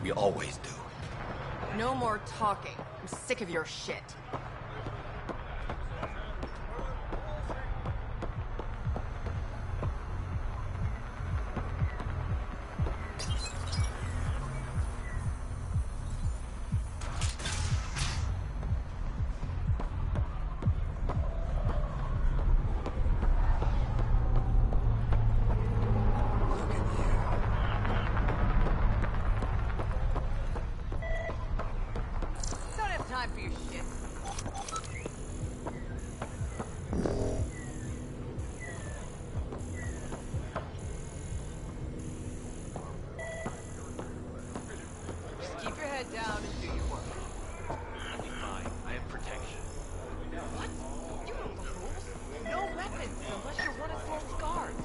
We always do. No more talking. I'm sick of your shit. Time for your shit. Just keep your head down and do your work. I'll be fine. I have protection. What? You know the rules. No weapons unless you're one of Sloan's guards.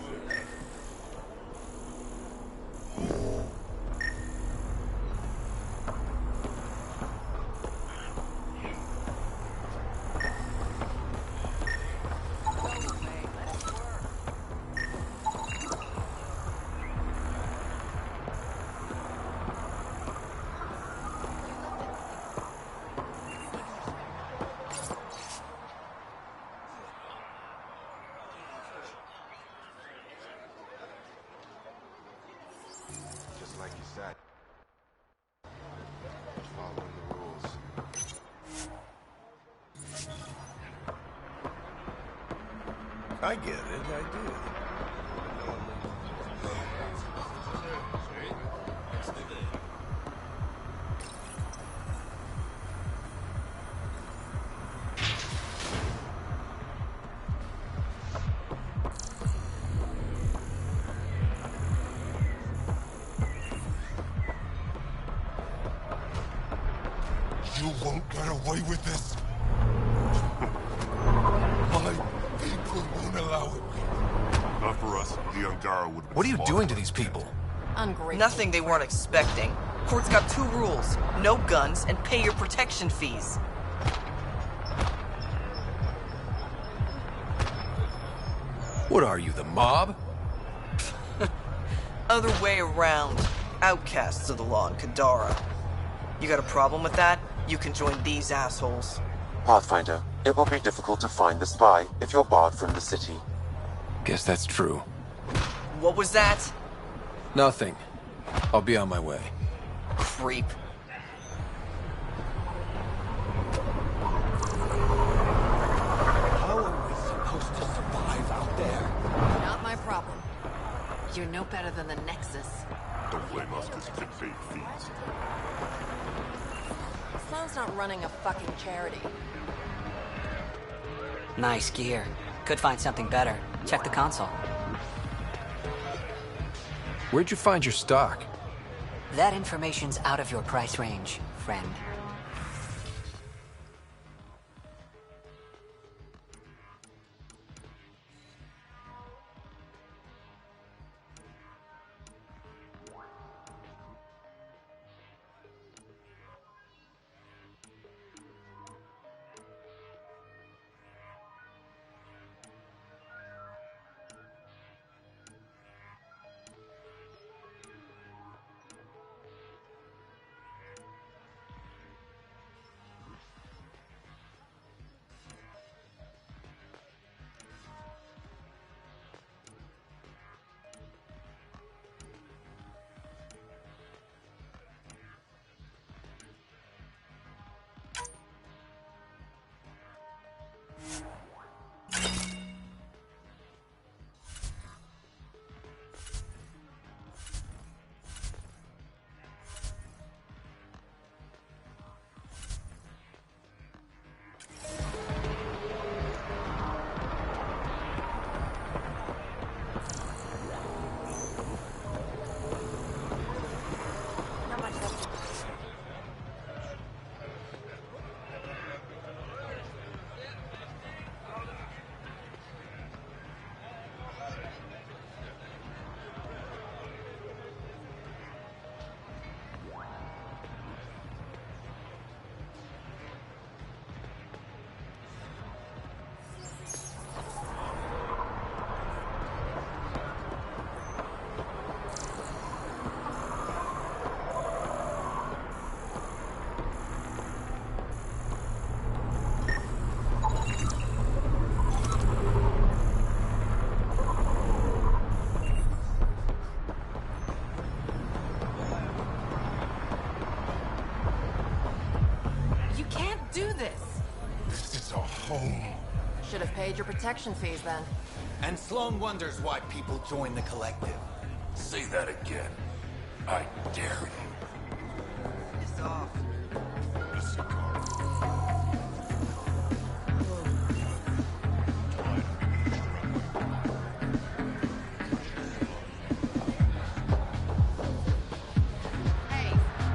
Like you said, following the rules. I get it, I do. You won't get away with this. My people won't allow it. Not for us. The Angara would. What are you doing to these people? Ungrateful. Nothing they weren't expecting. Court's got 2 rules. No guns and pay your protection fees. What are you, the mob? Other way around. Outcasts of the law in Kadara. You got a problem with that? You can join these assholes. Pathfinder, it will be difficult to find the spy if you're barred from the city. Guess that's true. What was that? Nothing. I'll be on my way. Creep. How are we supposed to survive out there? Not my problem. You're no better than the Nexus. Don't blame us because you get paid fees. Sloan's not running a fucking charity. Nice gear. Could find something better. Check the console. Where'd you find your stock? That information's out of your price range, friend. home. Should have paid your protection fees then. And Sloan wonders why people join the collective. Say that again. I dare you. It's off. Hey,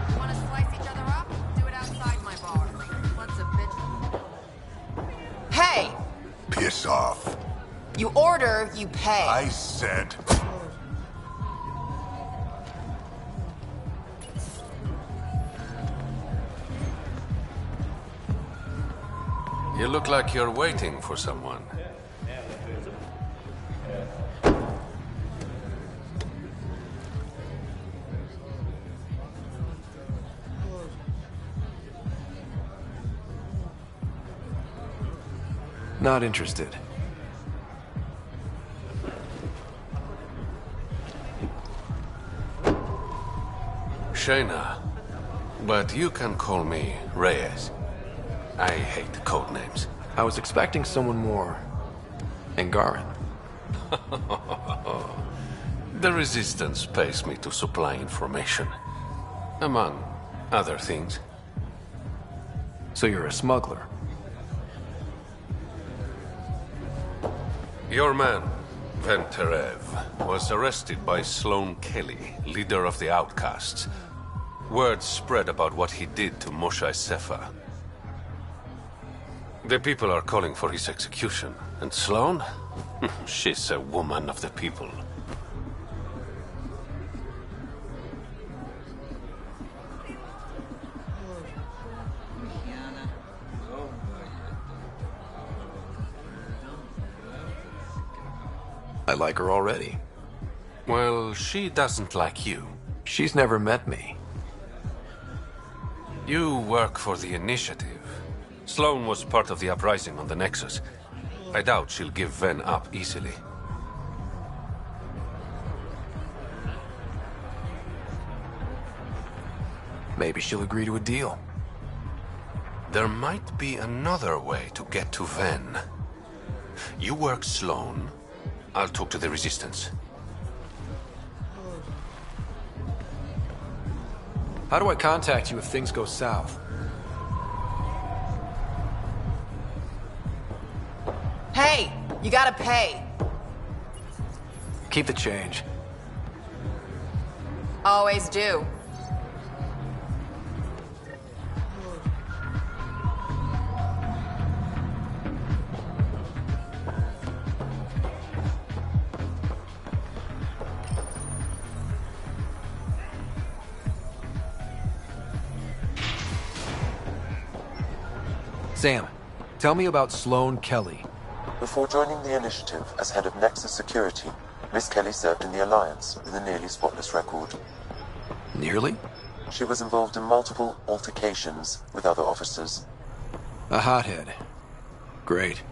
you wanna slice each other up? Do it outside my bar. What's a bitch? Hey! Piss off. You order, you pay. I said. You look like you're waiting for someone. Not interested. Shayna, but you can call me Reyes. I hate code names. I was expecting someone more Angaran. The Resistance pays me to supply information, among other things. So you're a smuggler. Your man, Venterev, was arrested by Sloan Kelly, leader of the Outcasts. Word spread about what he did to Moshe Sefer. The people are calling for his execution. And Sloan? She's a woman of the people. I like her already. Well, she doesn't like you. She's never met me. You work for the Initiative. Sloan was part of the uprising on the Nexus. I doubt she'll give Ven up easily. Maybe she'll agree to a deal. There might be another way to get to Ven. You work Sloan. I'll talk to the Resistance. How do I contact you if things go south? Hey, you gotta pay. Keep the change. Always do. Sam, tell me about Sloan Kelly. Before joining the Initiative as head of Nexus Security, Miss Kelly served in the Alliance with a nearly spotless record. Nearly? She was involved in multiple altercations with other officers. A hothead. Great.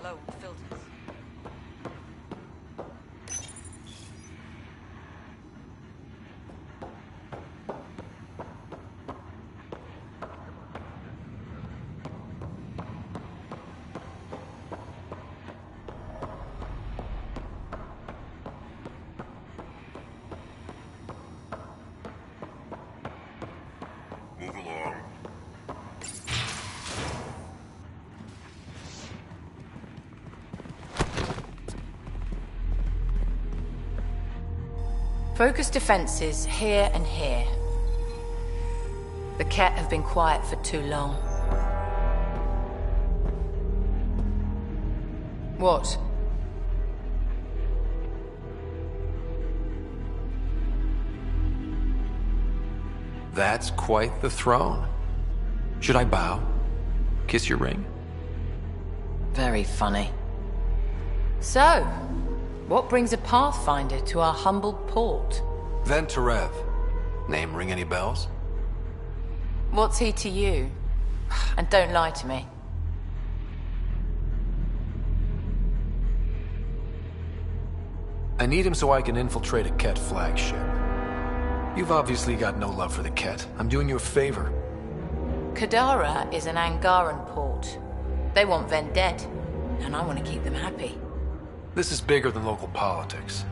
low on filters. Move along. Focus defenses here and here. The Ket have been quiet for too long. What? That's quite the throne. Should I bow? Kiss your ring? Very funny. So, what brings a Pathfinder to our humble port? Venterev. Name ring any bells? What's he to you? And don't lie to me. I need him so I can infiltrate a Ket flagship. You've obviously got no love for the Ket. I'm doing you a favor. Kadara is an Angaran port. They want Ven dead, and I want to keep them happy. This is bigger than local politics.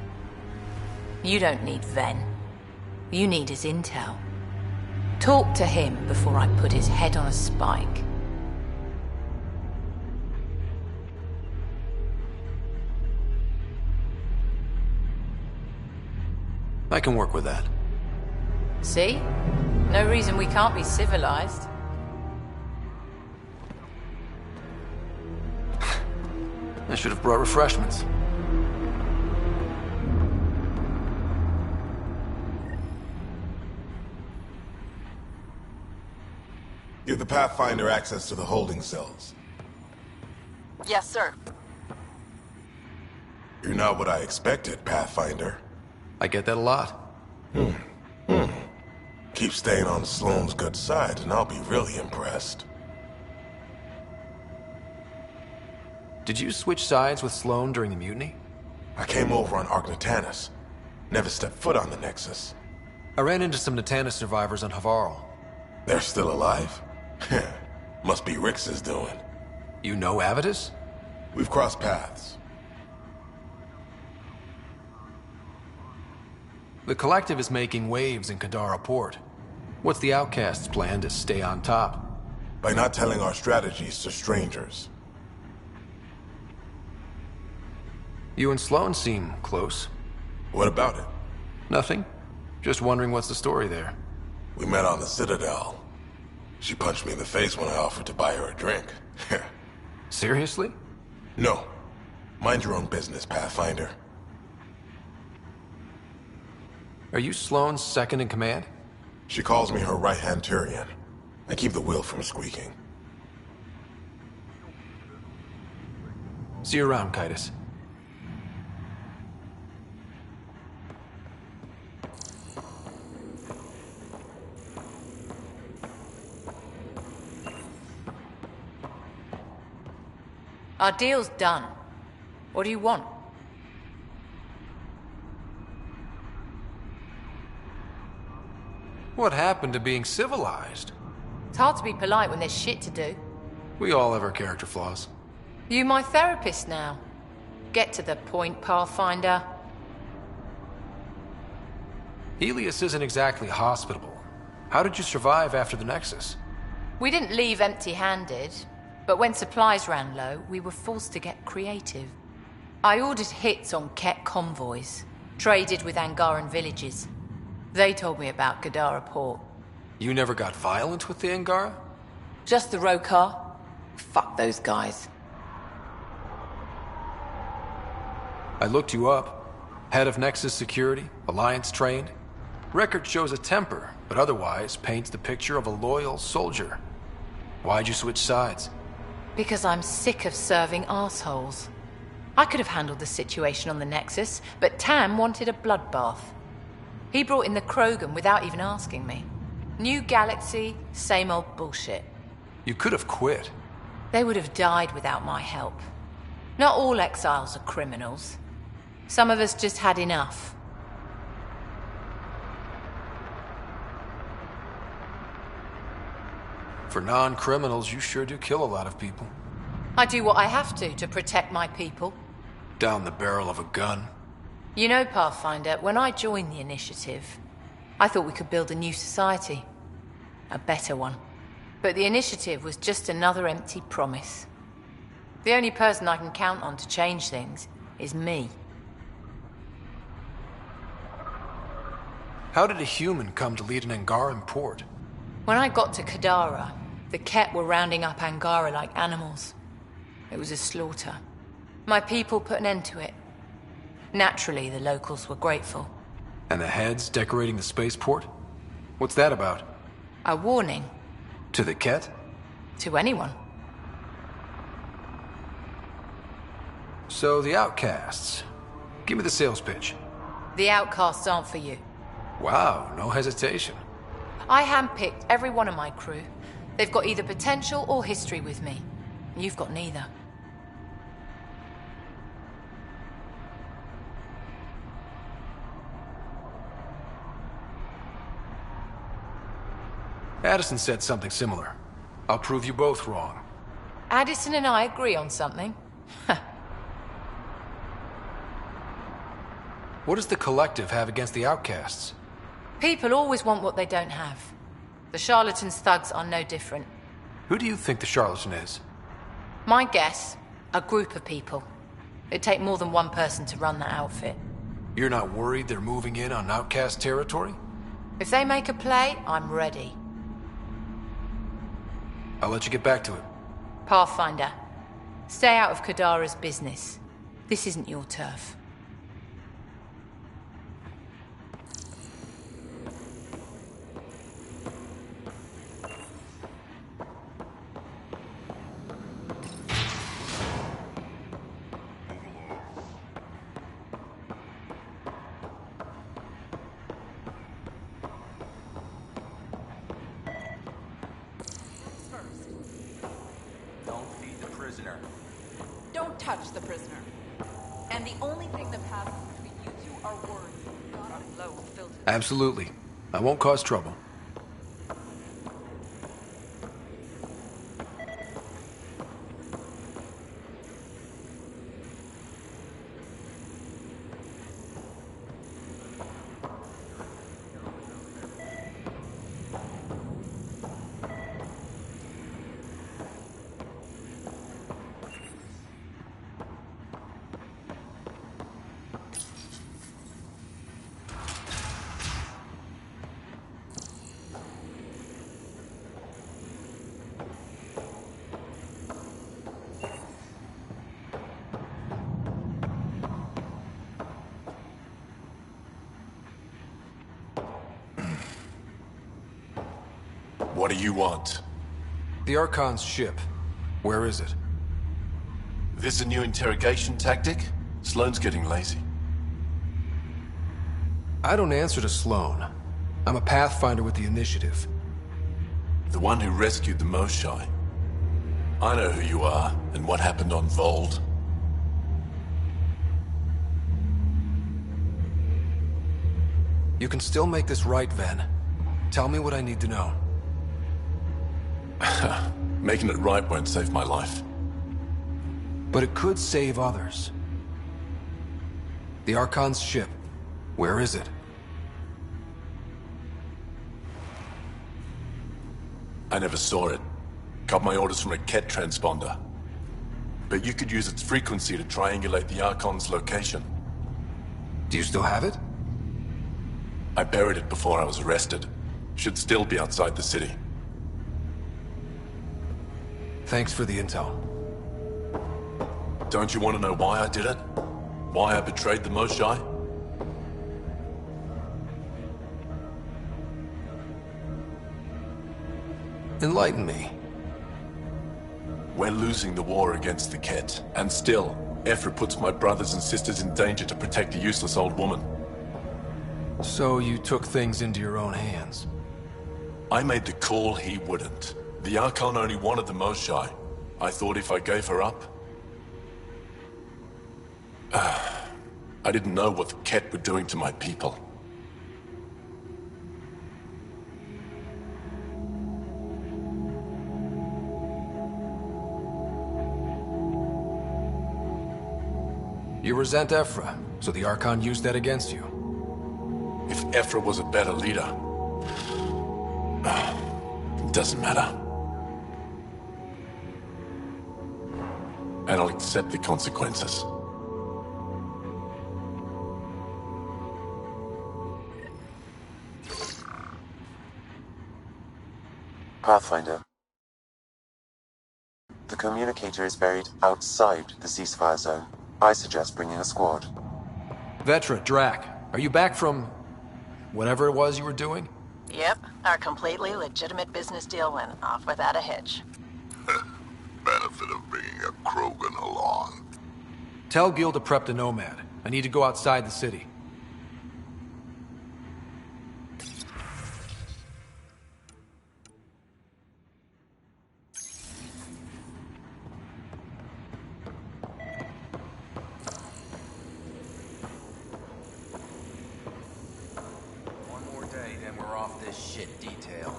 You don't need Ven. You need his intel. Talk to him before I put his head on a spike. I can work with that. See? No reason we can't be civilized. I should have brought refreshments. Give the Pathfinder access to the holding cells. Yes, sir. You're not what I expected, Pathfinder. I get that a lot. Keep staying on Sloane's good side, and I'll be really impressed. Did you switch sides with Sloane during the mutiny? I came over on Argnatanus. Never stepped foot on the Nexus. I ran into some Natanus survivors on Havarl. They're still alive? Must be Rix's doing. You know Avitus? We've crossed paths. The Collective is making waves in Kadara Port. What's the Outcast's plan to stay on top? By not telling our strategies to strangers. You and Sloane seem close. What about it? Nothing. Just wondering what's the story there. We met on the Citadel. She punched me in the face when I offered to buy her a drink. Seriously? No. Mind your own business, Pathfinder. Are you Sloane's second in command? She calls me her right-hand Turian. I keep the wheel from squeaking. See you around, Kitus. Our deal's done. What do you want? What happened to being civilized? It's hard to be polite when there's shit to do. We all have our character flaws. You my therapist now. Get to the point, Pathfinder. Helios isn't exactly hospitable. How did you survive after the Nexus? We didn't leave empty-handed, but when supplies ran low, we were forced to get creative. I ordered hits on Ket convoys, traded with Angaran villages. They told me about Kadara Port. You never got violent with the Angara? Just the Rokar? Fuck those guys. I looked you up. Head of Nexus Security, Alliance trained. Record shows a temper, but otherwise paints the picture of a loyal soldier. Why'd you switch sides? Because I'm sick of serving assholes. I could have handled the situation on the Nexus, but Tam wanted a bloodbath. He brought in the Krogan without even asking me. New galaxy, same old bullshit. You could have quit. They would have died without my help. Not all exiles are criminals. Some of us just had enough. For non-criminals, you sure do kill a lot of people. I do what I have to protect my people. Down the barrel of a gun. You know, Pathfinder, when I joined the Initiative, I thought we could build a new society. A better one. But the Initiative was just another empty promise. The only person I can count on to change things is me. How did a human come to lead an Angaran port? When I got to Kadara, the Ket were rounding up Angara like animals. It was a slaughter. My people put an end to it. Naturally, the locals were grateful. And the heads decorating the spaceport? What's that about? A warning. To the Ket? To anyone. So, the outcasts. Give me the sales pitch. The outcasts aren't for you. Wow, no hesitation. I handpicked every one of my crew. They've got either potential or history with me. You've got neither. Addison said something similar. I'll prove you both wrong. Addison and I agree on something. What does the Collective have against the outcasts? People always want what they don't have. The charlatans' thugs are no different. Who do you think the charlatan is? My guess, a group of people. It'd take more than one person to run that outfit. You're not worried they're moving in on outcast territory? If they make a play, I'm ready. I'll let you get back to it. Pathfinder, stay out of Kadara's business. This isn't your turf. Don't touch the prisoner. And the only thing that passes between you two are words. Not a flow of filter. Absolutely. I won't cause trouble. What do you want? The Archon's ship. Where is it? This a new interrogation tactic? Sloane's getting lazy. I don't answer to Sloane. I'm a Pathfinder with the Initiative. The one who rescued the Moshai. I know who you are, and what happened on Vold. You can still make this right, Ven. Tell me what I need to know. Making it right won't save my life. But it could save others. The Archon's ship. Where is it? I never saw it. Got my orders from a Ket transponder. But you could use its frequency to triangulate the Archon's location. Do you still have it? I buried it before I was arrested. Should still be outside the city. Thanks for the intel. Don't you want to know why I did it? Why I betrayed the Moshai? Enlighten me. We're losing the war against the Ket, and still, Ephra puts my brothers and sisters in danger to protect a useless old woman. So you took things into your own hands? I made the call he wouldn't. The Archon only wanted the Moshai. I thought if I gave her up... I didn't know what the Ket were doing to my people. You resent Ephra, so the Archon used that against you. If Ephra was a better leader, it doesn't matter. And I'll accept the consequences. Pathfinder. The communicator is buried outside the ceasefire zone. I suggest bringing a squad. Vetra, Drac, are you back from whatever it was you were doing? Yep, our completely legitimate business deal went off without a hitch. Benefit of bringing a Krogan along. Tell Gil to prep the Nomad. I need to go outside the city. One more day, then we're off this shit detail.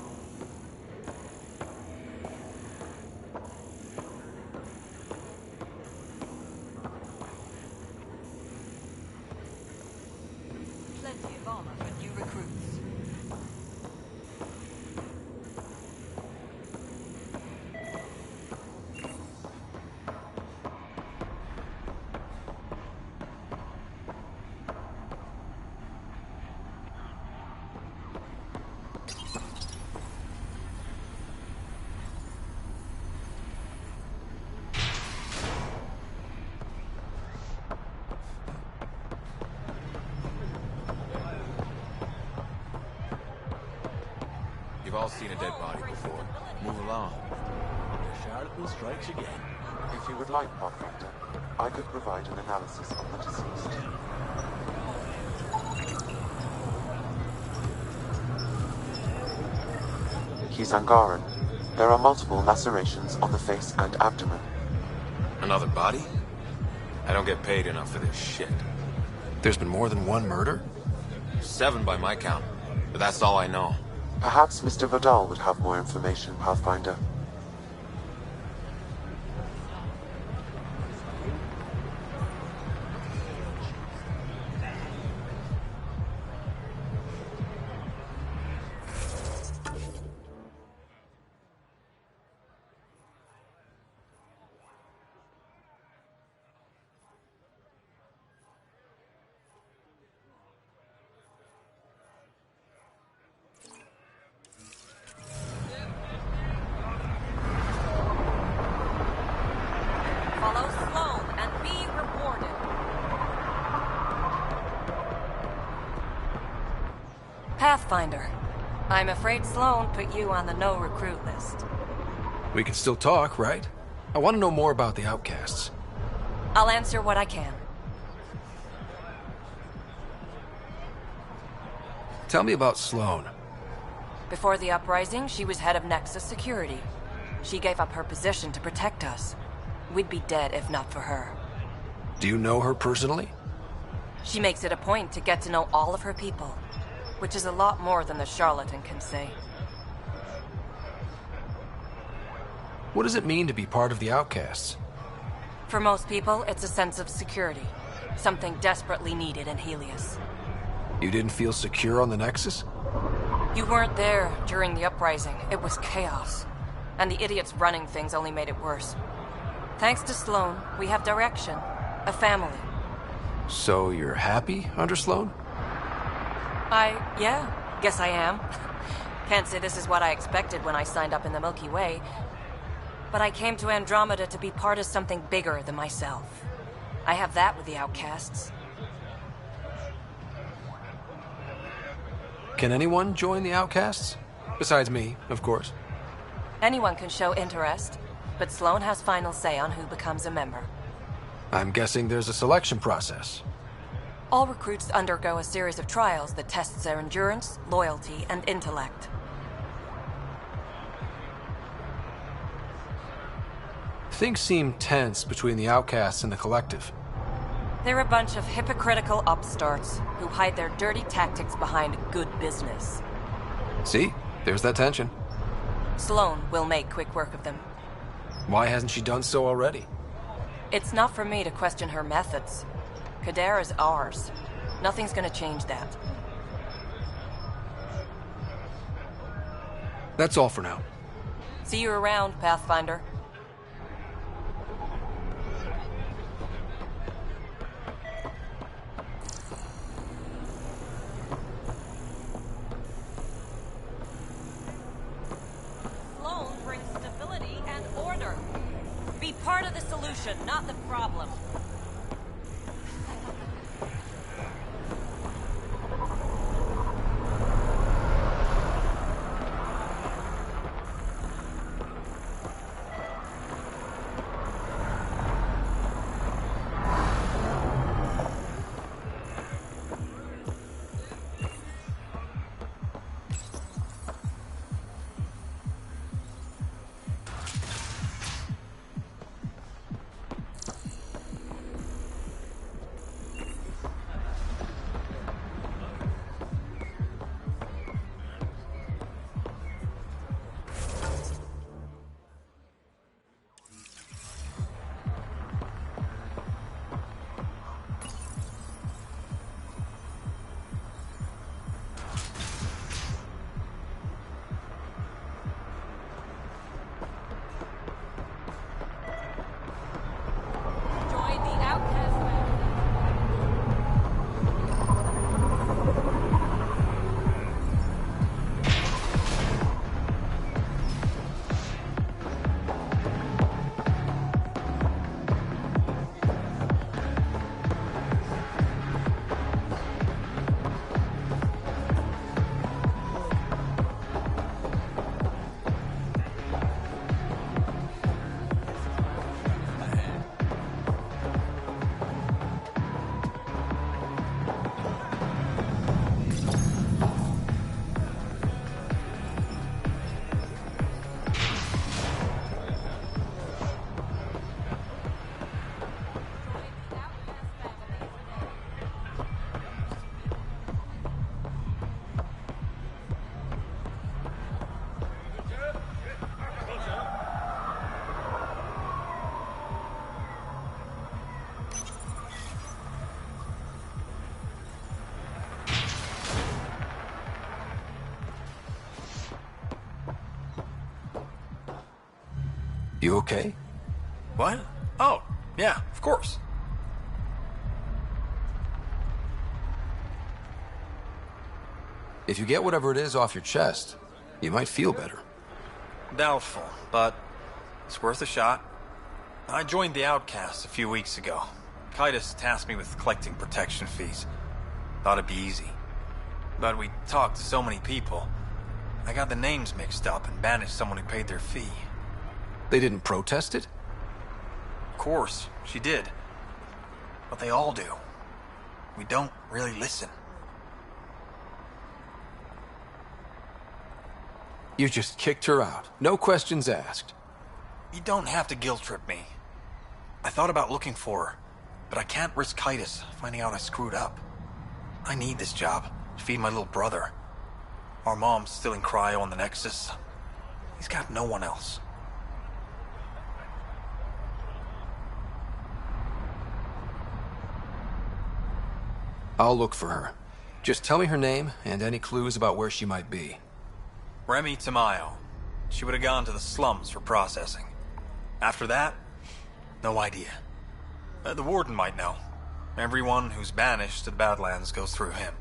Plenty of armor for new recruits. You've all seen a dead body before. Move along. The charlatan strikes again. If you would like, Pathfinder, I could provide an analysis of the deceased. He's Angaran. There are multiple lacerations on the face and abdomen. Another body? I don't get paid enough for this shit. There's been more than one murder? 7 by my count, but that's all I know. Perhaps Mr. Vidal would have more information, Pathfinder. Follow Sloan and be rewarded. Pathfinder. I'm afraid Sloan put you on the no-recruit list. We can still talk, right? I want to know more about the outcasts. I'll answer what I can. Tell me about Sloan. Before the uprising, she was head of Nexus Security. She gave up her position to protect us. We'd be dead if not for her. Do you know her personally? She makes it a point to get to know all of her people, which is a lot more than the charlatan can say. What does it mean to be part of the outcasts? For most people, it's a sense of security. Something desperately needed in Helios. You didn't feel secure on the Nexus? You weren't there during the uprising. It was chaos. And the idiots running things only made it worse. Thanks to Sloan, we have direction. A family. So you're happy under Sloan? Yeah, guess I am. Can't say this is what I expected when I signed up in the Milky Way. But I came to Andromeda to be part of something bigger than myself. I have that with the outcasts. Can anyone join the outcasts? Besides me, of course. Anyone can show interest, but Sloan has final say on who becomes a member. I'm guessing there's a selection process. All recruits undergo a series of trials that tests their endurance, loyalty, and intellect. Things seem tense between the outcasts and the collective. They're a bunch of hypocritical upstarts who hide their dirty tactics behind good business. See? There's that tension. Sloane will make quick work of them. Why hasn't she done so already? It's not for me to question her methods. Kadera's ours. Nothing's gonna change that. That's all for now. See you around, Pathfinder. Sloane brings stability and order. Be part of the solution, not the problem. You okay? What? Oh, yeah, of course. If you get whatever it is off your chest, you might feel better. Doubtful, but it's worth a shot. I joined the Outcasts a few weeks ago. Kitus tasked me with collecting protection fees. Thought it'd be easy. But we talked to so many people. I got the names mixed up and banished someone who paid their fee. They didn't protest it? Of course, she did. But they all do. We don't really listen. You just kicked her out. No questions asked. You don't have to guilt trip me. I thought about looking for her, but I can't risk Kitus finding out I screwed up. I need this job to feed my little brother. Our mom's still in cryo on the Nexus. He's got no one else. I'll look for her. Just tell me her name and any clues about where she might be. Remy Tamayo. She would have gone to the slums for processing. After that, no idea. The warden might know. Everyone who's banished to the Badlands goes through him.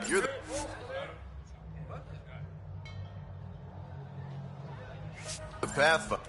You're the Pathfinder.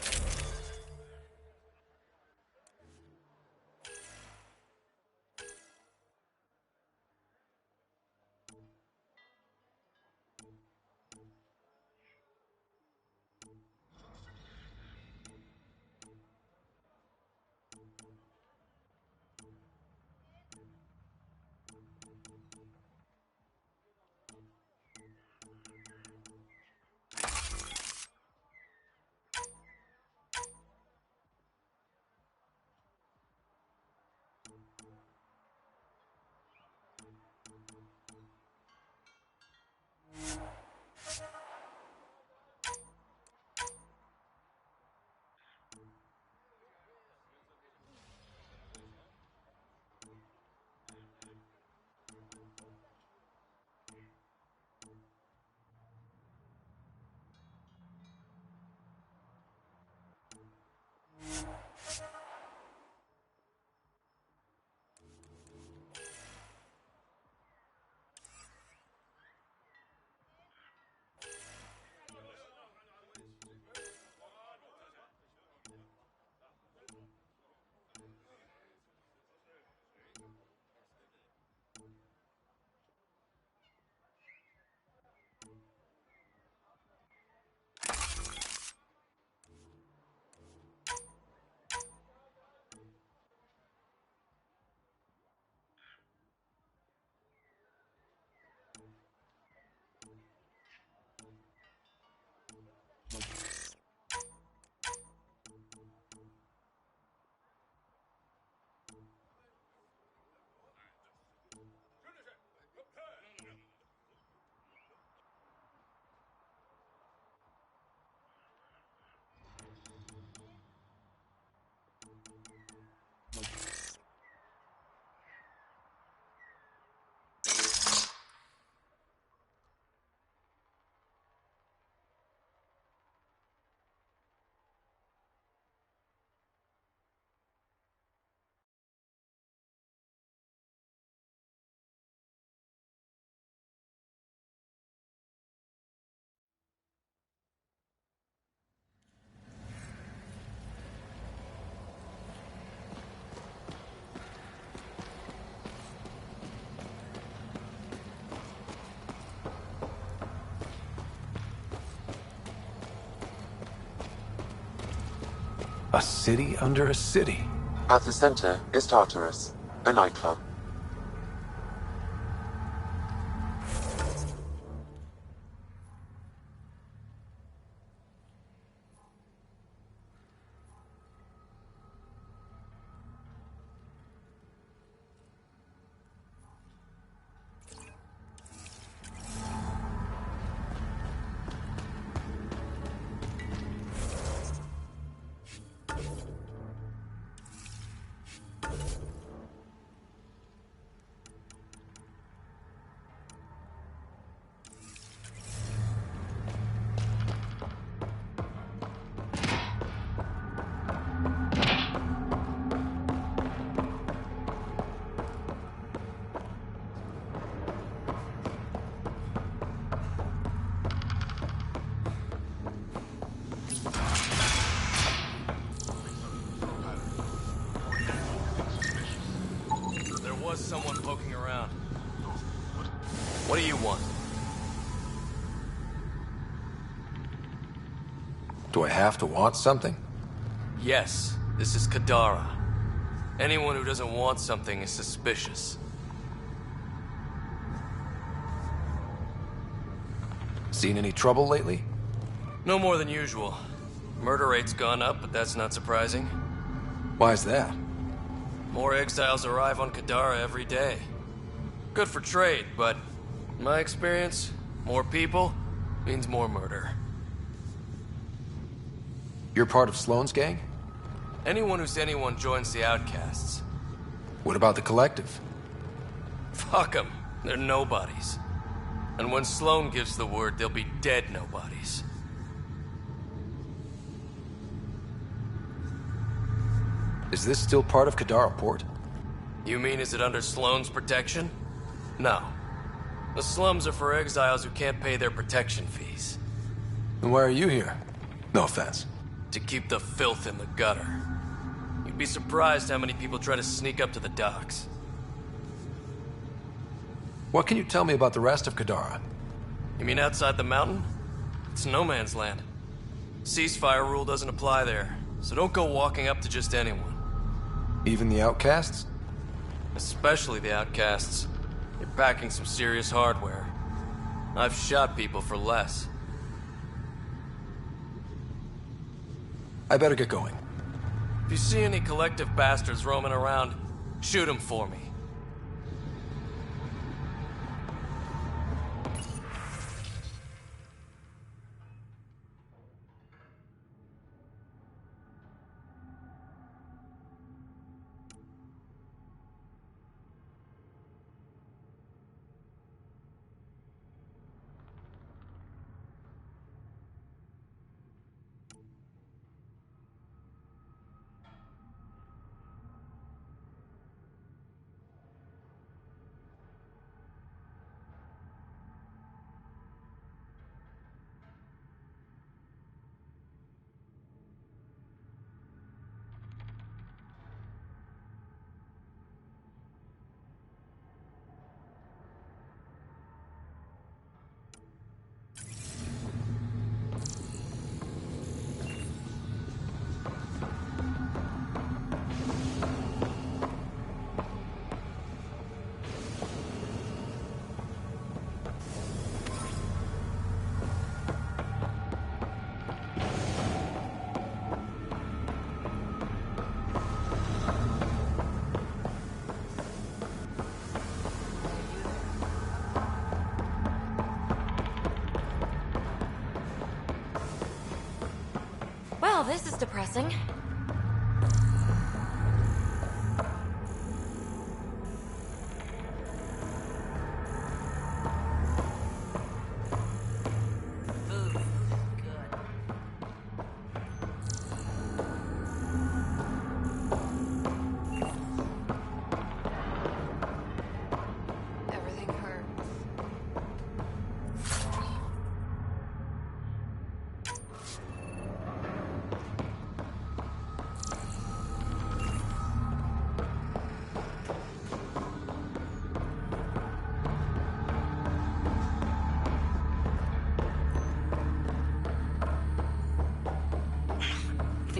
A city under a city. At the center is Tartarus, a nightclub. There was someone poking around. What do you want? Do I have to want something? Yes, this is Kadara. Anyone who doesn't want something is suspicious. Seen any trouble lately? No more than usual. Murder rate's gone up, but that's not surprising. Why's that? More exiles arrive on Kadara every day. Good for trade, but in my experience, more people means more murder. You're part of Sloane's gang? Anyone who's anyone joins the outcasts. What about the collective? Fuck them. They're nobodies. And when Sloane gives the word, they'll be dead nobodies. Is this still part of Kadara Port? You mean is it under Sloane's protection? No. The slums are for exiles who can't pay their protection fees. Then why are you here? No offense. To keep the filth in the gutter. You'd be surprised how many people try to sneak up to the docks. What can you tell me about the rest of Kadara? You mean outside the mountain? It's no man's land. Ceasefire rule doesn't apply there, so don't go walking up to just anyone. Even the outcasts? Especially the outcasts. They're packing some serious hardware. I've shot people for less. I better get going. If you see any collective bastards roaming around, shoot them for me. Well, this is depressing.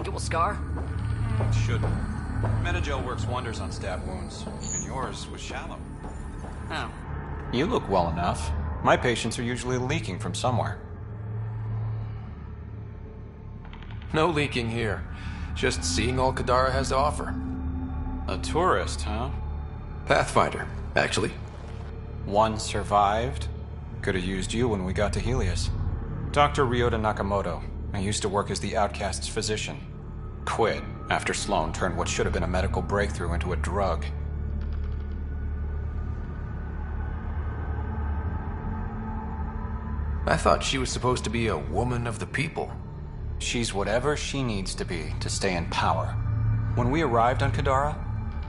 think it will scar? It shouldn't. Metagel works wonders on stab wounds, and yours was shallow. Oh. You look well enough. My patients are usually leaking from somewhere. No leaking here. Just seeing all Kadara has to offer. A tourist, huh? Pathfinder, actually. One survived. Could have used you when we got to Helios. Dr. Ryota Nakamoto. I used to work as the Outcast's physician. Quit after Sloan turned what should have been a medical breakthrough into a drug. I thought she was supposed to be a woman of the people. She's whatever she needs to be to stay in power. When we arrived on Kadara,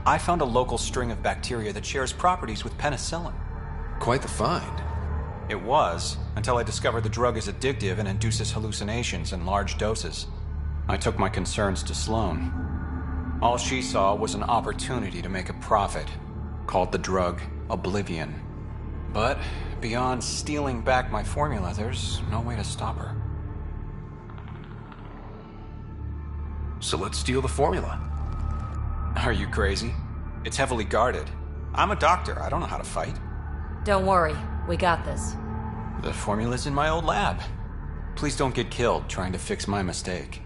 I found a local string of bacteria that shares properties with penicillin. Quite the find. It was, until I discovered the drug is addictive and induces hallucinations in large doses. I took my concerns to Sloan. All she saw was an opportunity to make a profit, called the drug Oblivion. But beyond stealing back my formula, there's no way to stop her. So let's steal the formula. Are you crazy? It's heavily guarded. I'm a doctor. I don't know how to fight. Don't worry. We got this. The formula's in my old lab. Please don't get killed trying to fix my mistake.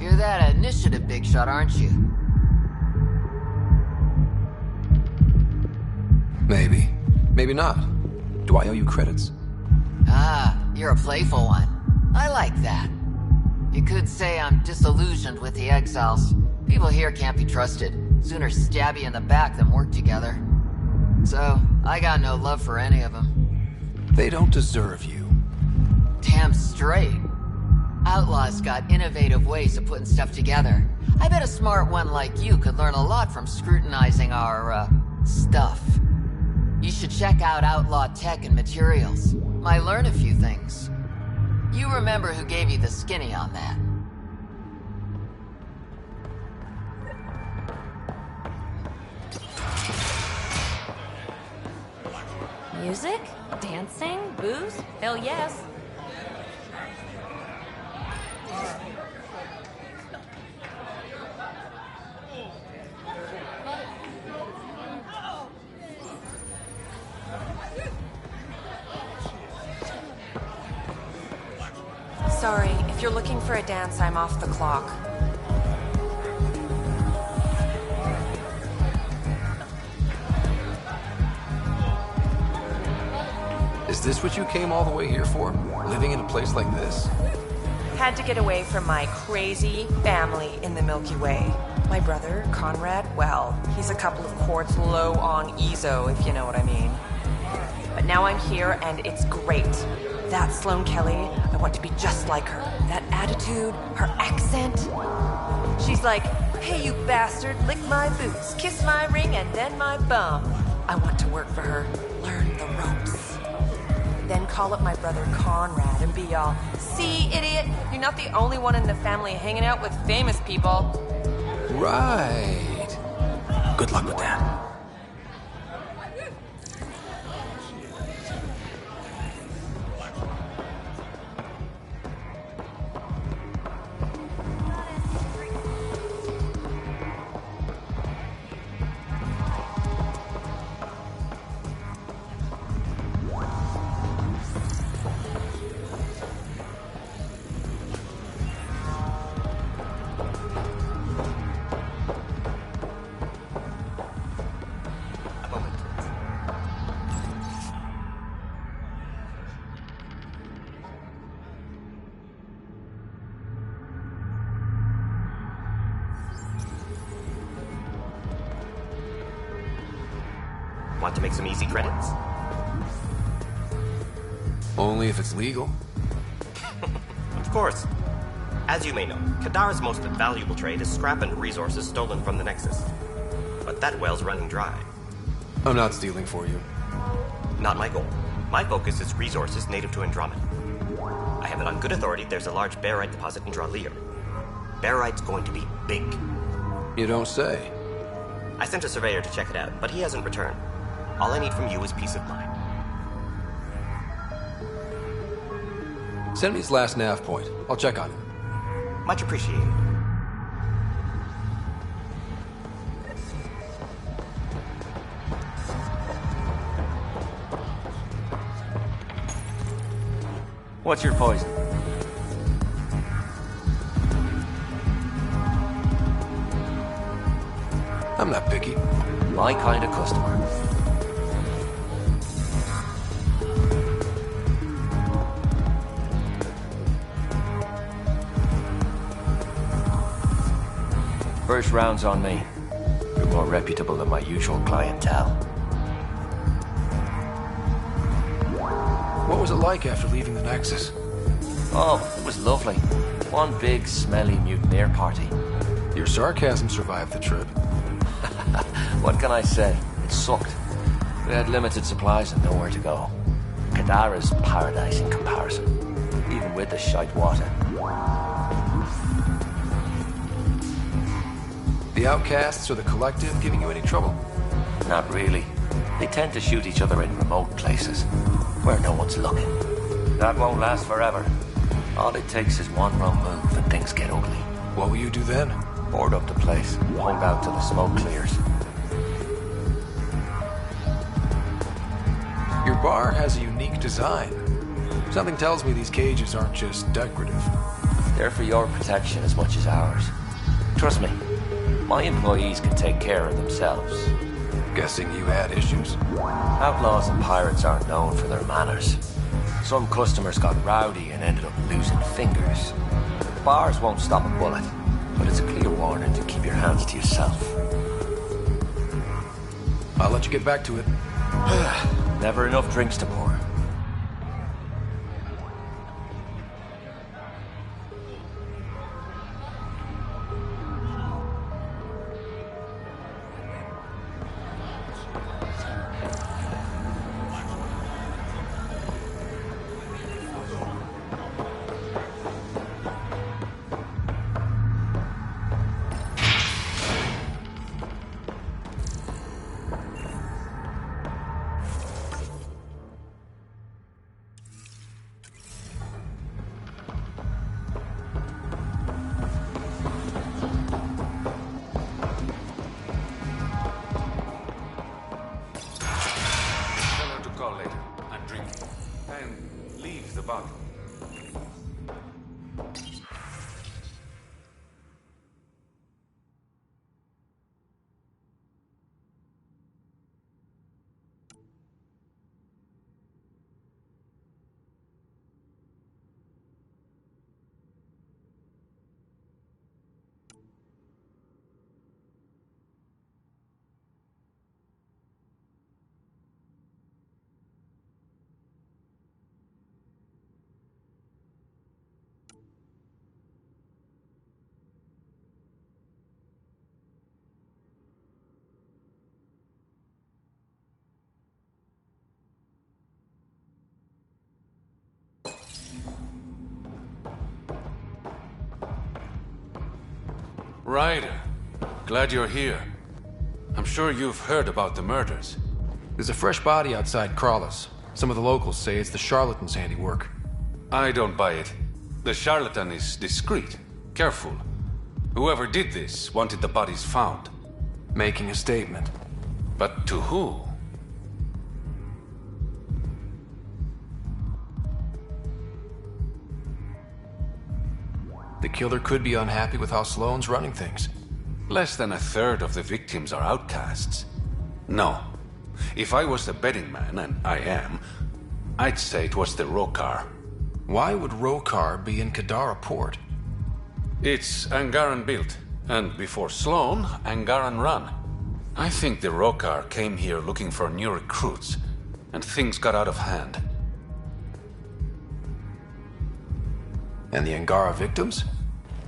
You're that initiative big shot, aren't you? Maybe. Maybe not. Do I owe you credits? Ah, you're a playful one. I like that. You could say I'm disillusioned with the exiles. People here can't be trusted. Sooner stab you in the back than work together. So, I got no love for any of them. They don't deserve you. Damn straight. Outlaws got innovative ways of putting stuff together. I bet a smart one like you could learn a lot from scrutinizing our, stuff. You should check out Outlaw Tech and Materials. Might learn a few things. You remember who gave you the skinny on that. Music? Dancing? Booze? Hell yes. Sorry, if you're looking for a dance, I'm off the clock. Is this what you came all the way here for? Living in a place like this? Had to get away from my crazy family in the Milky Way. My brother, Conrad, well, he's a couple of quarts low on EZO, if you know what I mean. But now I'm here, and it's great. That Sloan Kelly, I want to be just like her. That attitude, her accent. She's like, hey, you bastard, lick my boots, kiss my ring, and then my bum. I want to work for her, learn the ropes. Then call up my brother Conrad and be all, see, idiot, you're not the only one in the family hanging out with famous people. Right. Good luck with that. Want to make some easy credits? Only if it's legal. Of course. As you may know, Kadara's most valuable trade is scrap and resources stolen from the Nexus. But that well's running dry. I'm not stealing for you. Not my goal. My focus is resources native to Andromeda. I have it on good authority there's a large barite deposit in Dralier. Barite's going to be big. You don't say. I sent a surveyor to check it out, but he hasn't returned. All I need from you is peace of mind. Send me his last nav point. I'll check on him. Much appreciated. What's your poison? I'm not picky. My kind of customer. First round's on me. You're more reputable than my usual clientele. What was it like after leaving the Nexus? Oh, it was lovely. One big, smelly mutineer party. Your sarcasm survived the trip. What can I say? It sucked. We had limited supplies and nowhere to go. Kadara's paradise in comparison, even with the shite water. The outcasts or the collective giving you any trouble? Not really. They tend to shoot each other in remote places, where no one's looking. That won't last forever. All it takes is one wrong move and things get ugly. What will you do then? Board up the place, hold out till the smoke clears. Your bar has a unique design. Something tells me these cages aren't just decorative. They're for your protection as much as ours. Trust me, my employees can take care of themselves. Guessing you had issues? Outlaws and pirates aren't known for their manners. Some customers got rowdy and ended up losing fingers. Bars won't stop a bullet, but it's a clear warning to keep your hands to yourself. I'll let you get back to it. Never enough drinks to pour. Ryder, glad you're here. I'm sure you've heard about the murders. There's a fresh body outside Crawlers. Some of the locals say it's the charlatan's handiwork. I don't buy it. The charlatan is discreet, careful. Whoever did this wanted the bodies found. Making a statement. But to who? The killer could be unhappy with how Sloane's running things. Less than a third of the victims are outcasts. No. If I was the betting man, and I am, I'd say it was the Rokar. Why would Rokar be in Kadara port? It's Angaran built, and before Sloane, Angaran run. I think the Rokar came here looking for new recruits, and things got out of hand. And the Angara victims?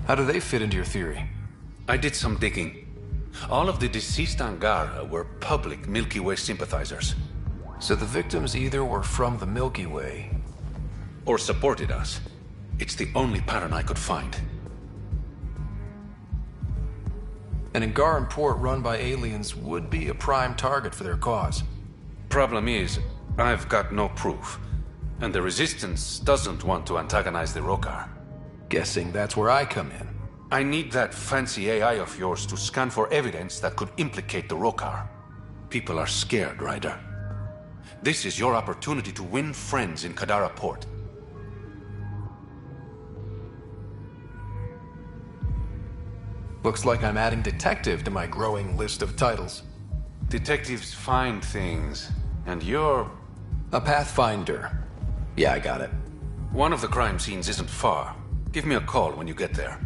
How do they fit into your theory? I did some digging. All of the deceased Angara were public Milky Way sympathizers. So the victims either were from the Milky Way... or supported us. It's the only pattern I could find. An Angaran port run by aliens would be a prime target for their cause. Problem is, I've got no proof. And the Resistance doesn't want to antagonize the Rokar. Guessing that's where I come in. I need that fancy AI of yours to scan for evidence that could implicate the Rokar. People are scared, Ryder. This is your opportunity to win friends in Kadara Port. Looks like I'm adding detective to my growing list of titles. Detectives find things, and you're... a pathfinder. Yeah, I got it. One of the crime scenes isn't far. Give me a call when you get there.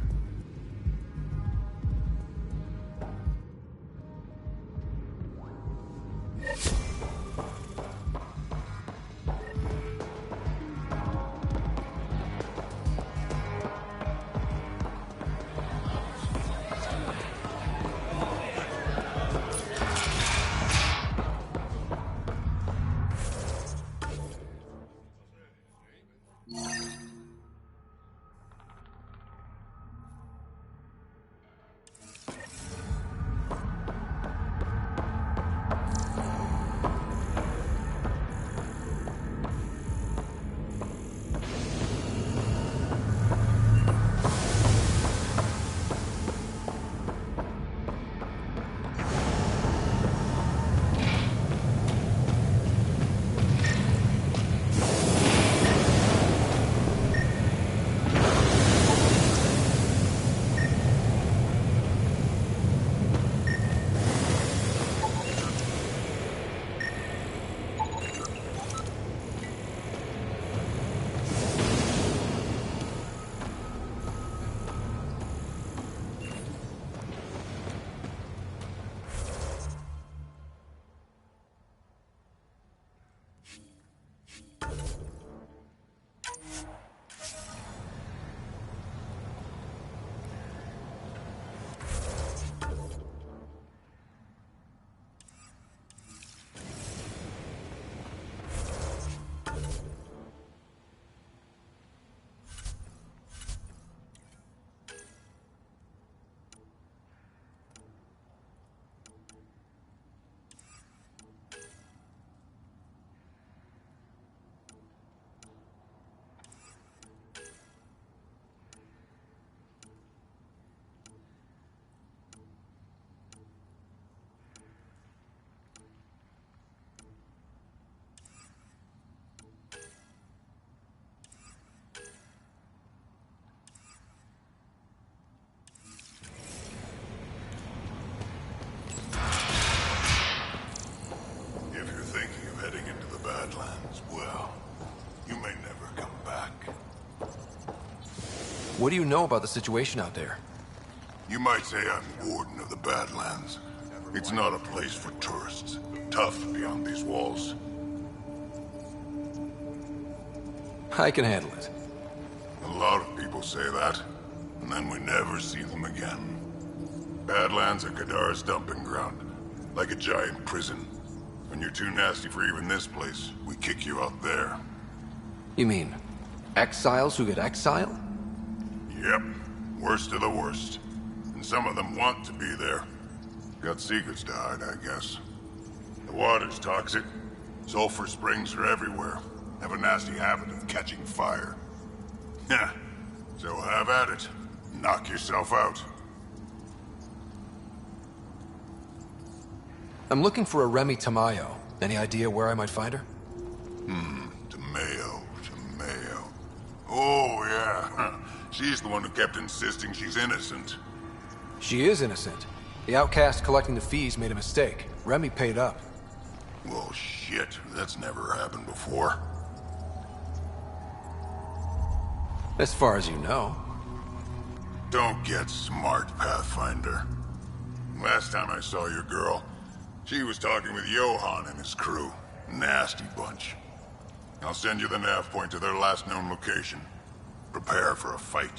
What do you know about the situation out there? You might say I'm warden of the Badlands. It's not a place for tourists. Tough beyond these walls. I can handle it. A lot of people say that, and then we never see them again. Badlands are Kadara's dumping ground, like a giant prison. When you're too nasty for even this place, we kick you out there. You mean, exiles who get exiled? Yep, worst of the worst. And some of them want to be there. Got secrets to hide, I guess. The water's toxic. Sulfur springs are everywhere. Have a nasty habit of catching fire. Yeah, so have at it. Knock yourself out. I'm looking for a Remy Tamayo. Any idea where I might find her? Tamayo. Oh, yeah. She's the one who kept insisting she's innocent. She is innocent. The outcast collecting the fees made a mistake. Remy paid up. Well, shit. That's never happened before. As far as you know. Don't get smart, Pathfinder. Last time I saw your girl, She was talking with Johann and his crew. Nasty bunch. I'll send you the nav point to their last known location. Prepare for a fight.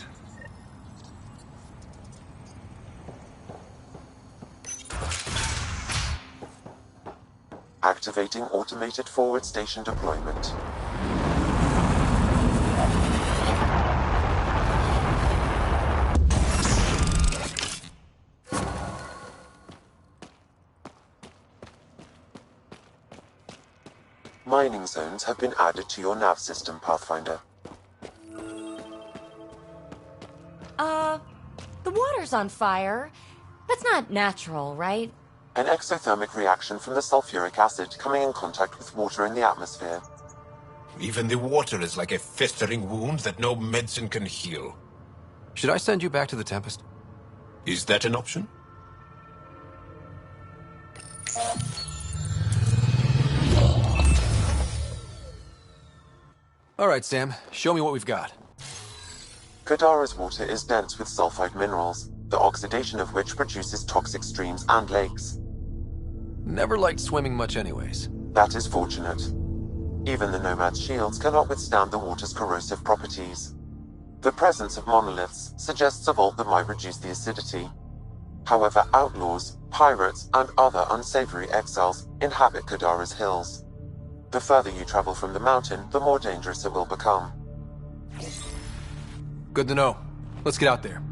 Activating automated forward station deployment. Mining zones have been added to your nav system, Pathfinder. The water's on fire. That's not natural, right? An exothermic reaction from the sulfuric acid coming in contact with water in the atmosphere. Even the water is like a festering wound that no medicine can heal. Should I send you back to the Tempest? Is that an option? All right, Sam. Show me what we've got. Kadara's water is dense with sulfide minerals, the oxidation of which produces toxic streams and lakes. Never liked swimming much anyways. That is fortunate. Even the Nomad's shields cannot withstand the water's corrosive properties. The presence of monoliths suggests a vault that might reduce the acidity. However, outlaws, pirates, and other unsavory exiles inhabit Kadara's hills. The further you travel from the mountain, the more dangerous it will become. Good to know. Let's get out there.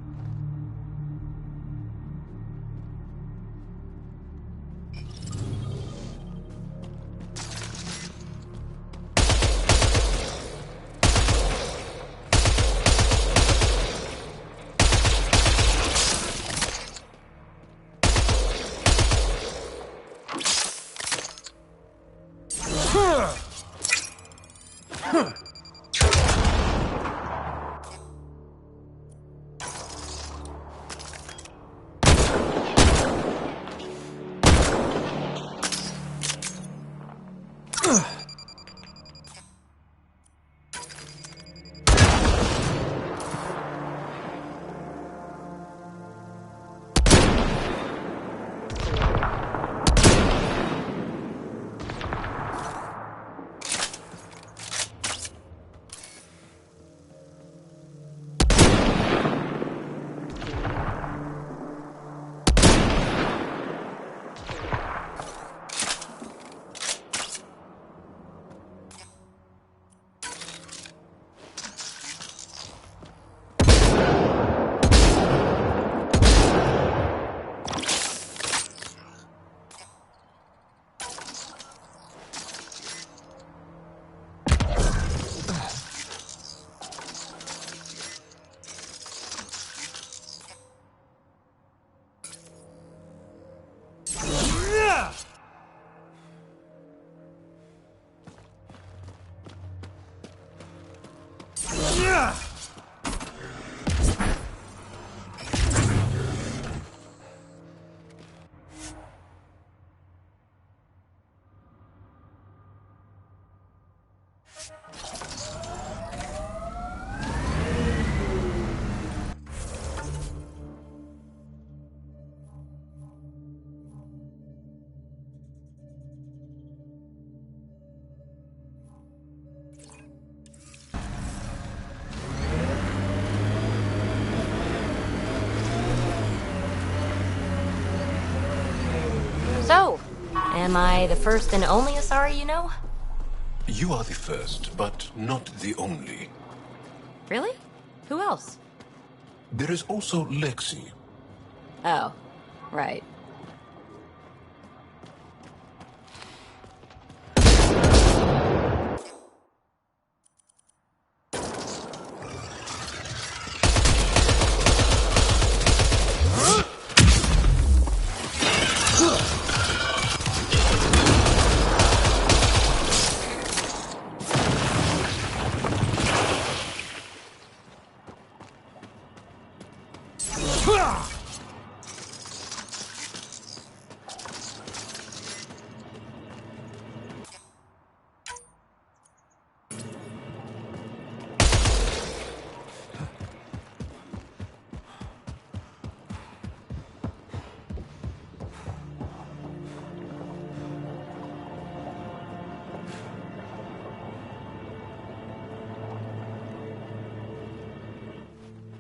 So, am I the first and only Asari you know? You are the first, but not the only. Really? Who else? There is also Lexi. Oh, right.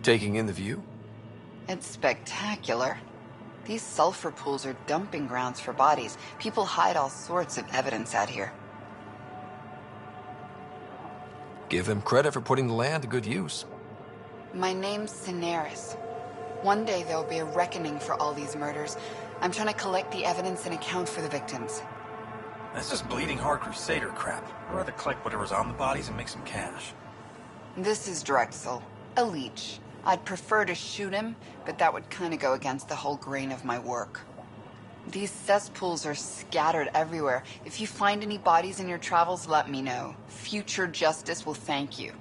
Taking in the view? It's spectacular. These sulfur pools are dumping grounds for bodies. People hide all sorts of evidence out here. Give them credit for putting the land to good use. My name's Cineris. One day there'll be a reckoning for all these murders. I'm trying to collect the evidence and account for the victims. That's just bleeding heart crusader crap. I'd rather collect whatever's on the bodies and make some cash. This is Drexel, a leech. I'd prefer to shoot him, but that would kind of go against the whole grain of my work. These cesspools are scattered everywhere. If you find any bodies in your travels, let me know. Future justice will thank you.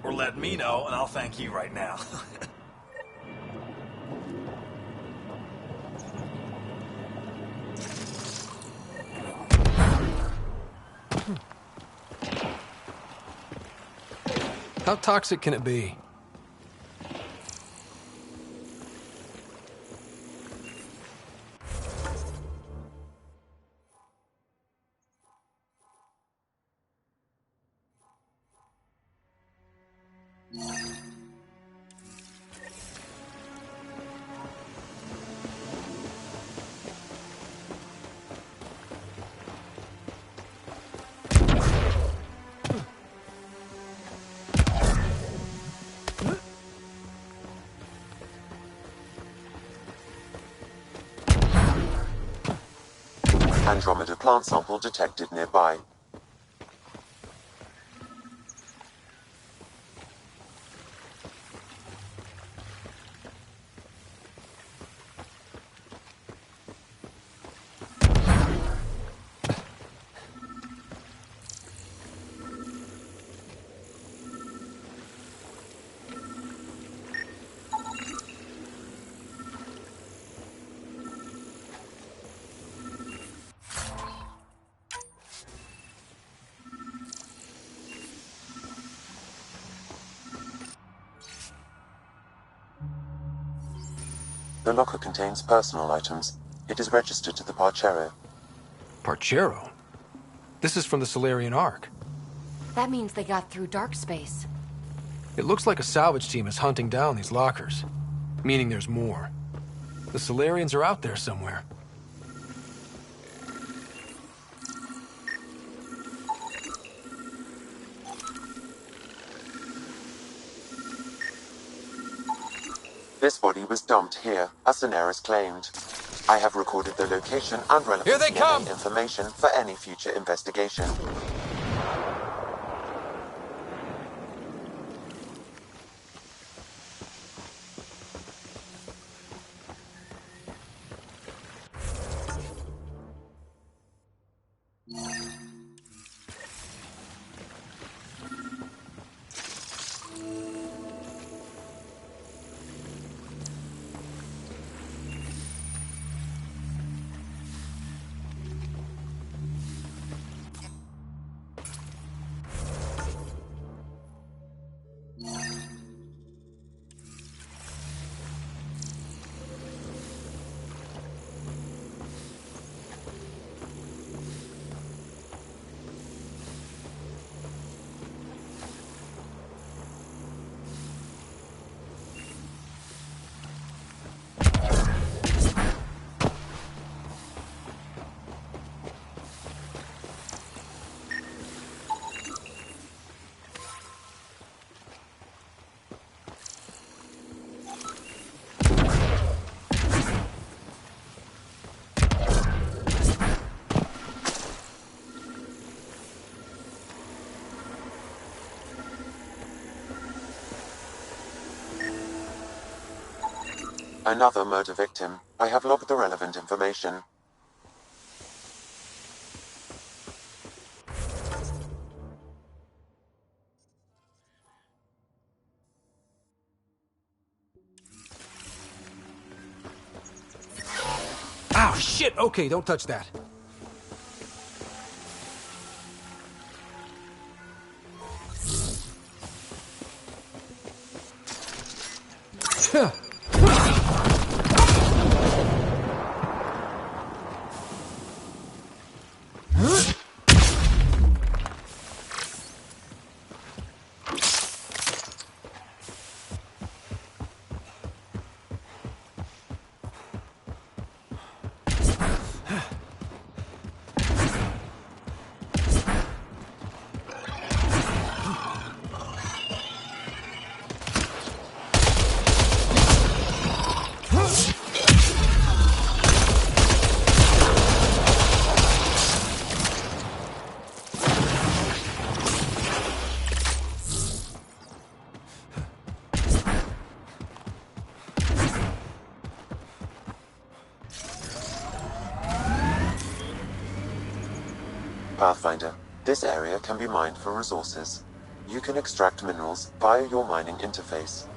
Or let me know, and I'll thank you right now. How toxic can it be? Andromeda plant sample detected nearby. The locker contains personal items. It is registered to the Parcero. Parcero? This is from the Solarian Ark. That means they got through dark space. It looks like a salvage team is hunting down these lockers, meaning there's more. The Solarians are out there somewhere. This body was dumped here, as Cineris claimed. I have recorded the location and relevant Here they come! information for any future investigation. Another murder victim. I have logged the relevant information. Ow, shit! Okay, don't touch that. Pathfinder, this area can be mined for resources. You can extract minerals via your mining interface.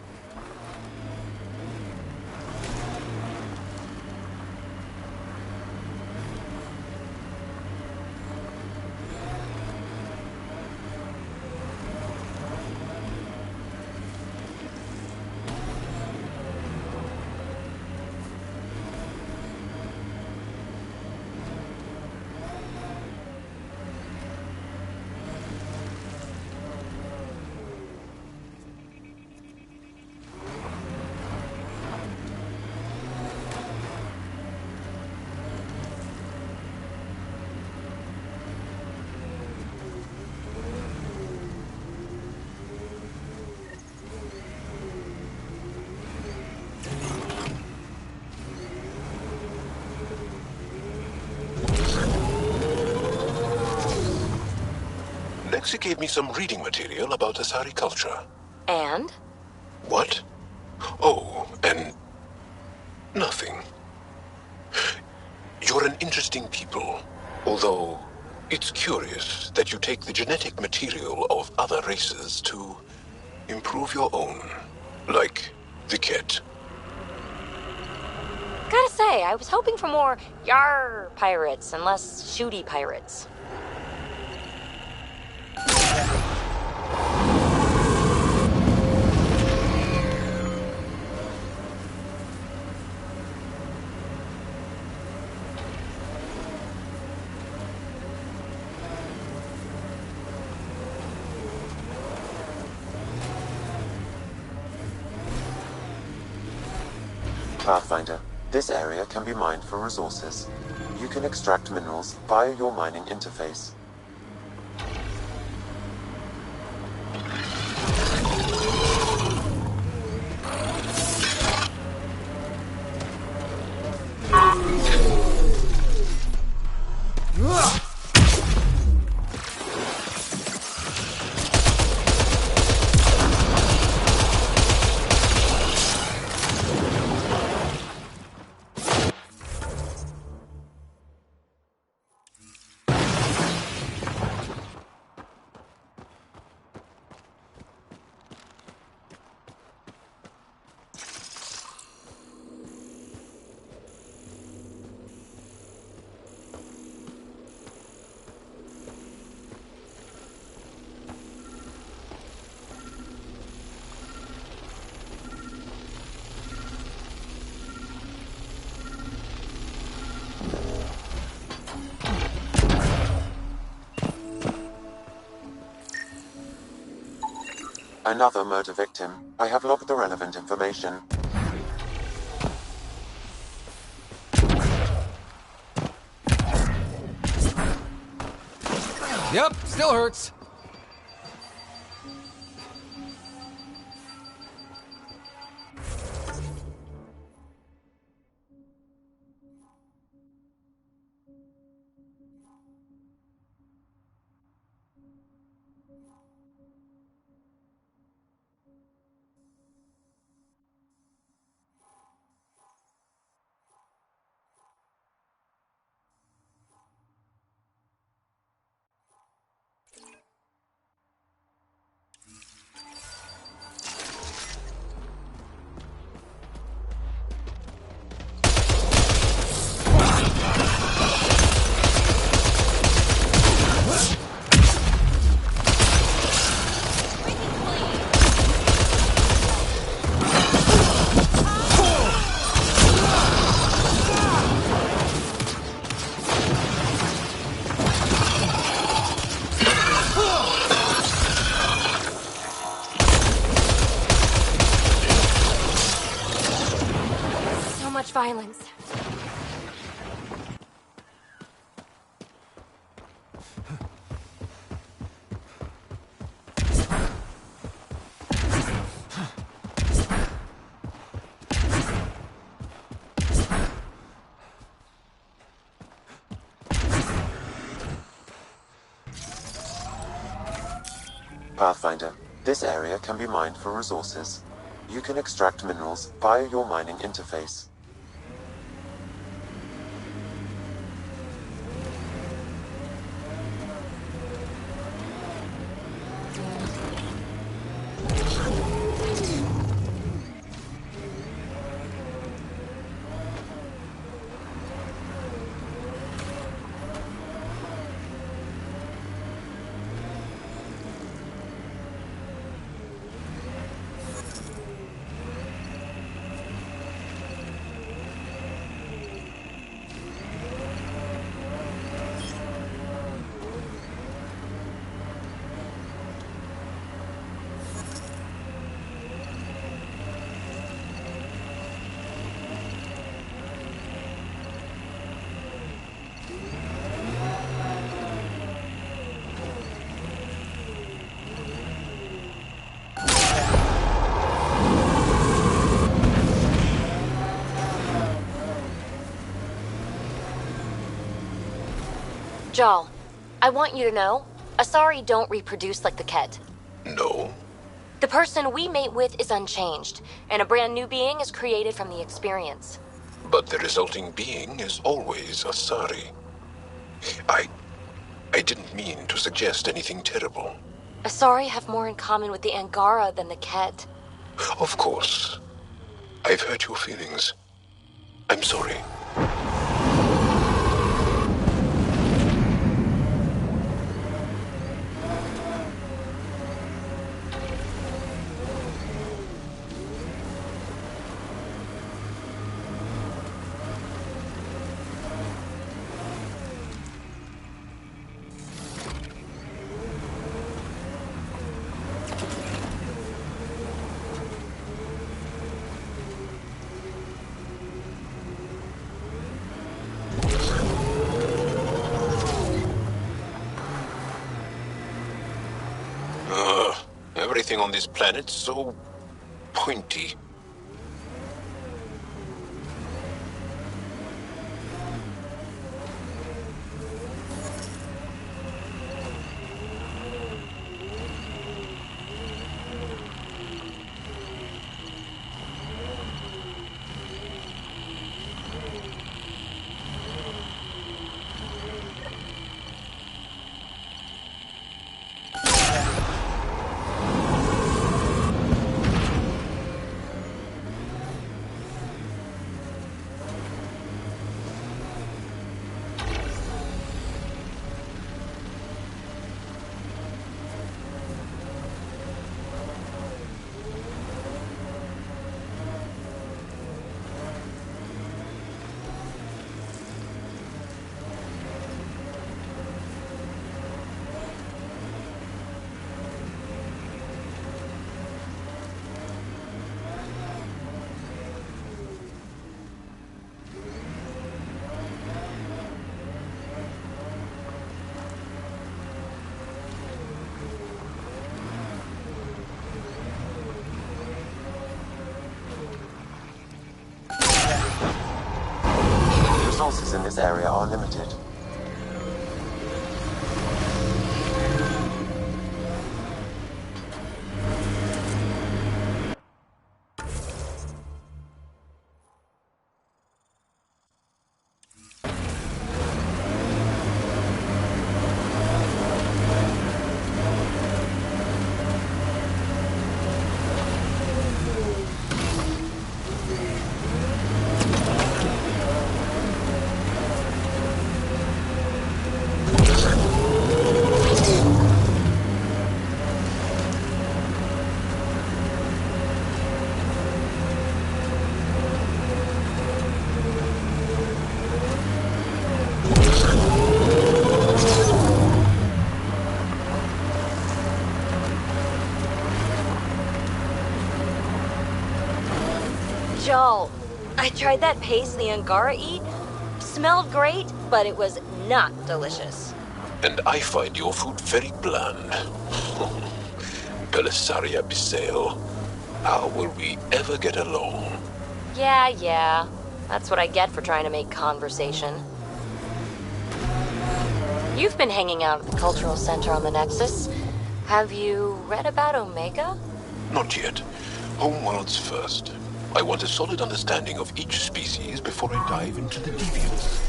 Lexi gave me some reading material about Asari culture. And? What? Oh, and nothing. You're an interesting people, although it's curious that you take the genetic material of other races to improve your own, like the Ket. Gotta say, I was hoping for more yar pirates and less shooty pirates. Pathfinder, this area can be mined for resources. You can extract minerals via your mining interface. Another murder victim. I have logged the relevant information. Yep, still hurts. Violence. Pathfinder, this area can be mined for resources. You can extract minerals via your mining interface. Jal, I want you to know, Asari don't reproduce like the Ket. No? The person we mate with is unchanged, and a brand new being is created from the experience. But the resulting being is always Asari. I didn't mean to suggest anything terrible. Asari have more in common with the Angara than the Ket. Of course. I've hurt your feelings. I'm sorry. Everything on this planet's so pointy. Resources in this area are limited. Jal, I tried that paste the Angara eat. Smelled great, but it was not delicious. And I find your food very bland. Belisaria Bisale, how will we ever get along? Yeah. That's what I get for trying to make conversation. You've been hanging out at the Cultural Center on the Nexus. Have you read about Omega? Not yet. Homeworlds first. I want a solid understanding of each species before I dive into the deviants.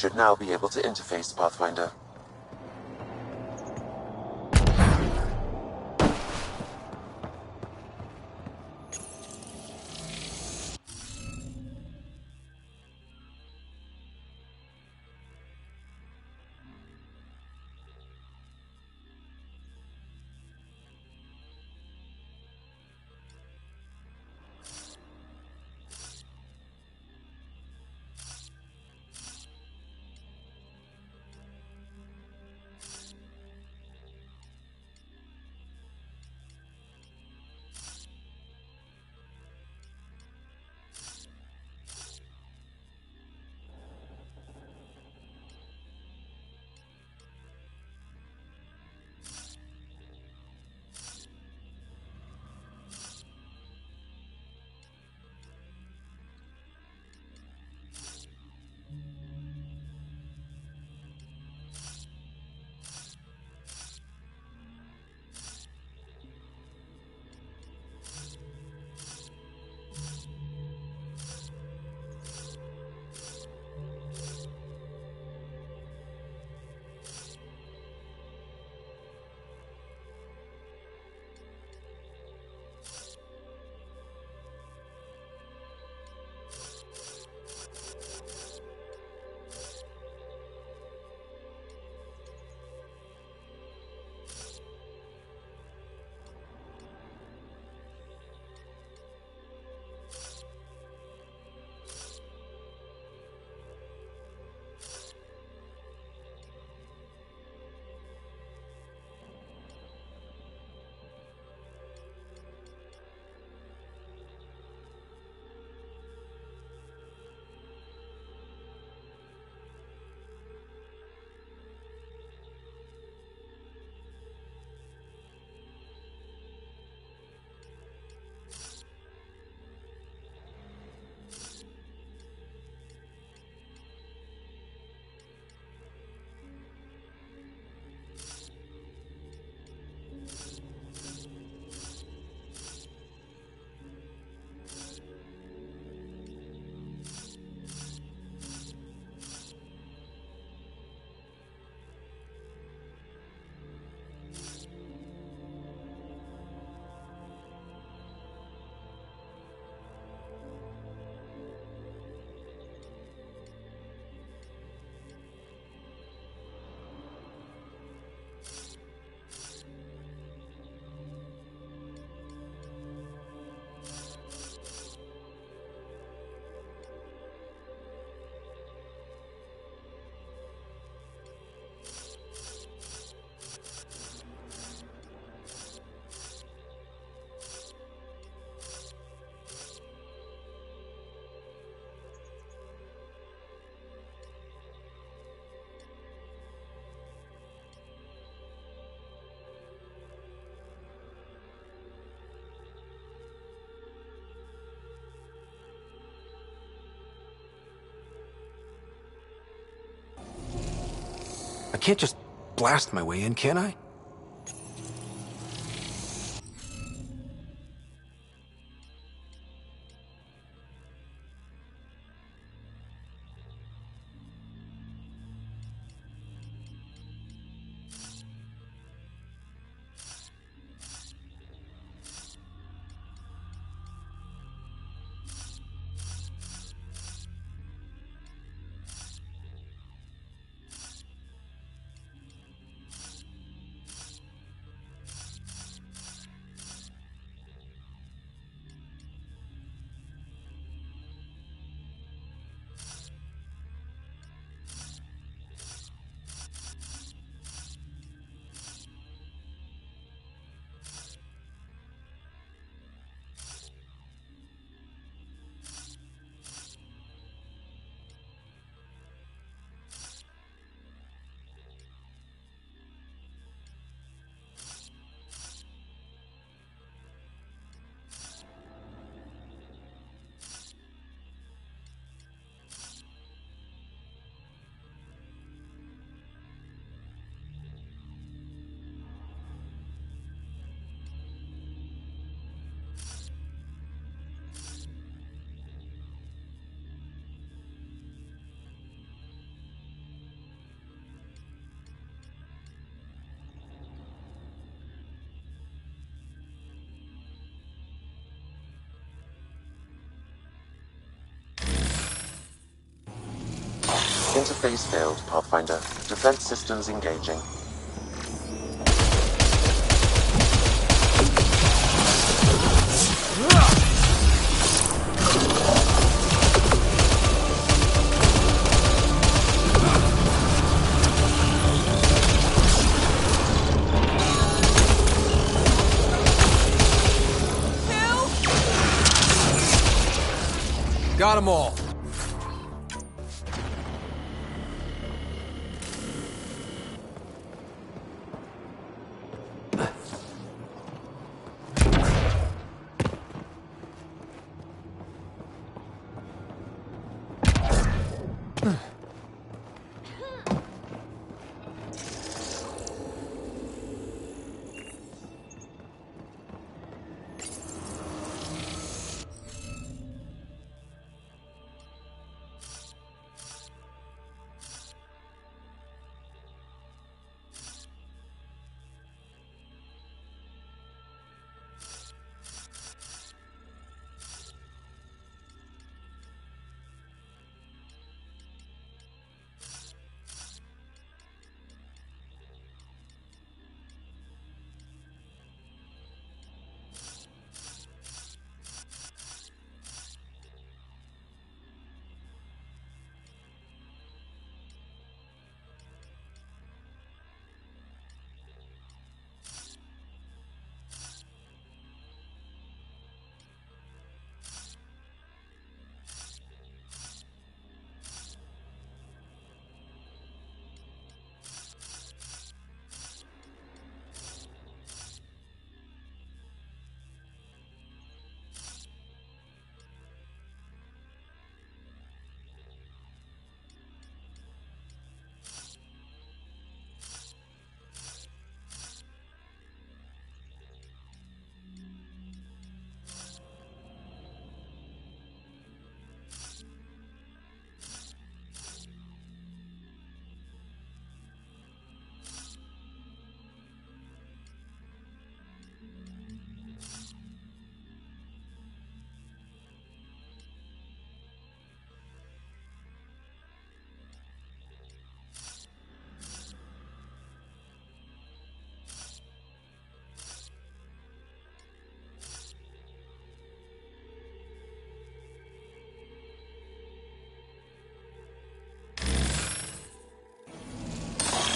should now be able to interface, Pathfinder. I can't just blast my way in, can I? Interface failed, Pathfinder. Defense systems engaging. Got them all.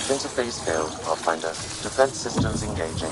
Interface failed, Pathfinder. Defense systems engaging.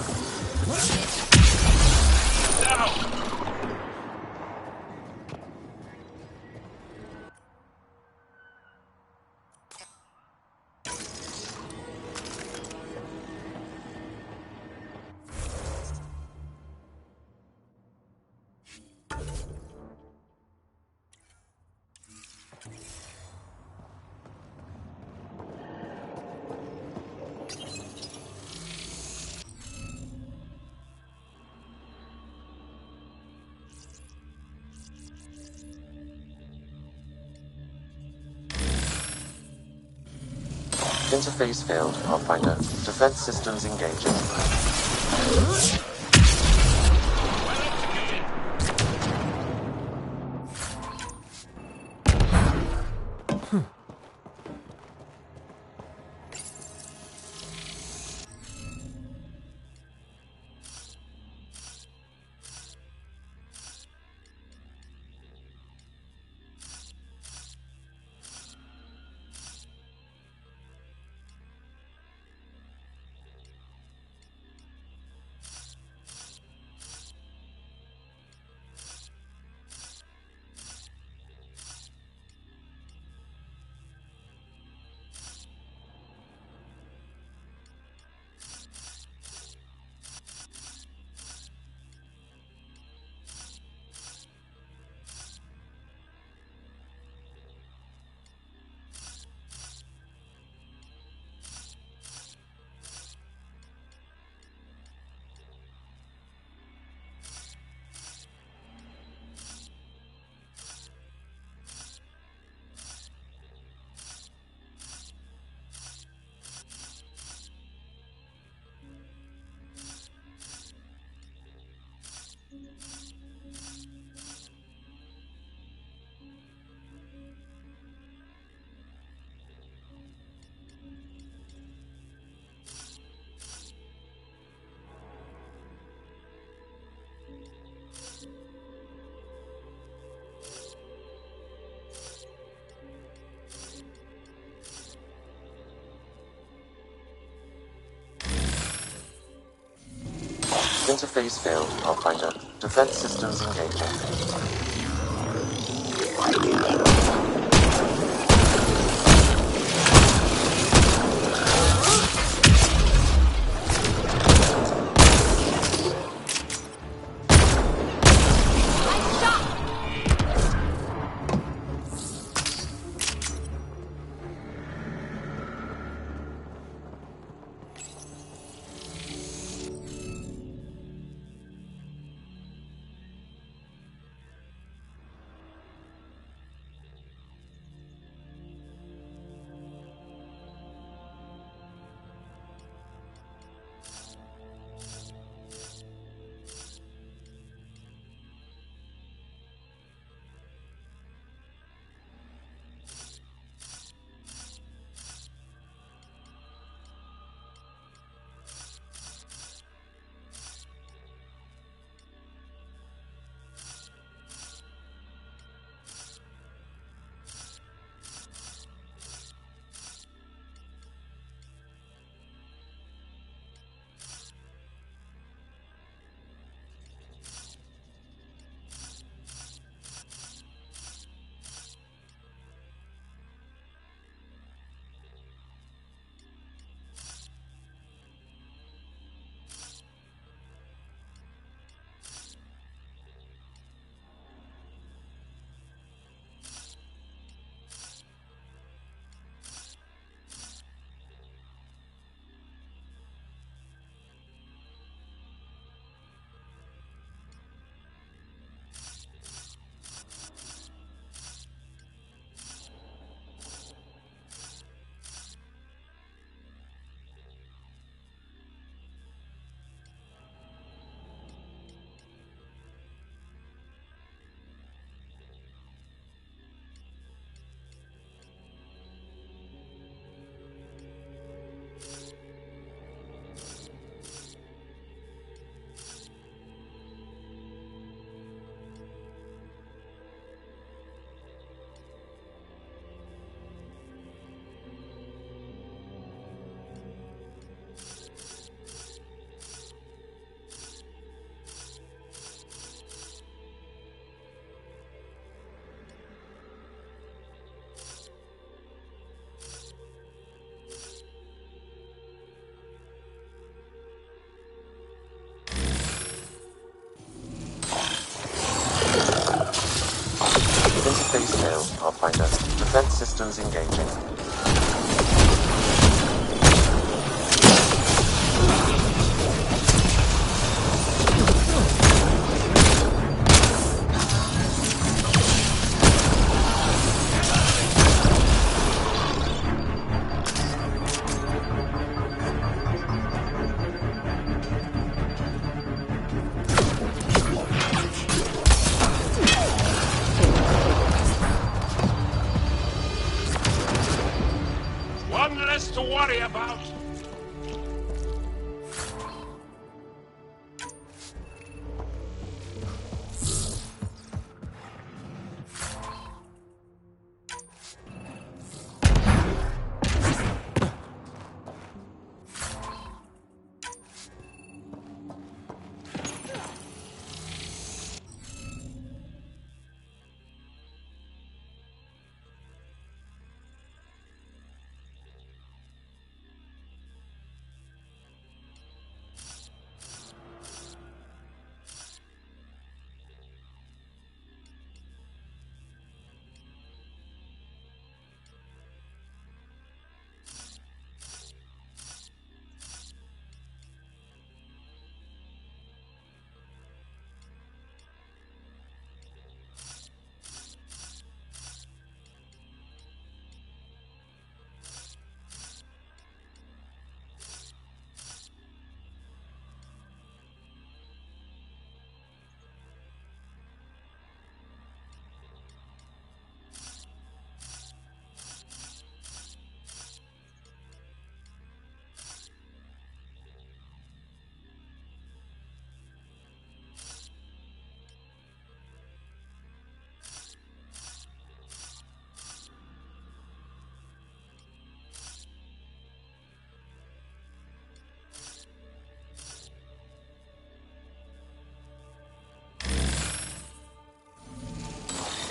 Interface failed, Pathfinder. Defense systems engaging. Interface failed, Pathfinder. Defense systems engaging. Interface failed, Pathfinder. Defense systems engaging. One less to worry about.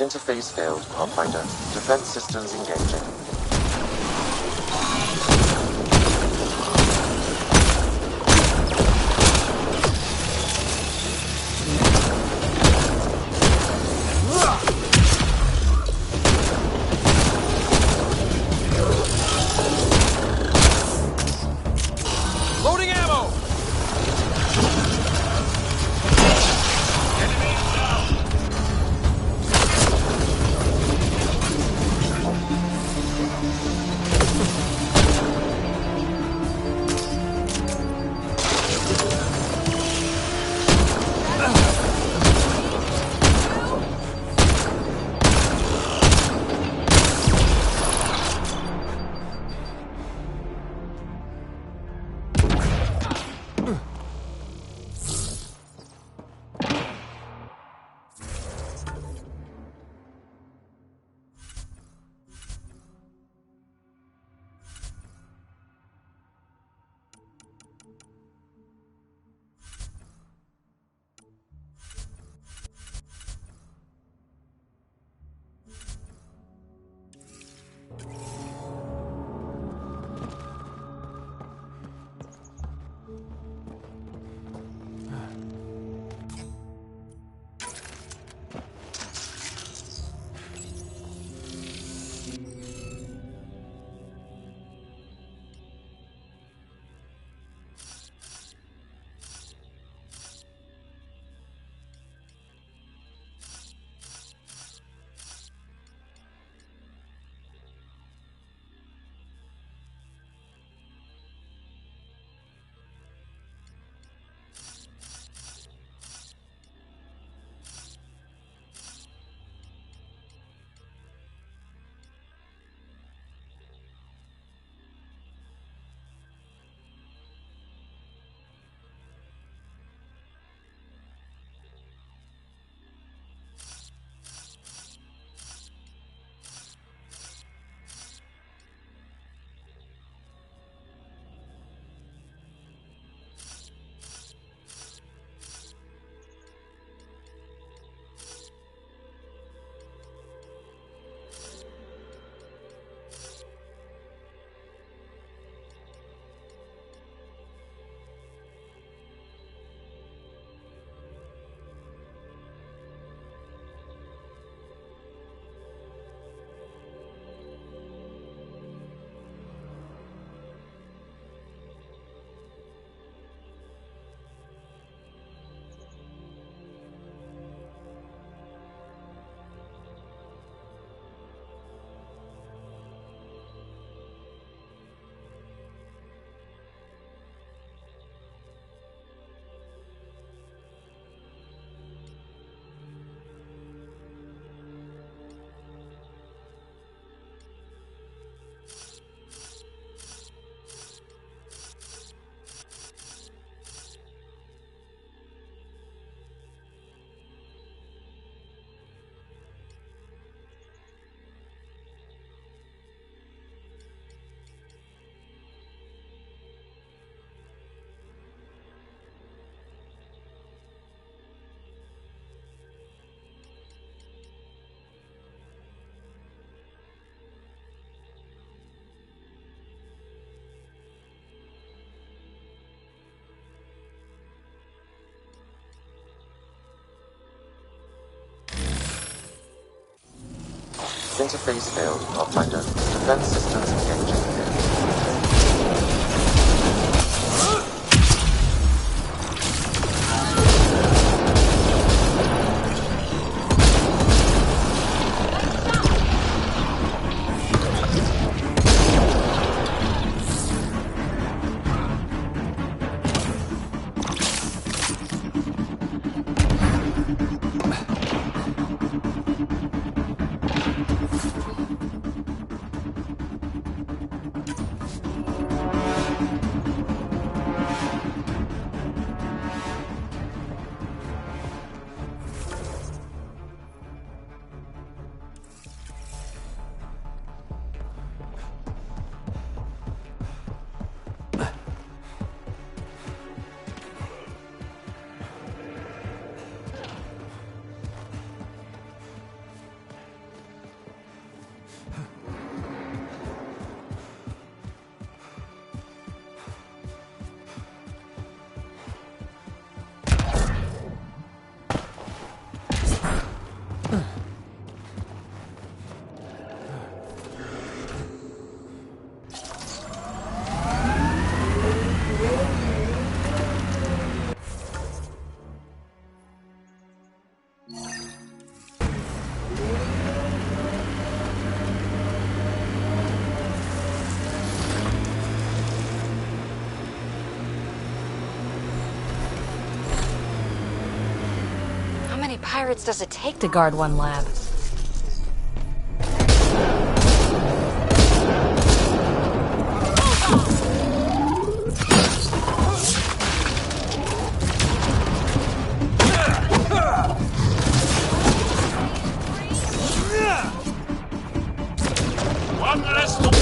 Interface failed, Pathfinder. Defense systems engaging. Loading ammo! Interface failed, Pathfinder. Defense systems engaging. pirates does it take to guard one lab? One less to...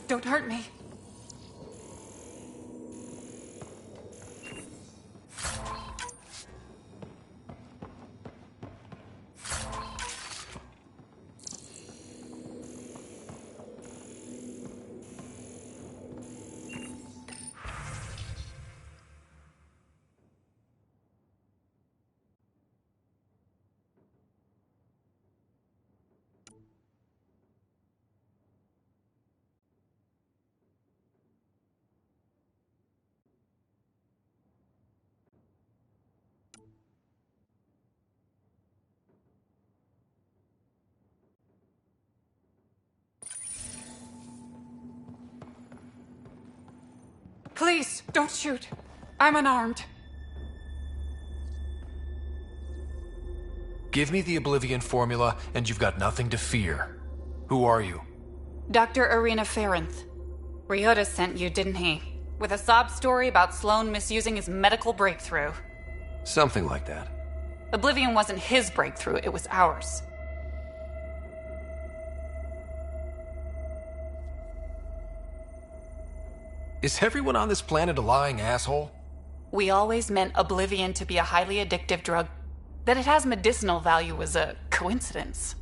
Don't hurt me. Please, don't shoot. I'm unarmed. Give me the Oblivion formula, and you've got nothing to fear. Who are you? Dr. Irina Ferenth. Ryota sent you, didn't he? with a sob story about Sloan misusing his medical breakthrough. Something like that. Oblivion wasn't his breakthrough, it was ours. Is everyone on this planet a lying asshole? We always meant Oblivion to be a highly addictive drug. That it has medicinal value was a coincidence.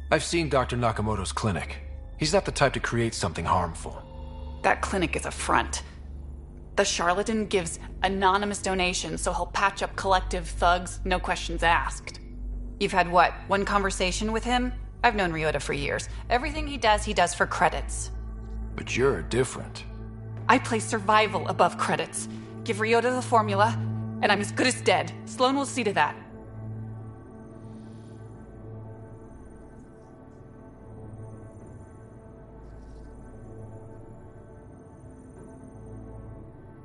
I've seen Dr. Nakamoto's clinic. He's not the type to create something harmful. That clinic is a front. The charlatan gives anonymous donations so he'll patch up collective thugs, no questions asked. You've had what, one conversation with him? I've known Ryota for years. Everything he does for credits. But you're different. I place survival above credits. Give Ryota the formula, and I'm as good as dead. Sloan will see to that.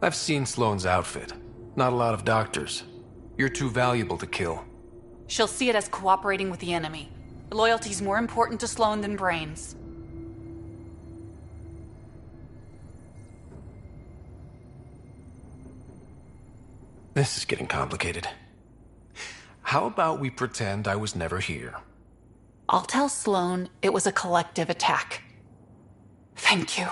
I've seen Sloan's outfit. Not a lot of doctors. You're too valuable to kill. She'll see it as cooperating with the enemy. Loyalty's more important to Sloan than brains. This is getting complicated. How about we pretend I was never here? I'll tell Sloan it was a collective attack. Thank you.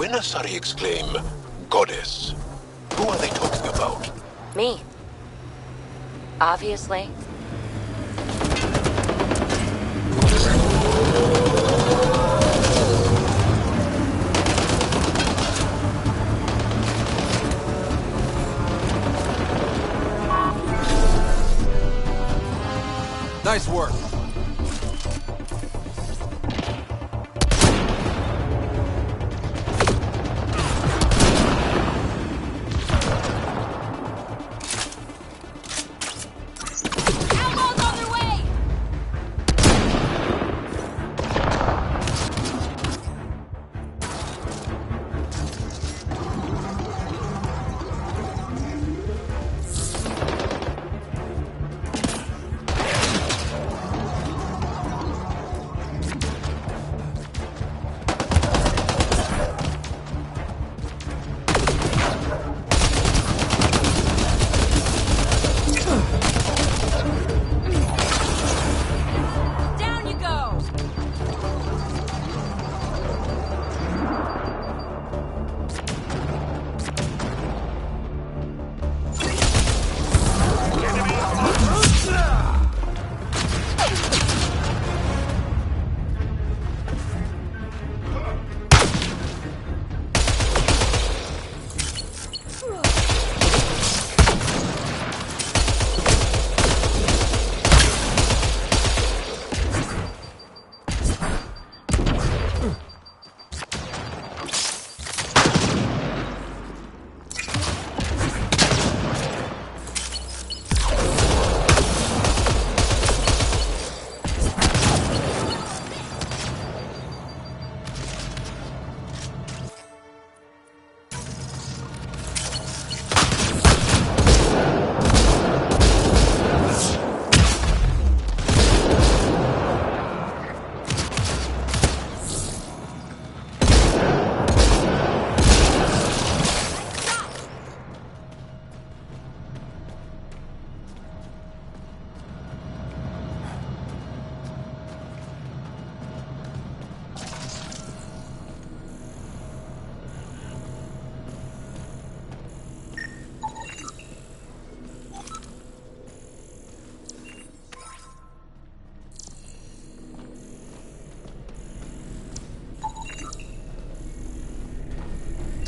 When Asari exclaim, Goddess, who are they talking about? Me. Obviously. Nice work.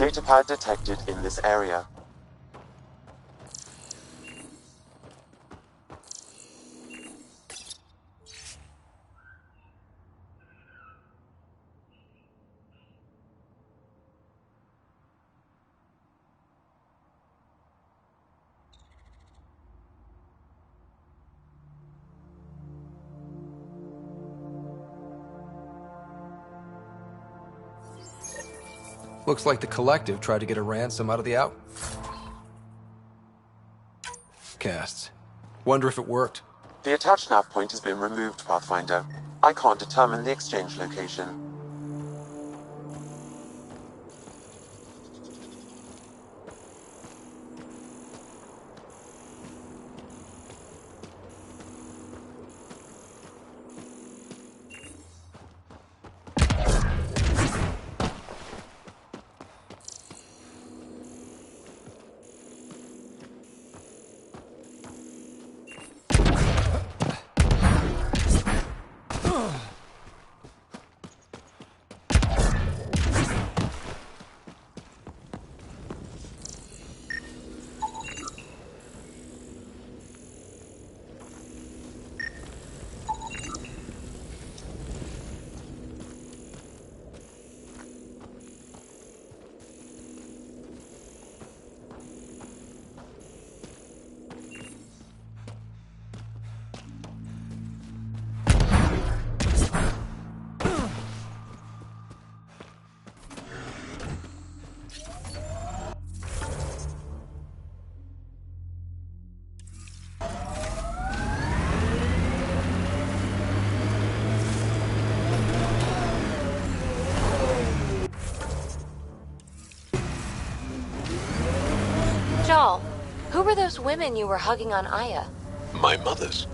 Datapad detected in this area. Looks like the Collective tried to get a ransom out of the outcasts. Wonder if it worked. The attached nav point has been removed, Pathfinder. I can't determine the exchange location. Joel, who were those women you were hugging on Aya? My mothers.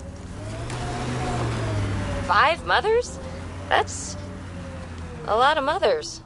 5 mothers? That's a lot of mothers.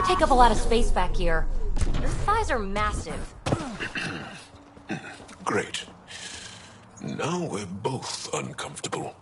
take up a lot of space back here. Your thighs are massive. Great. Now we're both uncomfortable.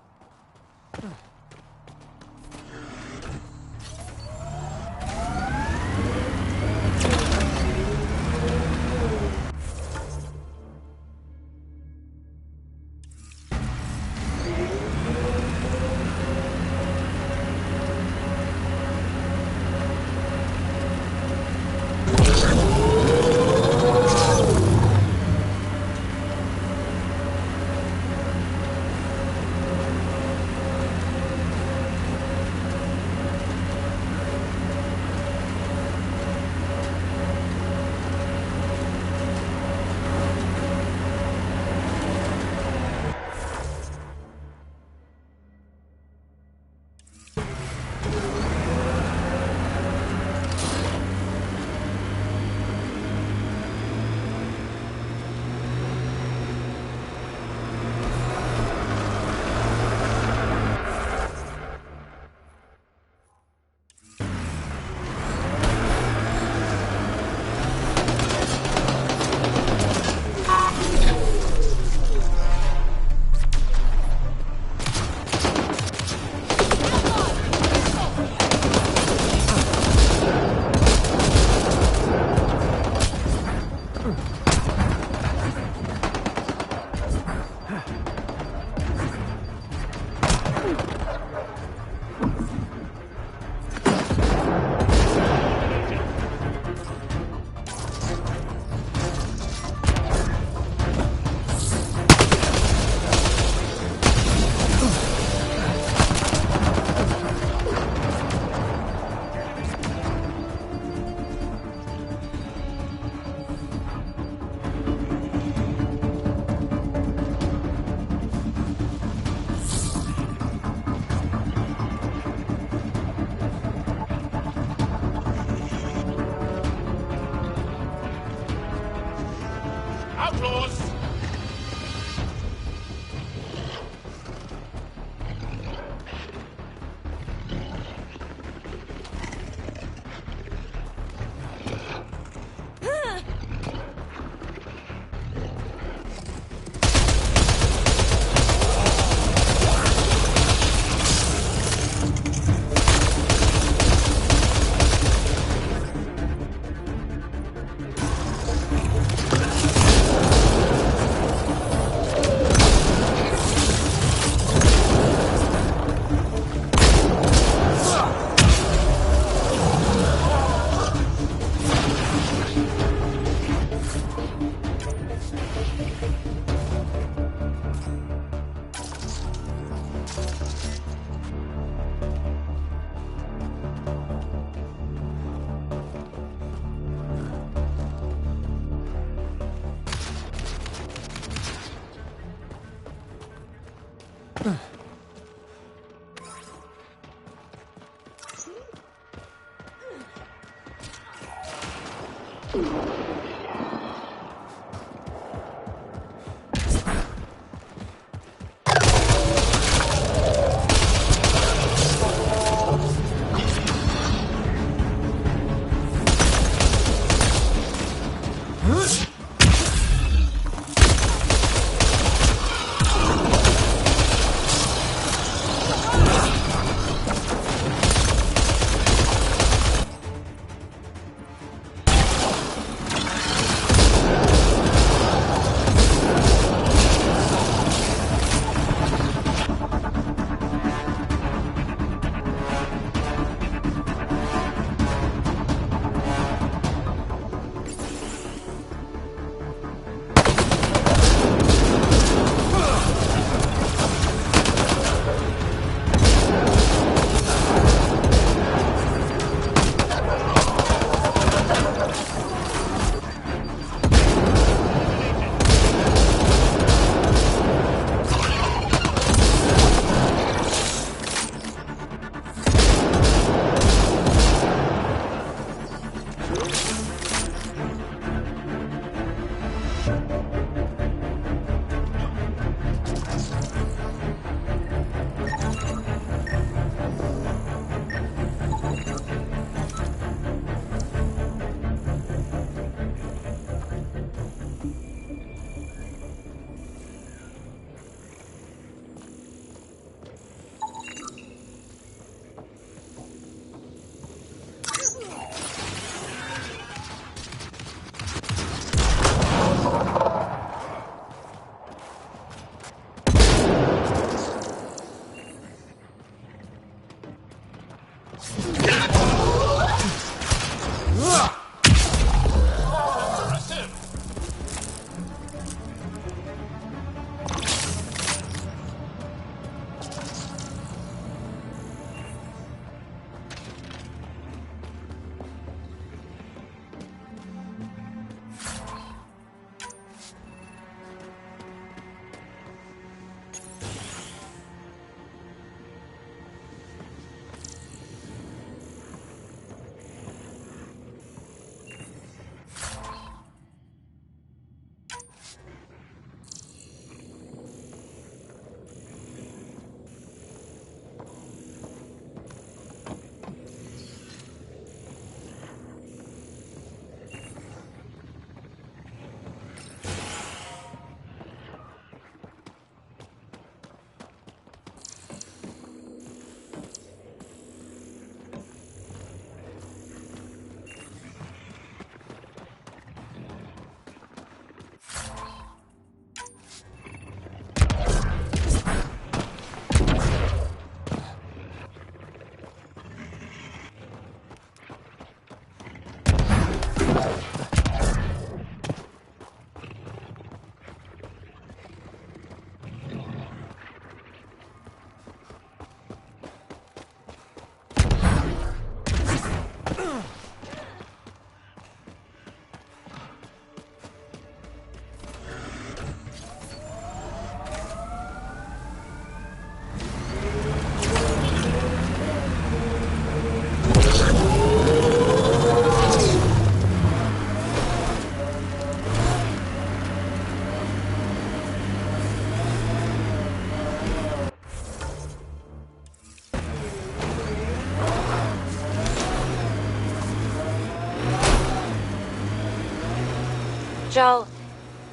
Joel,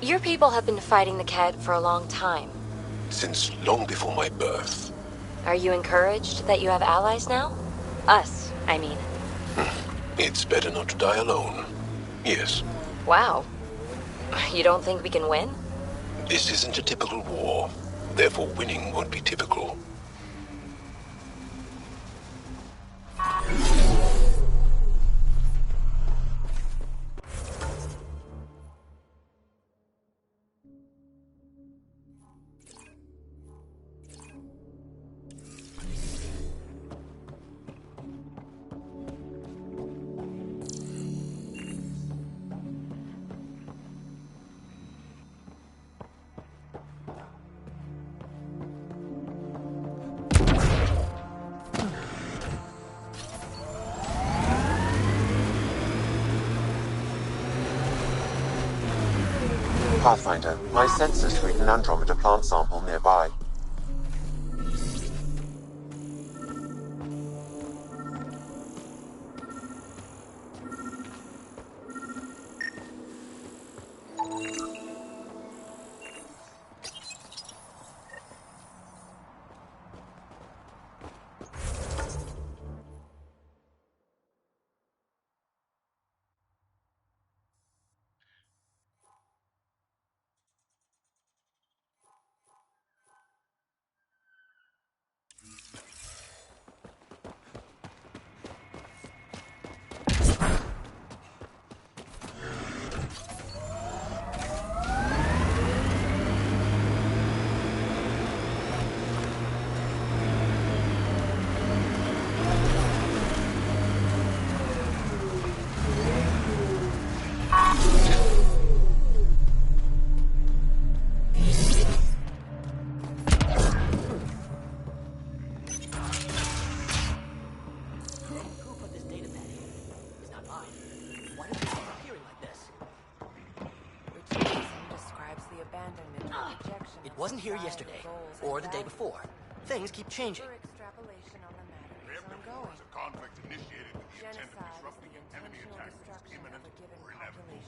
your people have been fighting the Kett for a long time. Since long before my birth. Are you encouraged that you have allies now? Us, I mean. It's better not to die alone. Yes. Wow. You don't think we can win? This isn't a typical war. Therefore, winning won't be typical. Pathfinder, my sensors read an Andromeda plant sample nearby. It wasn't here yesterday, or the day before. Things keep changing. Preemptive war is a conflict initiated with the intent of disrupting an enemy attack that is imminent or inevitable.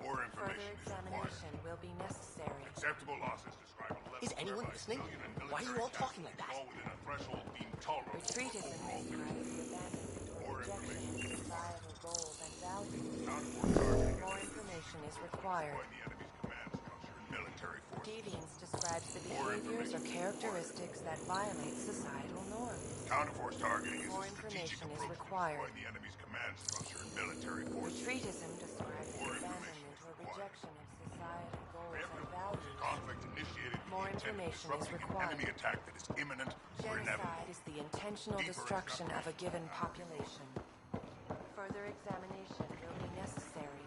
More information is required. Will be necessary. Acceptable losses describe a level Is anyone whereby listening? civilian and Why are you military all talking like that? fall within a threshold deemed tolerable. Retreat is More information is required. societal goals and values. Counterforce targeting More information is required. destroy the enemy's command structure and military forces. Deviance describes the behaviors or characteristics that violate societal norms. Counterforce targeting is More a strategic information is approach to required. destroying the enemy's command structure and military forces. Retreatism describes the abandonment or rejection of societal goals and values. Conflict initiated with More the intent of information is disrupting an required. enemy attack that is imminent or inevitable. Genocide is the intentional destruction of a given population. Further examination will be necessary.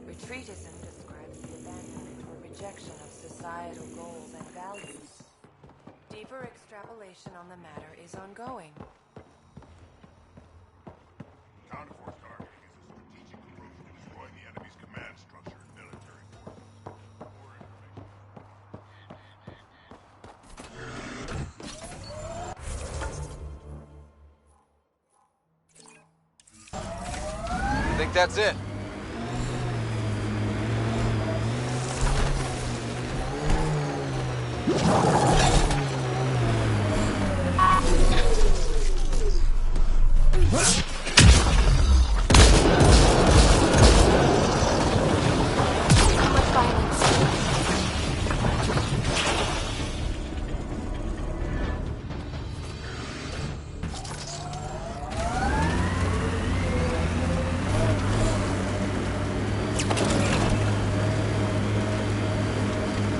Retreatism describes the abandonment or rejection of societal goals and values. Deeper extrapolation on the matter is ongoing. Counterforce targeting is a strategic approach to destroying the enemy's command structure and military forces. More Think that's it?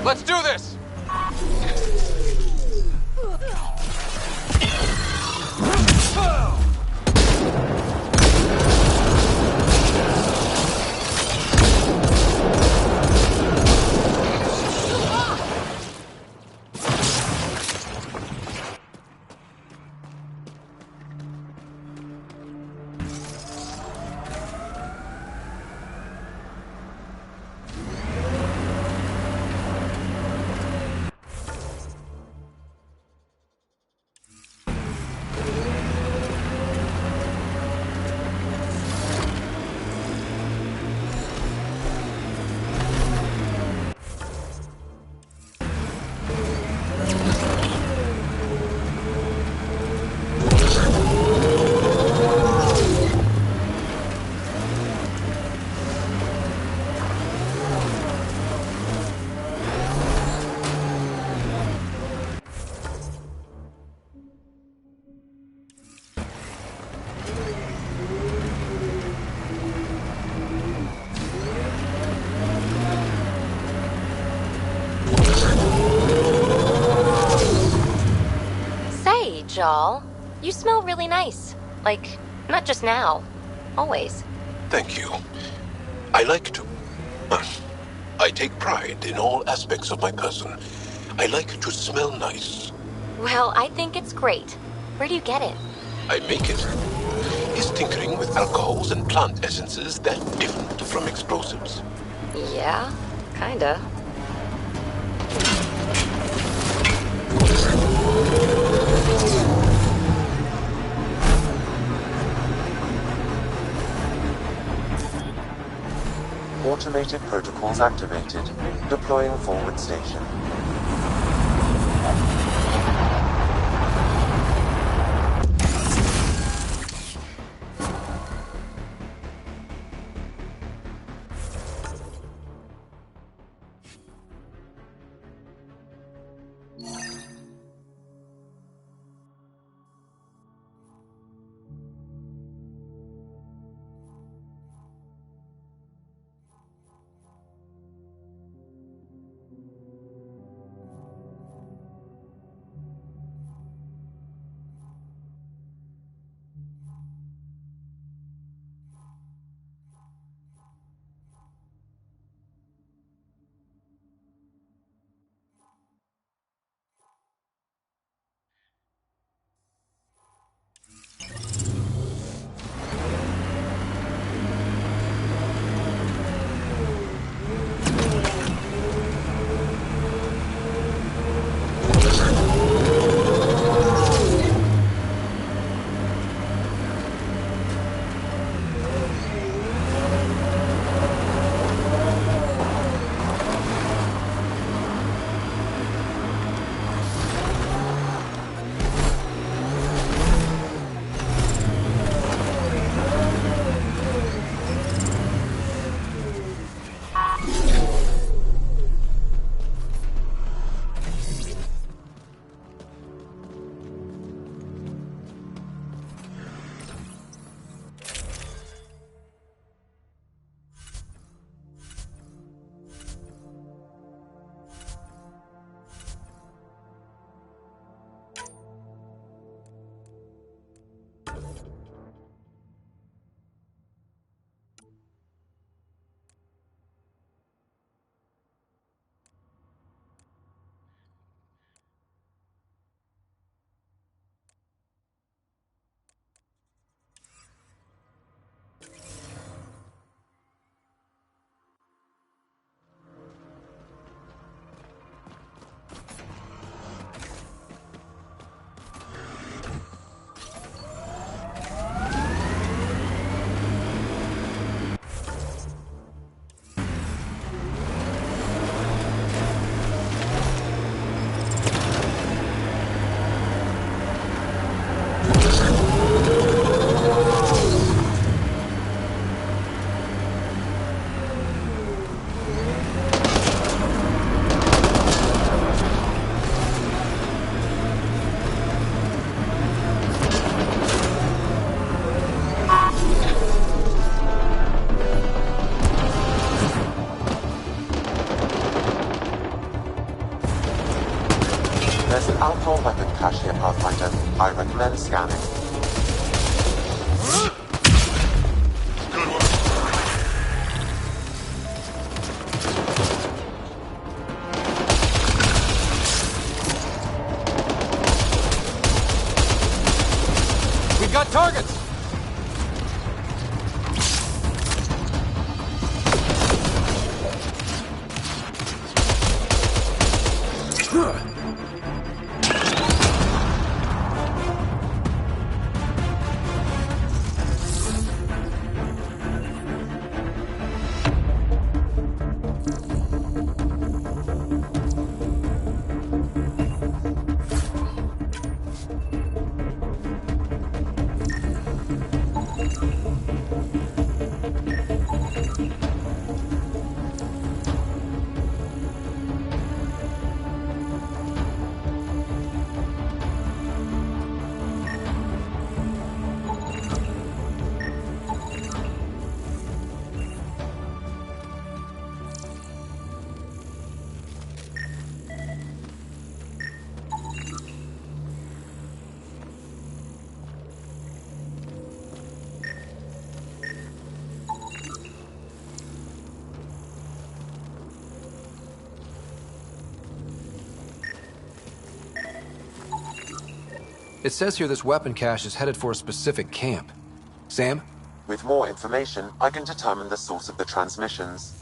Let's do this! Say, Jal, you smell really nice. Like, not just now. Always. Thank you. I like to. I take pride in all aspects of my person. I like to smell nice. Well, I think it's great. Where do you get it? I make it. Is tinkering with alcohols and plant essences that different from explosives? Yeah, kinda. Automated protocols activated. Deploying forward station. Small weapon cache here, Pathfinder. I recommend scanning. Good one. We've got targets! It says here this weapon cache is headed for a specific camp. Sam? With more information, I can determine the source of the transmissions.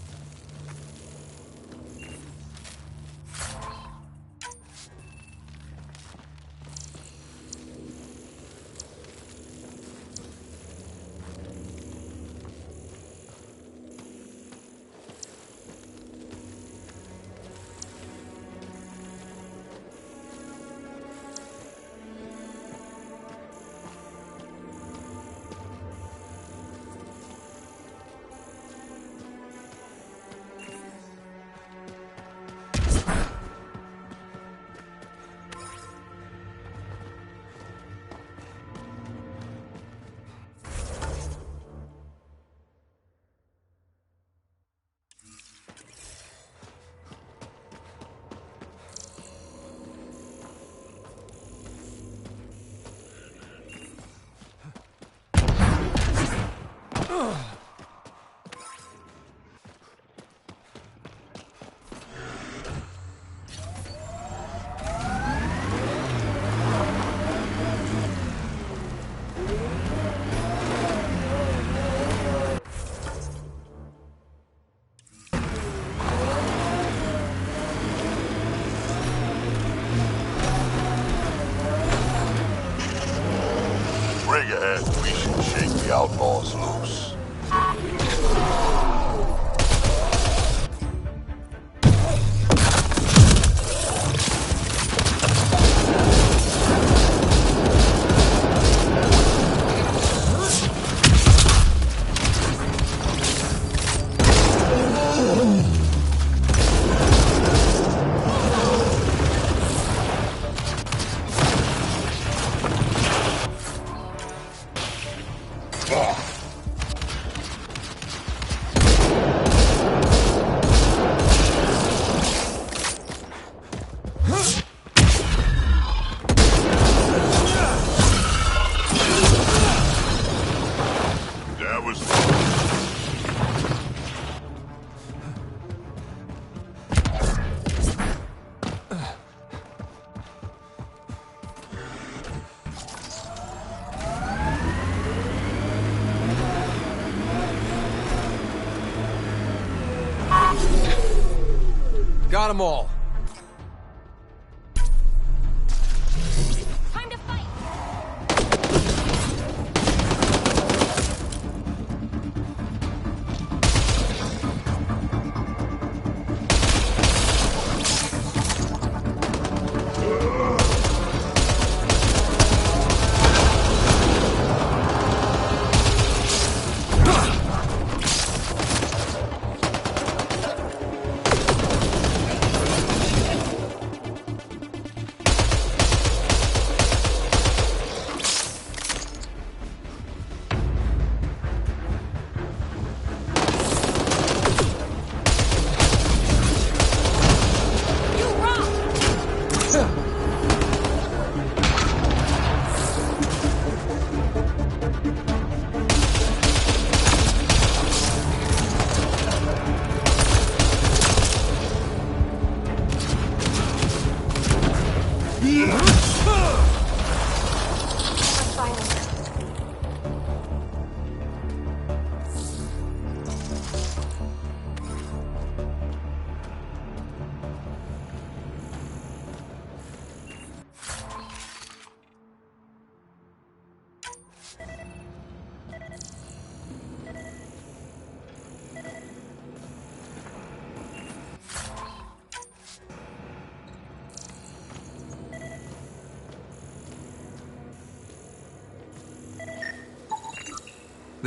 Rig ahead, we should shake the outlaws loose. That was Got them all. Time to fight!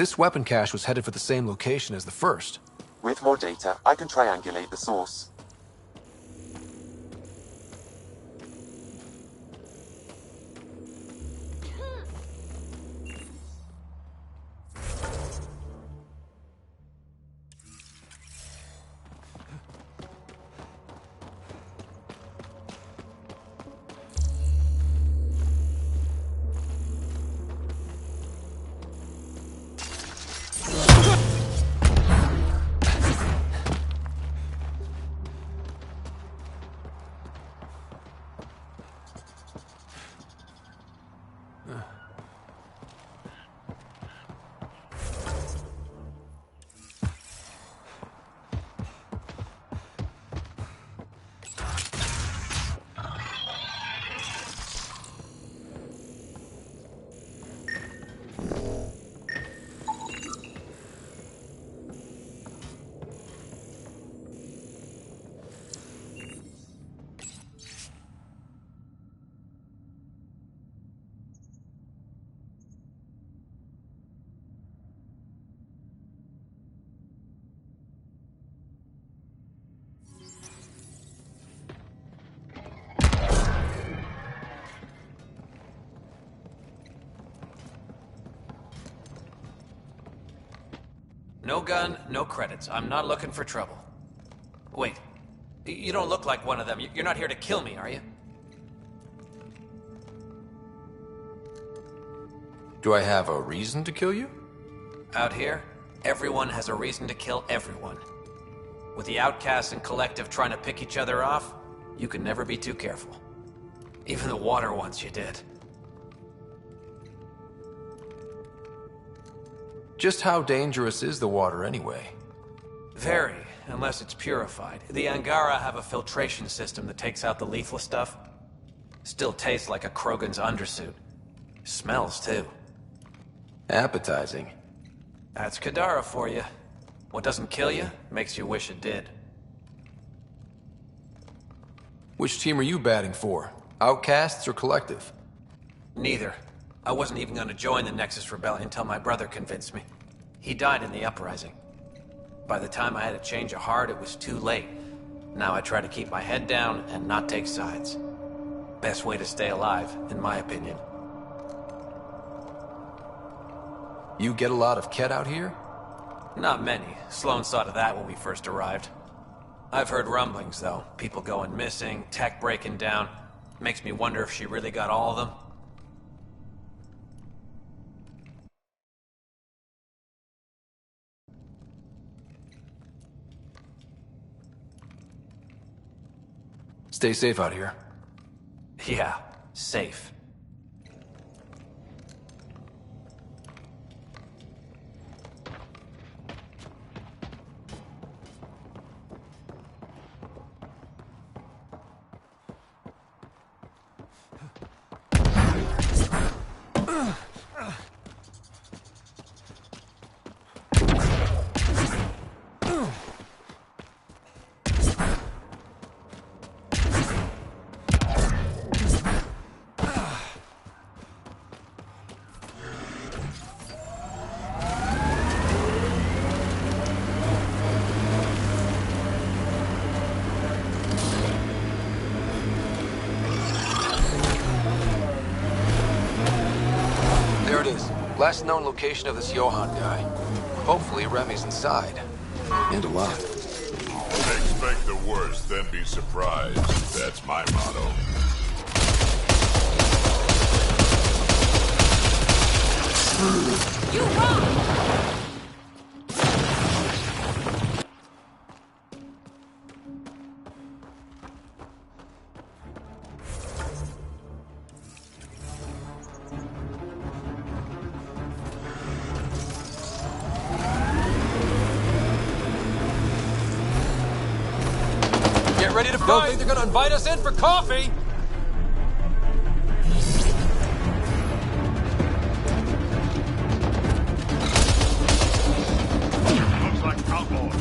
This weapon cache was headed for the same location as the first. With more data, I can triangulate the source. No gun, no credits. I'm not looking for trouble. Wait. You don't look like one of them. You're not here to kill me, are you? Do I have a reason to kill you? Out here, everyone has a reason to kill everyone. With the outcasts and collective trying to pick each other off, you can never be too careful. Even the water wants you dead. Just how dangerous is the water anyway? Very, unless it's purified. The Angara have a filtration system that takes out the lethal stuff. Still tastes like a Krogan's undersuit. Smells too. Appetizing. That's Kadara for you. What doesn't kill you, makes you wish it did. Which team are you batting for? Outcasts or Collective? Neither. I wasn't even going to join the Nexus Rebellion until my brother convinced me. He died in the uprising. By the time I had a change of heart, it was too late. Now I try to keep my head down and not take sides. Best way to stay alive, in my opinion. You get a lot of Ket out here? Not many. Sloan saw to that when we first arrived. I've heard rumblings, though. People going missing, tech breaking down. Makes me wonder if she really got all of them. Stay safe out here. Yeah, safe. Last known location of this Johann guy. Hopefully Remy's inside. And alive. Expect the worst, then be surprised. That's my motto. You rock! Ready to fight? Don't think they're gonna invite us in for coffee? Looks like outlaws.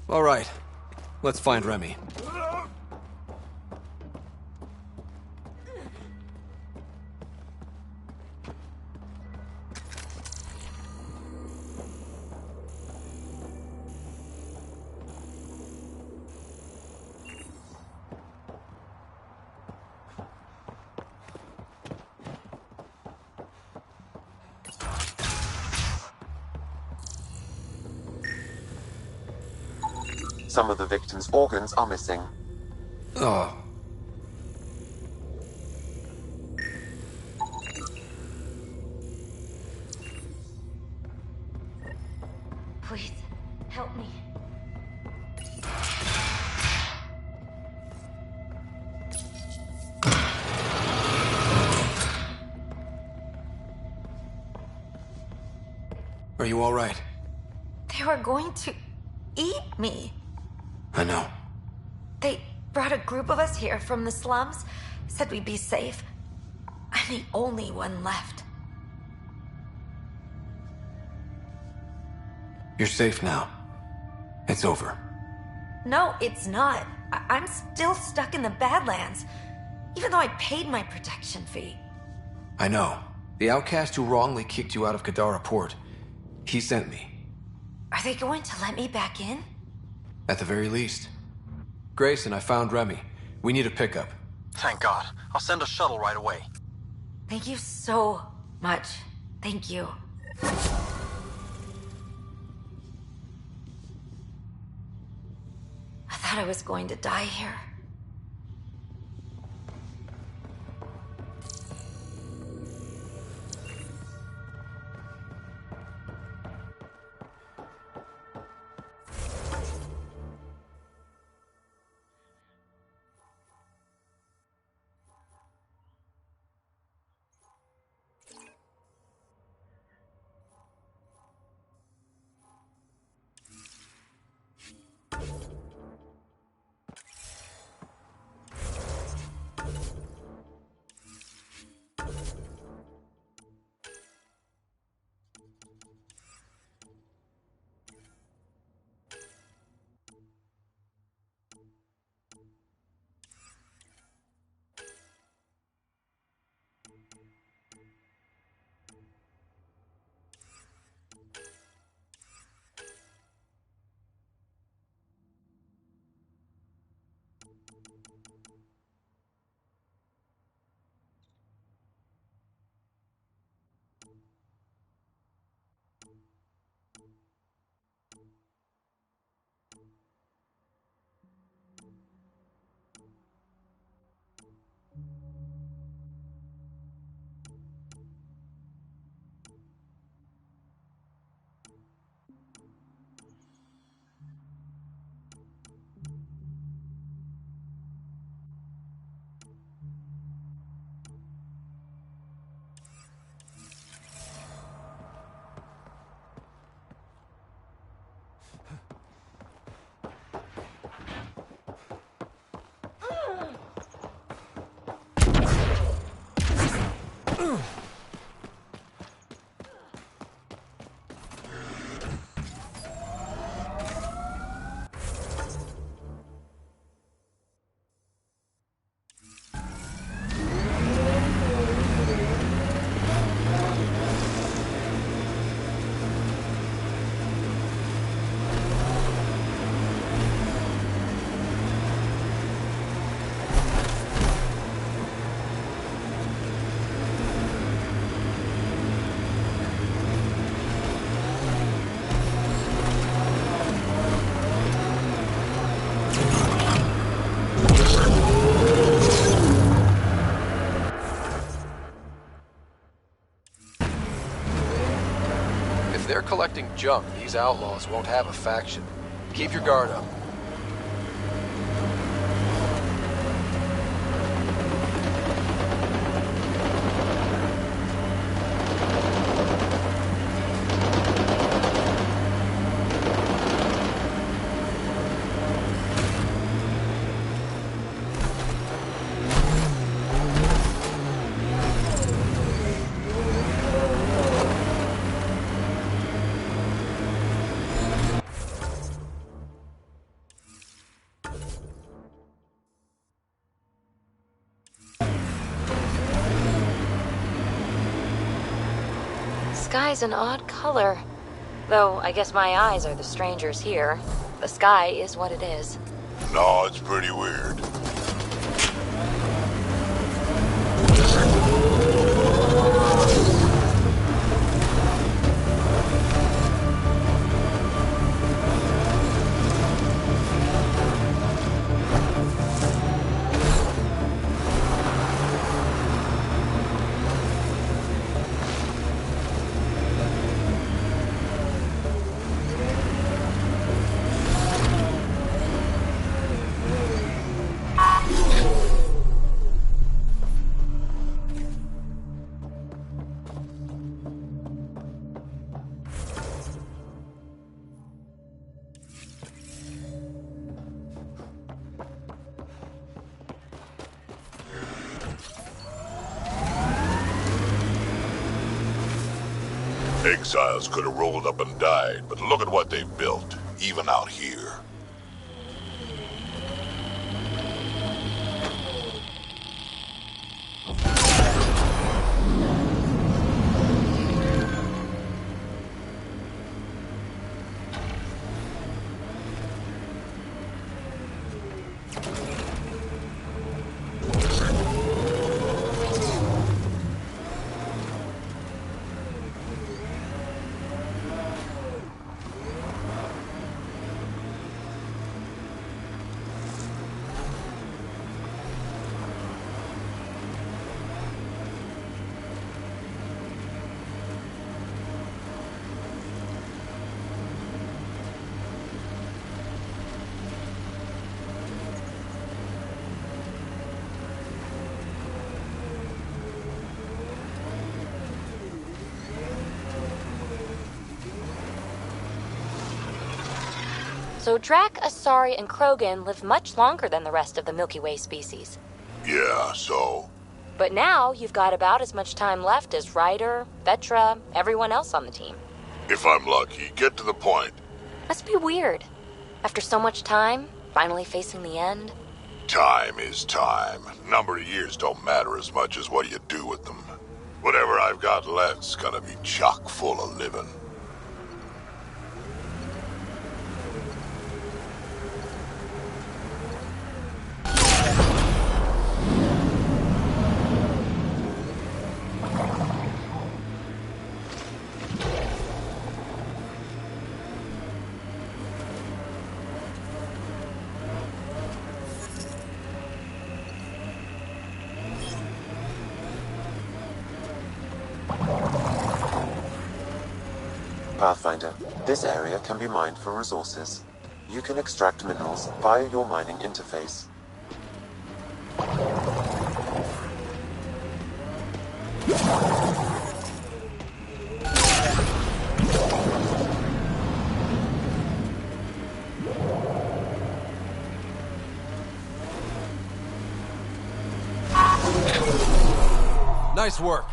All right. Let's find Remy. Some of the victim's organs are missing. Oh. Please, help me. Are you all right? They were going to eat me. I know. They brought a group of us here from the slums, said we'd be safe. I'm the only one left. You're safe now. It's over. No, it's not. I'm still stuck in the Badlands, even though I paid my protection fee. I know. The outcast who wrongly kicked you out of Kadara Port, he sent me. Are they going to let me back in? At the very least. Grayson, I found Remy. We need a pickup. Thank God. I'll send a shuttle right away. Thank you so much. Thank you. I thought I was going to die here. If they're collecting junk, these outlaws won't have a faction. Keep your guard up. sky's an odd color. Though, I guess my eyes are the strangers here. The sky is what it is. No, it's pretty weird. Exiles could have rolled up and died, but look at what they've built, even out here. So Drac, Asari, and Krogan live much longer than the rest of the Milky Way species. Yeah, so? But now you've got about as much time left as Ryder, Vetra, everyone else on the team. If I'm lucky, get to the point. Must be weird. After so much time, finally facing the end. Time is time. Number of years don't matter as much as what you do with them. Whatever I've got left's gonna be chock full of living. Pathfinder, this area can be mined for resources. You can extract minerals via your mining interface. Nice work.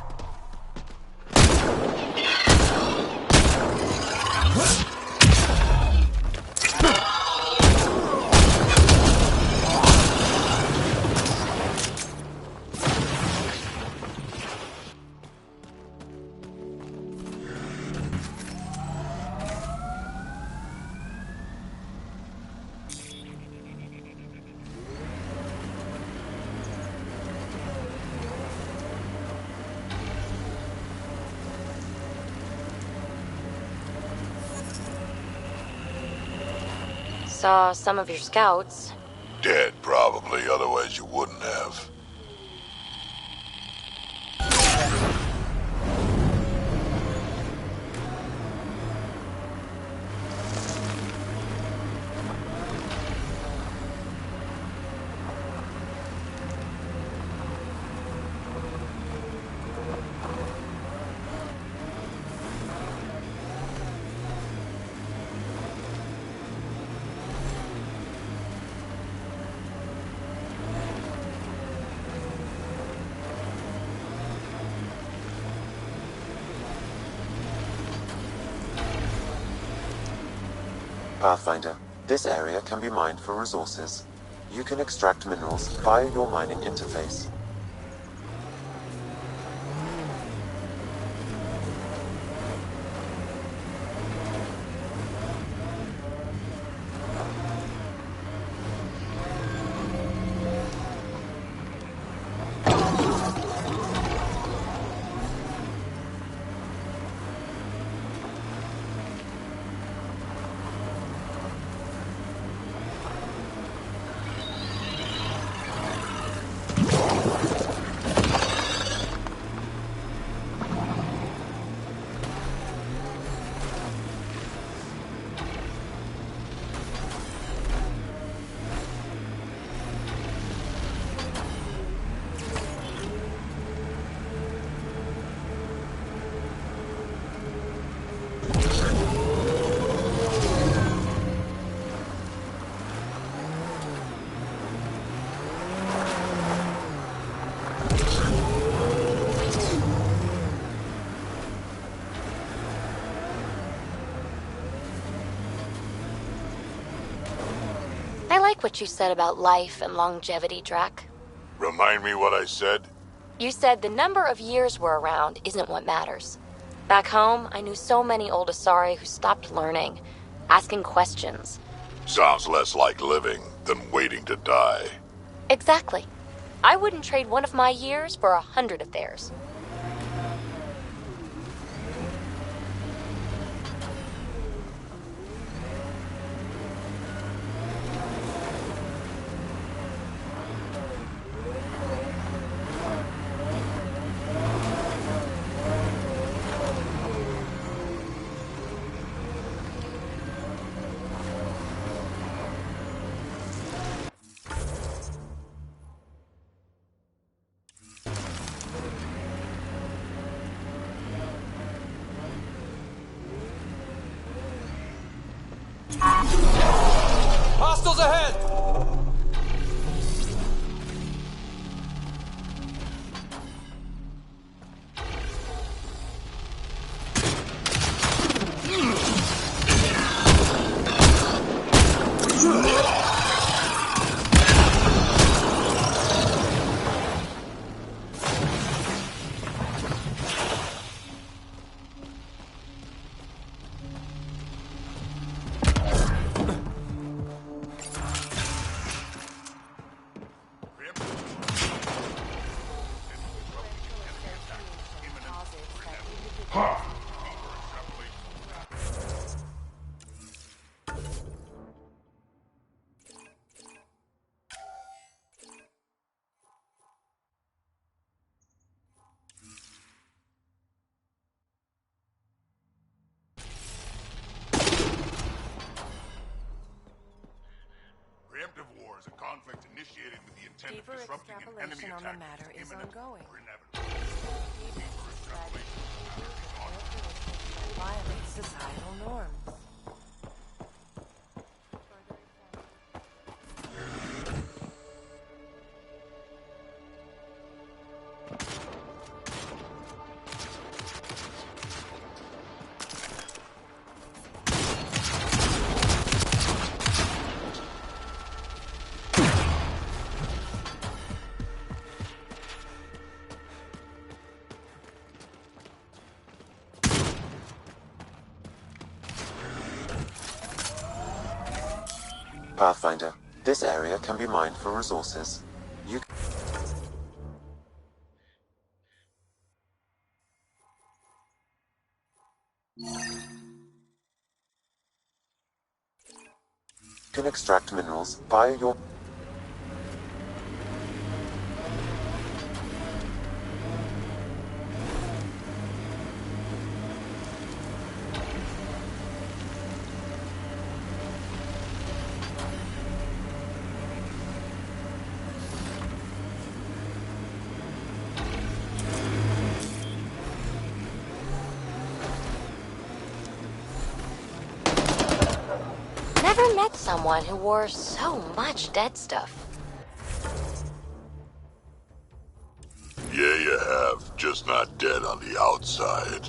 Saw some of your scouts. Dead, probably, otherwise you wouldn't have. Pathfinder, this area can be mined for resources. You can extract minerals via your mining interface. I like what you said about life and longevity, Drac. Remind me what I said? You said the number of years we're around isn't what matters. Back home, I knew so many old Asari who stopped learning, asking questions. Sounds less like living than waiting to die. Exactly. I wouldn't trade one of my years for 100 of theirs. Hostiles ahead! Preemptive war is a conflict initiated with the intent of disrupting an enemy Extrapolation on the attack matter that's is imminent ongoing. or inevitable. Deeper extrapolation of the matter is ongoing. Violate societal norms. Pathfinder, this area can be mined for resources. You can extract minerals via your Never met someone who wore so much dead stuff. Yeah, you have. Just not dead on the outside.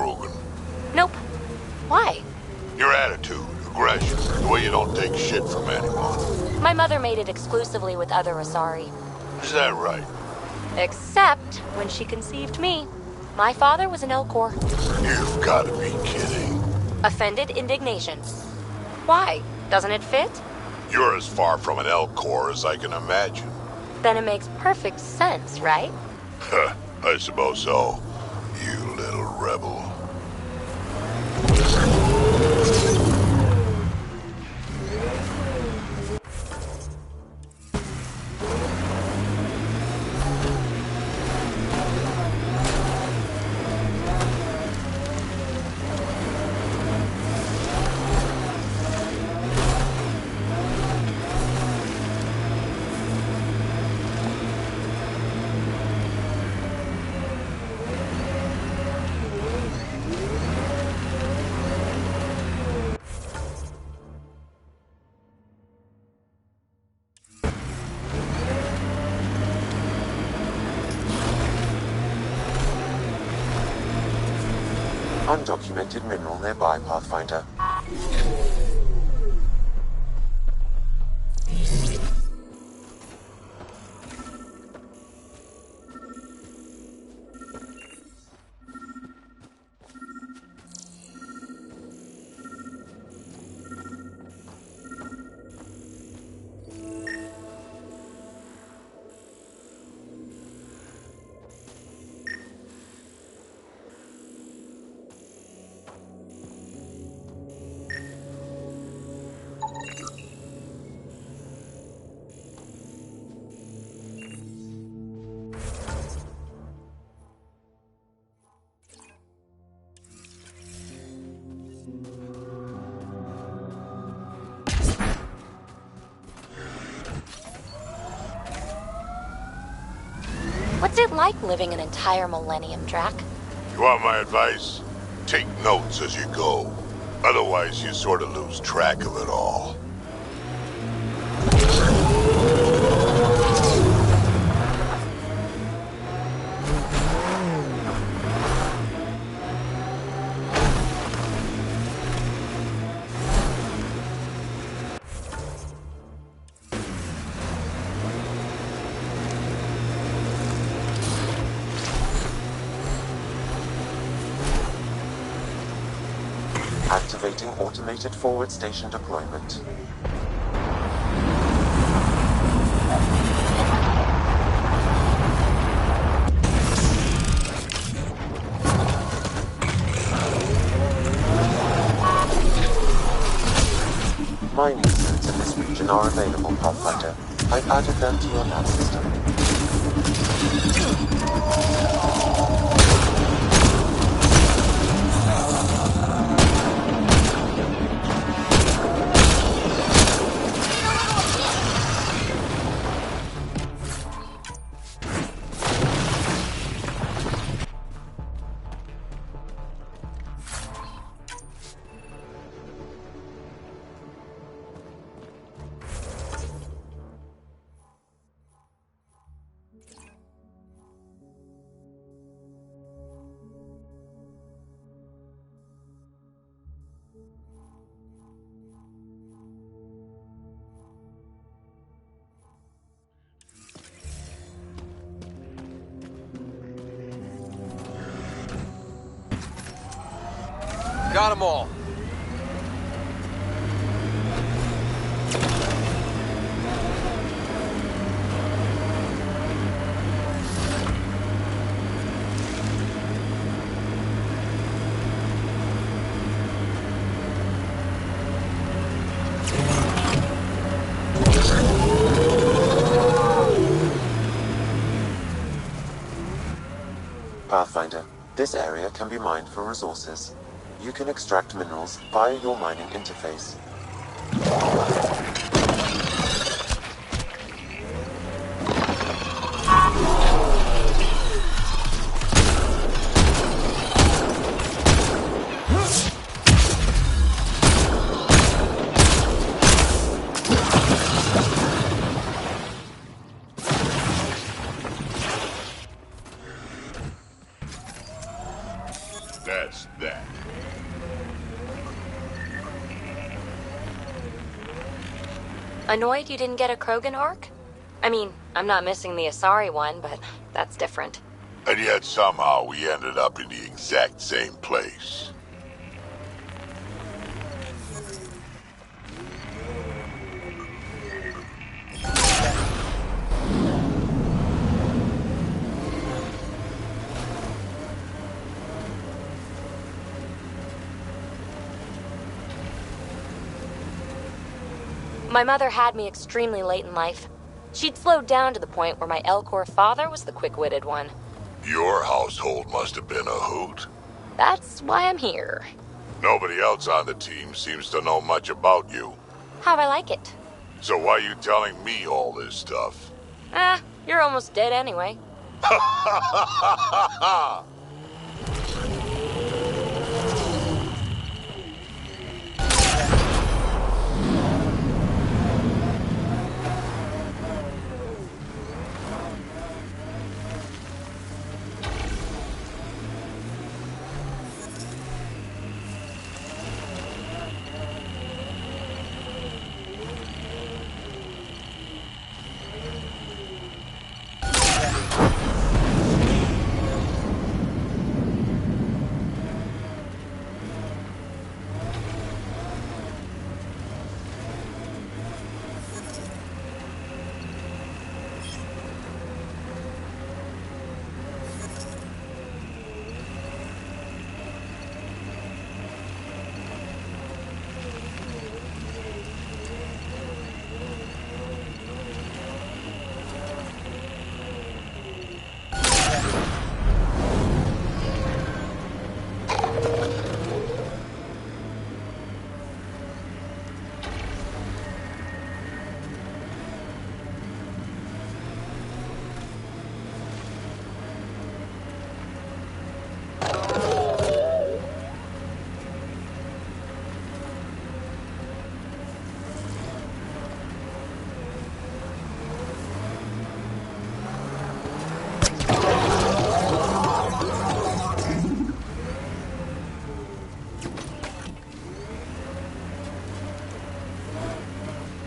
Krogan? Nope. Why? Your attitude, aggression, the way you don't take shit from anyone. My mother made it exclusively with other Asari. Is that right? Except when she conceived me. My father was an Elcor. You've got to be kidding. Offended indignation. Why? Doesn't it fit? You're as far from an Elcor as I can imagine. Then it makes perfect sense, right? I suppose so. You little rebel. Undocumented mineral nearby, Pathfinder. What's it like living an entire millennium, Drac? You want my advice? Take notes as you go. Otherwise, you sort of lose track of it all. Activating automated forward station deployment. Mining suits in this region are available, Pathfinder. I've added them to your nav system. Got them all. Pathfinder, this area can be mined for resources. You can extract minerals via your mining interface. That's Annoyed you didn't get a Krogan arc? I mean, I'm not missing the Asari one, but that's different. And yet somehow we ended up in the exact same place. My mother had me extremely late in life. She'd slowed down to the point where my Elcor father was the quick-witted one. Your household must have been a hoot. That's why I'm here. Nobody else on the team seems to know much about you. How'd I like it? So why are you telling me all this stuff? You're almost dead anyway. Ha ha ha ha ha!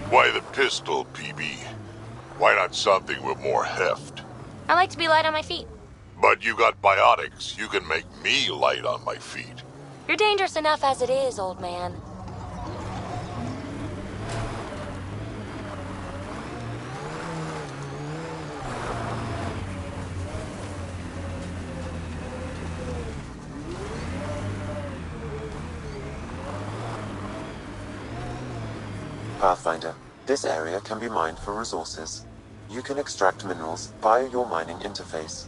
Why the pistol, PB? Why not something with more heft? I like to be light on my feet. But you got biotics. You can make me light on my feet. You're dangerous enough as it is, old man. Pathfinder, this area can be mined for resources. You can extract minerals via your mining interface.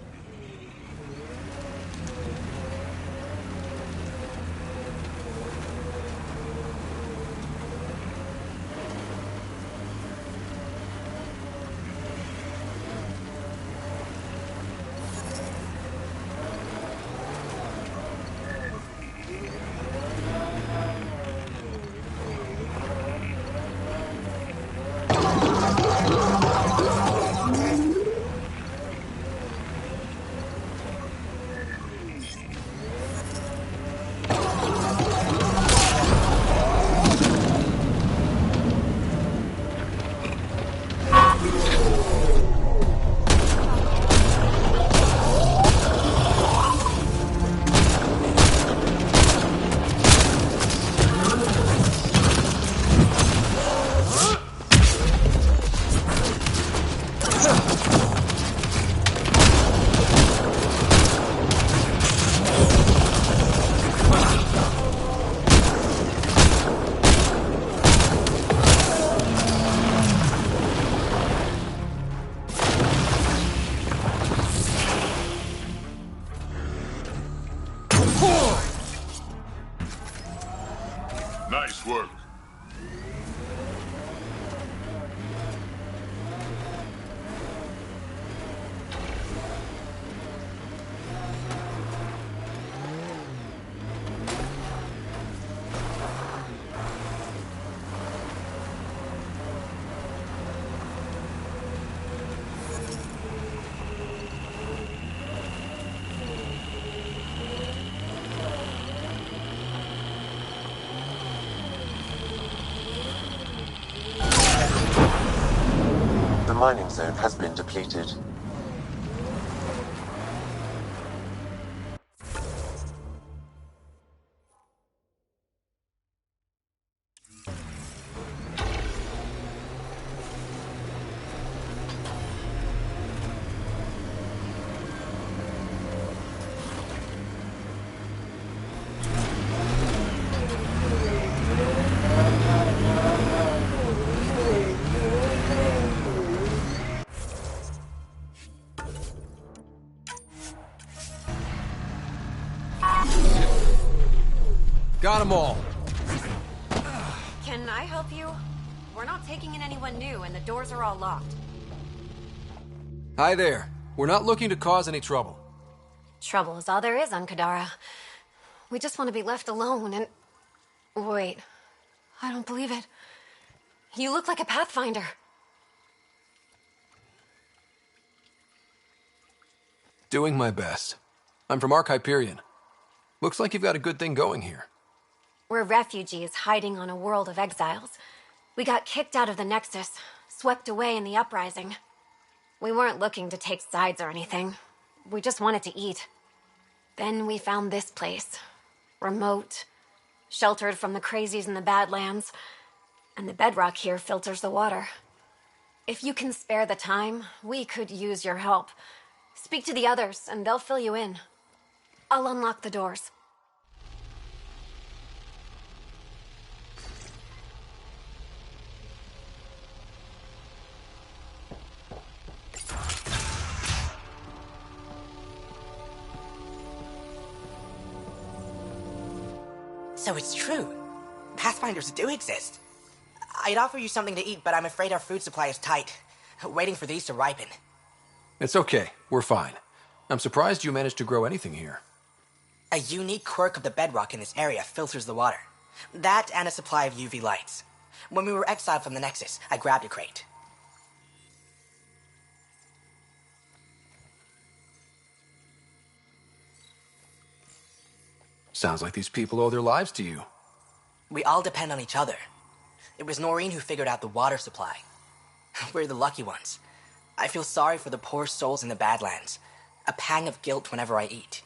mining zone has been depleted. Got them all. Can I help you? We're not taking in anyone new, and the doors are all locked. Hi there. We're not looking to cause any trouble. Trouble is all there is on Kadara. We just want to be left alone and... Wait. I don't believe it. You look like a Pathfinder. Doing my best. I'm from Ark Hyperion. Looks like you've got a good thing going here. We're refugees hiding on a world of exiles. We got kicked out of the Nexus, swept away in the uprising. We weren't looking to take sides or anything. We just wanted to eat. Then we found this place. Remote, sheltered from the crazies in the Badlands, and the bedrock here filters the water. If you can spare the time, we could use your help. Speak to the others, and they'll fill you in. I'll unlock the doors. So it's true. Pathfinders do exist. I'd offer you something to eat, but I'm afraid our food supply is tight. Waiting for these to ripen. It's okay. We're fine. I'm surprised you managed to grow anything here. A unique quirk of the bedrock in this area filters the water. That and a supply of UV lights. When we were exiled from the Nexus, I grabbed a crate. Sounds like these people owe their lives to you. We all depend on each other. It was Noreen who figured out the water supply. We're the lucky ones. I feel sorry for the poor souls in the Badlands. A pang of guilt whenever I eat.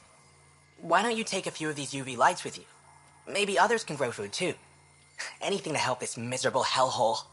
Why don't you take a few of these UV lights with you? Maybe others can grow food too. Anything to help this miserable hellhole.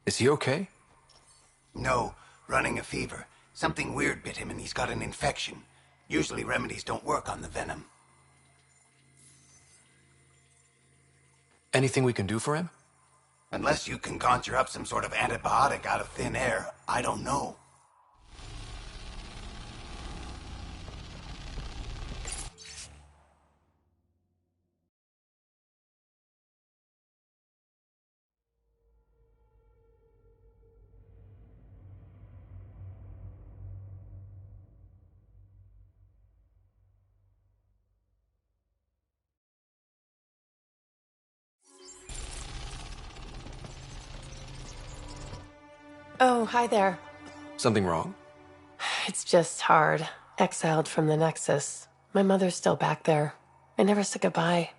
Is he okay? No, running a fever. Something weird bit him and he's got an infection. Usually remedies don't work on the venom. Anything we can do for him? Unless you can conjure up some sort of antibiotic out of thin air, I don't know. Oh, hi there. Something wrong? It's just hard. Exiled from the Nexus. My mother's still back there. I never said goodbye.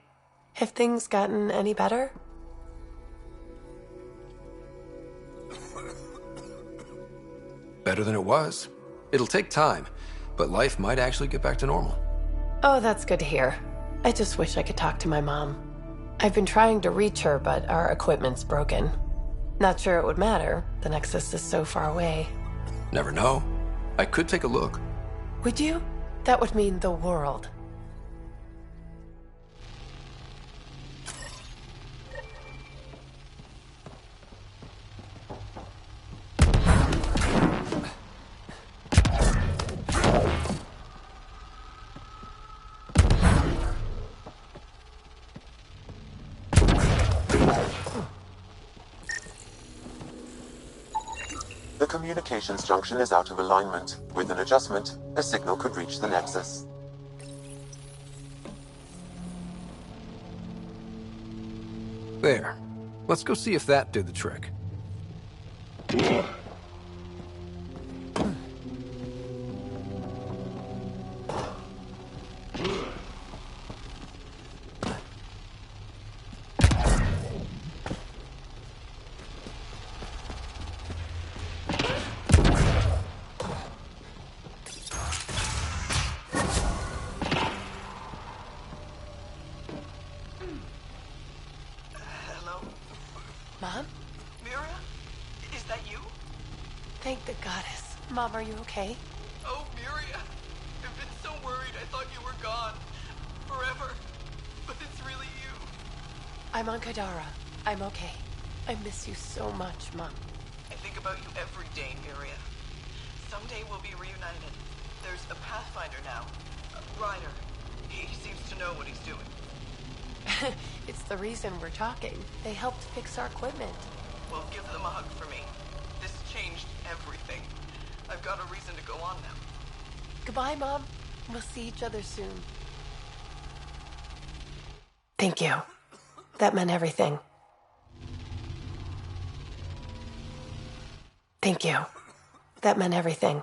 Have things gotten any better? Better than it was. It'll take time, but life might actually get back to normal. Oh, that's good to hear. I just wish I could talk to my mom. I've been trying to reach her, but our equipment's broken. Not sure it would matter. The Nexus is so far away. Never know. I could take a look. Would you? That would mean the world. The communications junction is out of alignment. With an adjustment, a signal could reach the Nexus. There. Let's go see if that did the trick. Mom? Mira? Is that you? Thank the goddess. Mom, are you okay? Oh, Miria. I've been so worried I thought you were gone. Forever. But it's really you. I'm on Kadara. I'm okay. I miss you so much, Mom. I think about you every day, Miria. Someday we'll be reunited. There's a Pathfinder now. Ryder. He seems to know what he's doing. It's the reason we're talking. They helped fix our equipment. Well, give them a hug for me. This changed everything. I've got a reason to go on now. Goodbye, Mom. We'll see each other soon. Thank you. That meant everything. Thank you. That meant everything.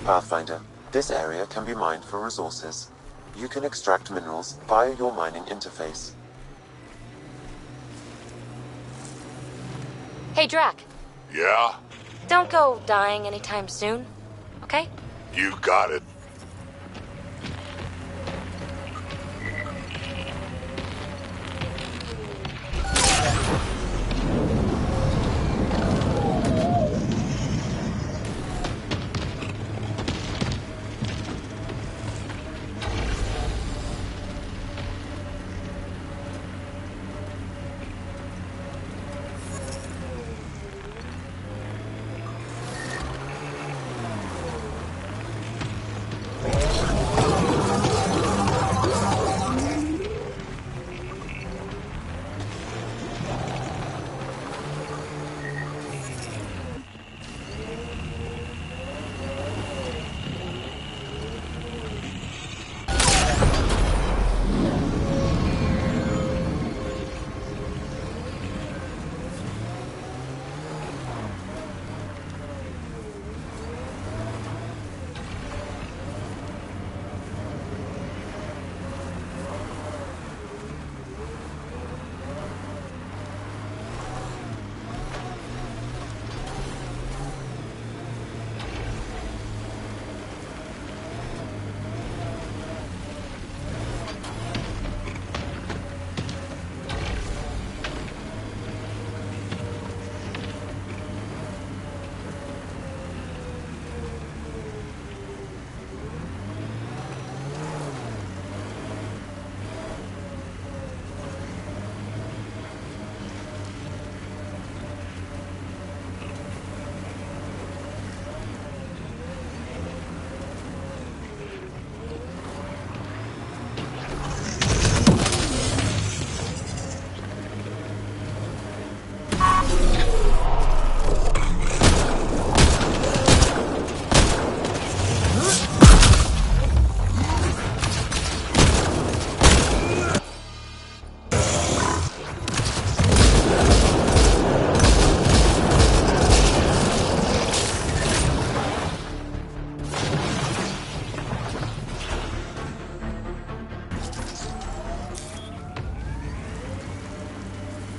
Pathfinder, this area can be mined for resources. You can extract minerals via your mining interface. Hey, Drac. Yeah? Don't go dying anytime soon, okay? You got it.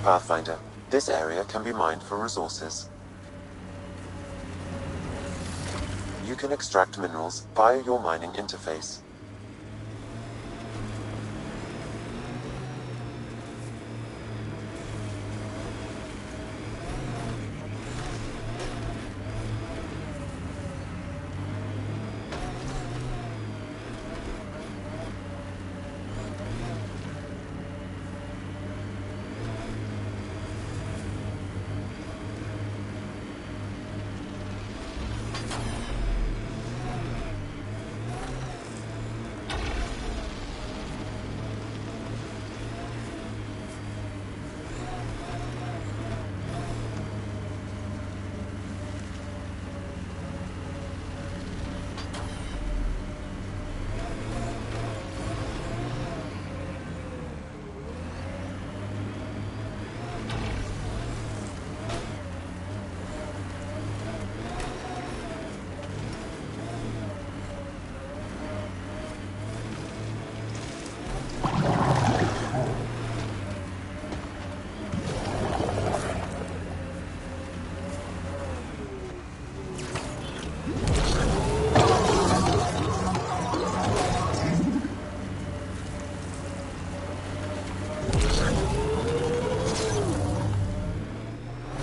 Pathfinder, this area can be mined for resources. You can extract minerals via your mining interface.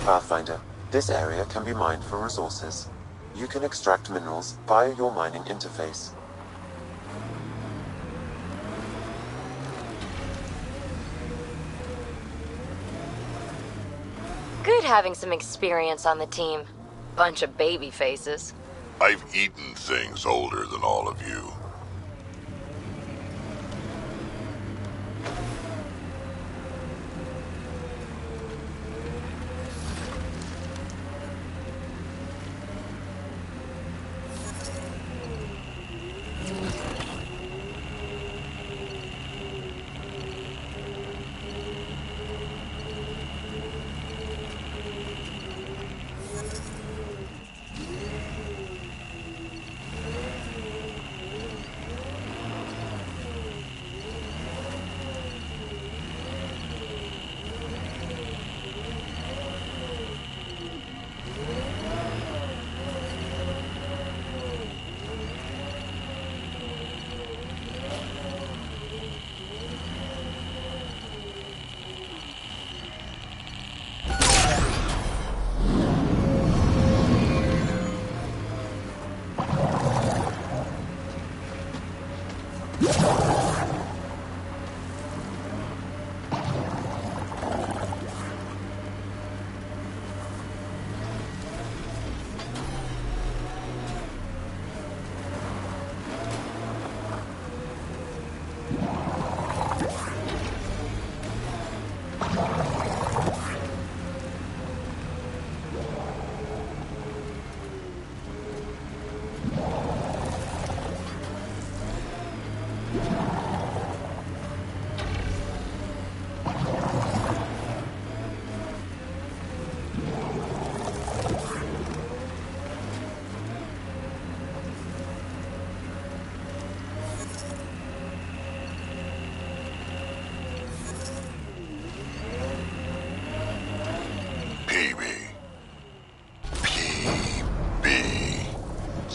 Pathfinder, this area can be mined for resources. You can extract minerals via your mining interface. Good having some experience on the team. Bunch of baby faces. I've eaten things older than all of you.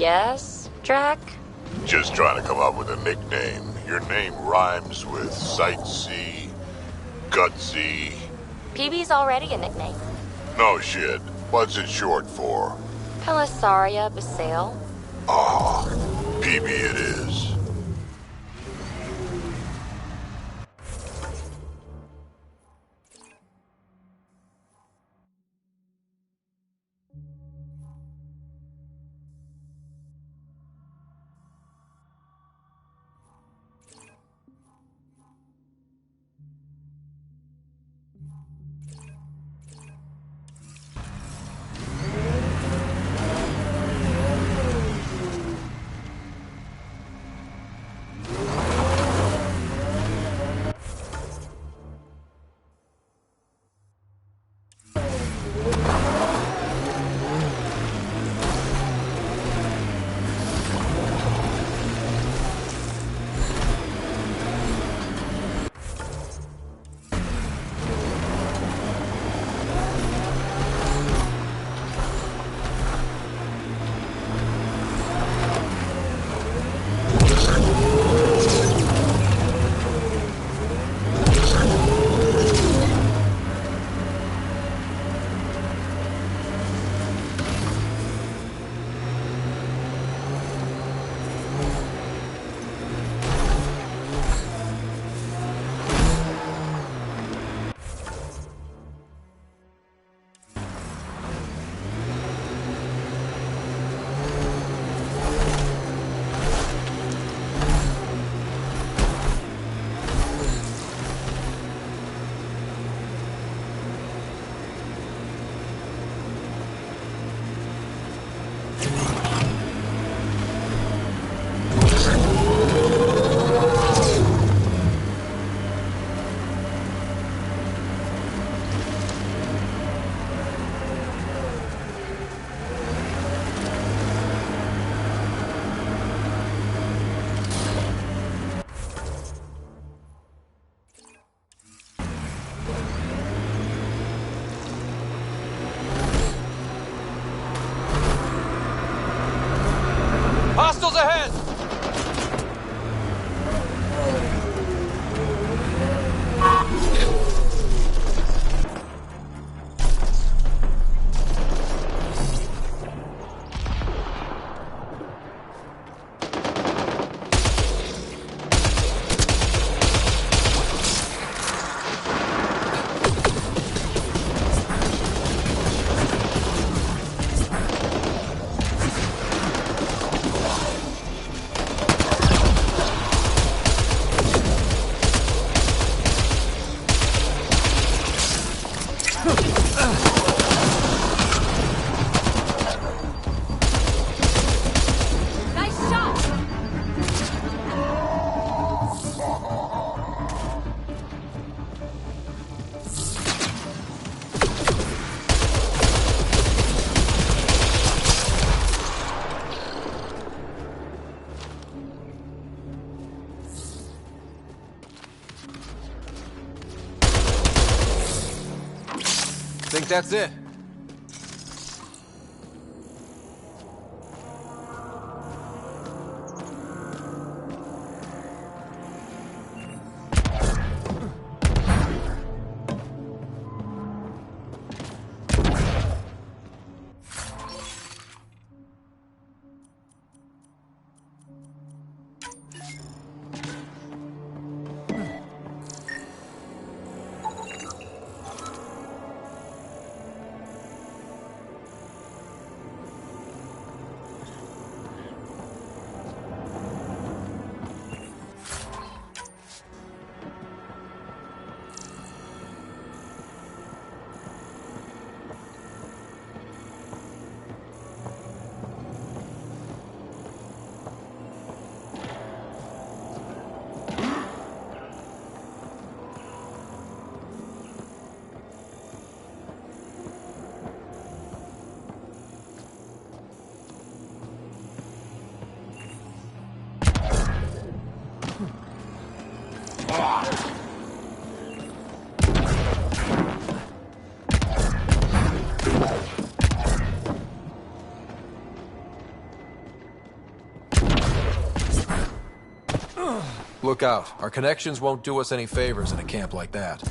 Yes, Drac? Just trying to come up with a nickname. Your name rhymes with sightsee, gutsy. PB's already a nickname. No shit. What's it short for? Pelisaria Basale. Ah, PB it is. Think that's it? Look out. Our connections won't do us any favors in a camp like that.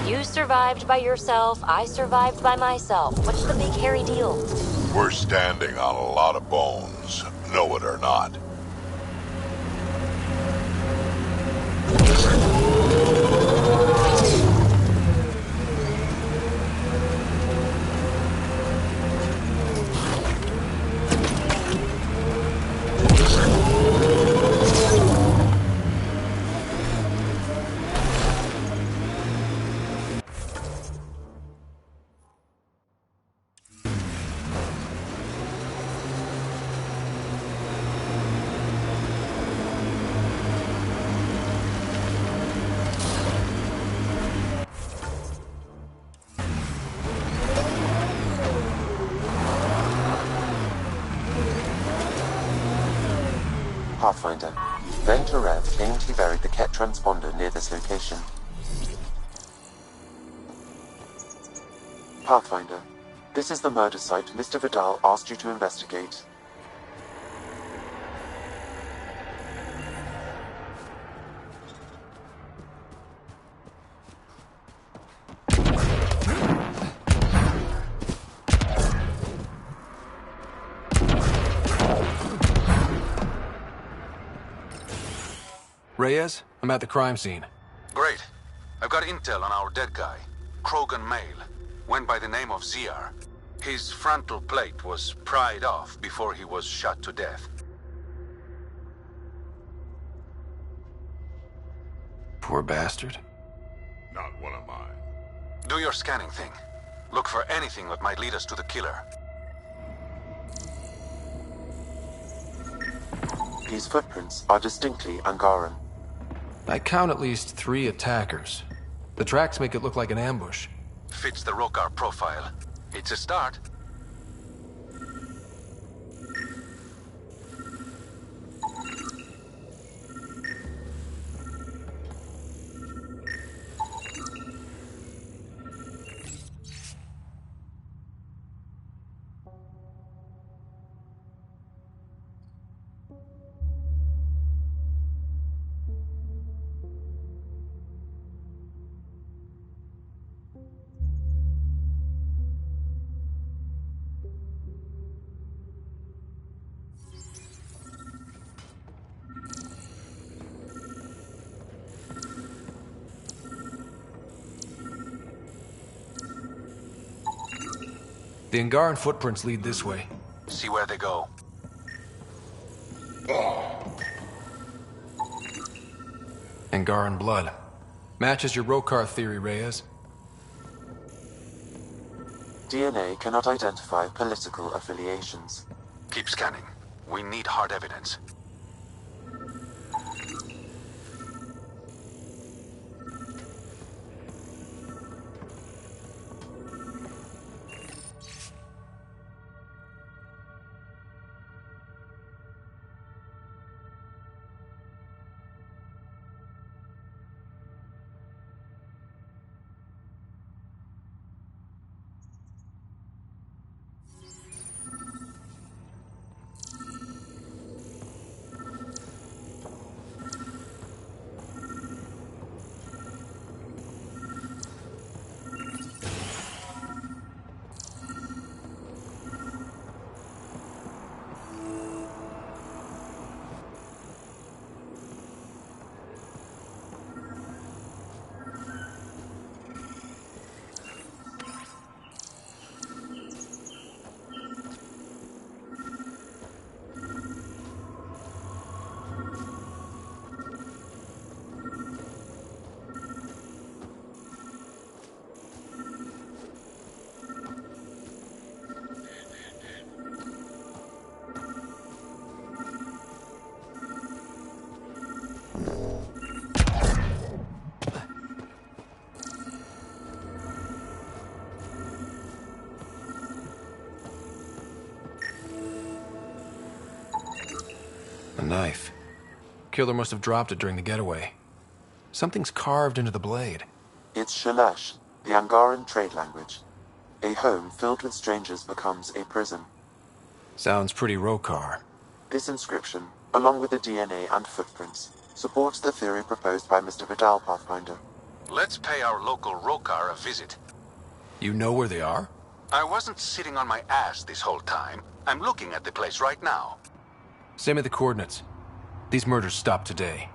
You survived by yourself, I survived by myself. What's the big hairy deal? We're standing on a lot of bones, know it or not. Pathfinder. Venturev claimed he buried the Ket transponder near this location. Pathfinder. This is the murder site Mr. Vidal asked you to investigate. Reyes, I'm at the crime scene. Great. I've got intel on our dead guy. Krogan male. Went by the name of ZR. His frontal plate was pried off before he was shot to death. Poor bastard. Not one of mine. Do your scanning thing. Look for anything that might lead us to the killer. These footprints are distinctly Angaran. I count at least 3 attackers. The tracks make it look like an ambush. Fits the Rokar profile. It's a start. The Angaran footprints lead this way. See where they go. Angaran blood. Matches your Rokar theory, Reyes. DNA cannot identify political affiliations. Keep scanning. We need hard evidence. A knife. Killer must have dropped it during the getaway. Something's carved into the blade. It's Shalash, the Angaran trade language. A home filled with strangers becomes a prison. Sounds pretty Rokar. This inscription, along with the DNA and footprints, supports the theory proposed by Mr. Vidal, Pathfinder. Let's pay our local Rokar a visit. You know where they are? I wasn't sitting on my ass this whole time. I'm looking at the place right now. Send me the coordinates. These murders stopped today.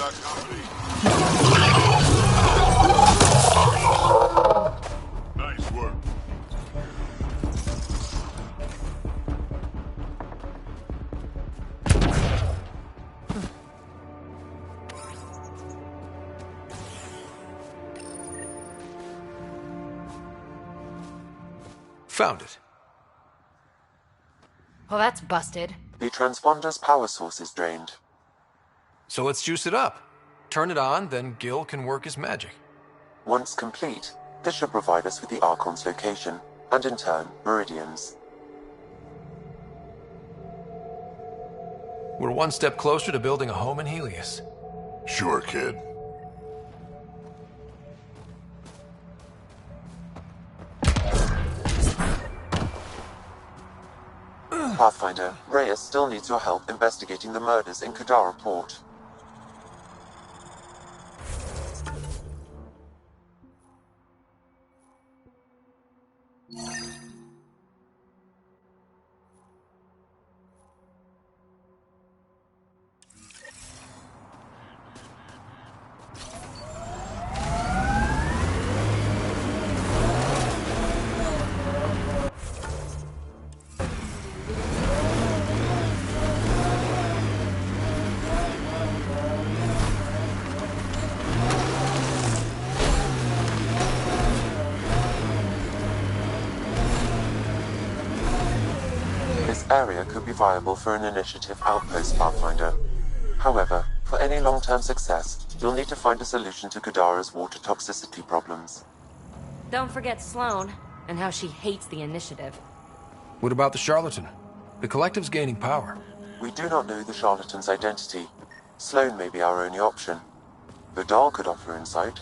got company. Nice work. Found it. Well, that's busted. The transponder's power source is drained. So let's juice it up. Turn it on, then Gil can work his magic. Once complete, this should provide us with the Archon's location, and in turn, Meridian's. We're one step closer to building a home in Helios. Sure, kid. Pathfinder, Reyes still needs your help investigating the murders in Kadara Port. This area could be viable for an initiative outpost, Pathfinder. However, for any long-term success, you'll need to find a solution to Kadara's water toxicity problems. Don't forget Sloane, and how she hates the initiative. What about the charlatan? The collective's gaining power. We do not know the charlatan's identity. Sloane may be our only option. Vidal could offer insight.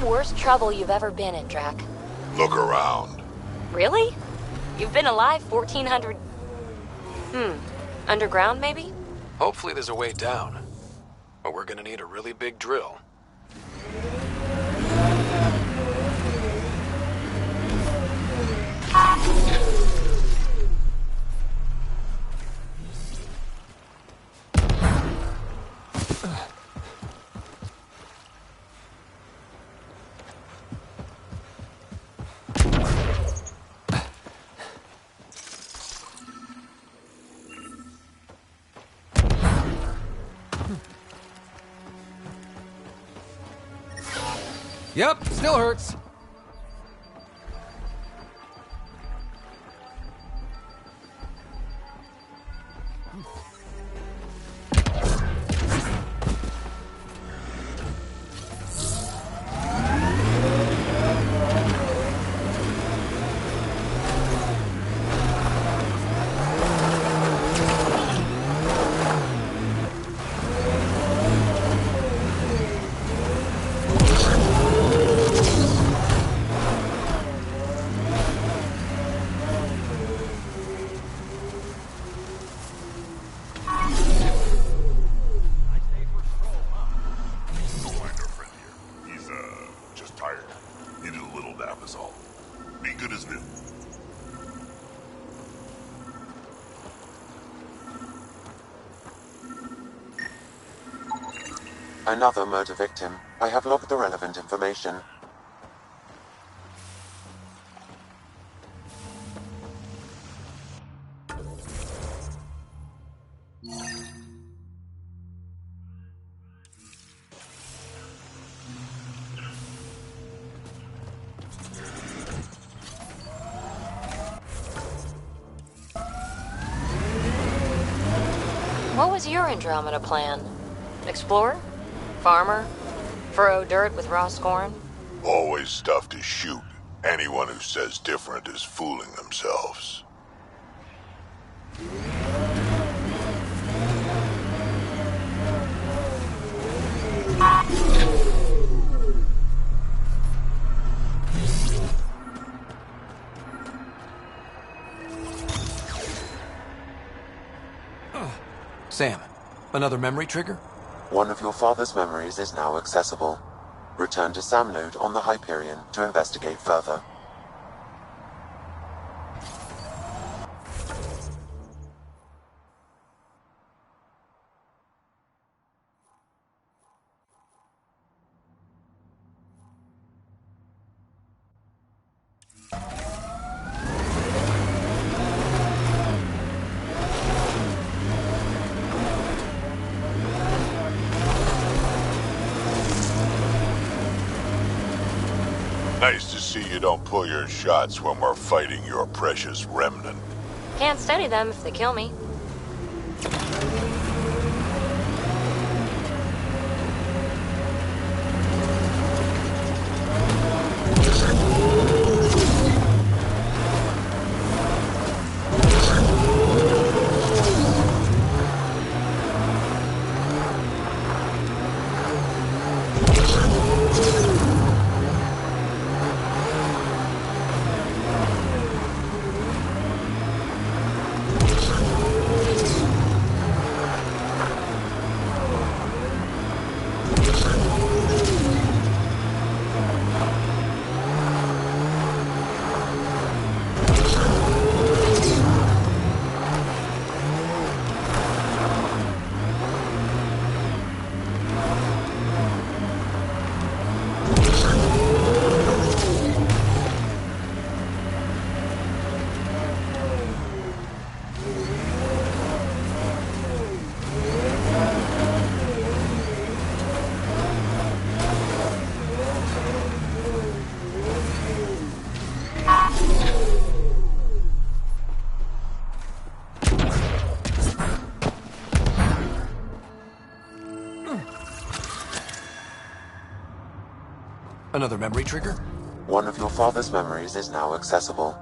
Worst trouble you've ever been in, Drac? Look around. Really? You've been alive 1400... Underground, maybe? Hopefully there's a way down. But we're gonna need a really big drill. Yep, still hurts. Another murder victim. I have logged the relevant information. What was your Andromeda plan? Explorer? Farmer? Furrow dirt with raw scorn? Always stuff to shoot. Anyone who says different is fooling themselves. Sam, another memory trigger? One of your father's memories is now accessible. Return to Sam node on the Hyperion to investigate further. Nice to see you don't pull your shots when we're fighting your precious remnant. Can't study them if they kill me. Another memory trigger? One of your father's memories is now accessible.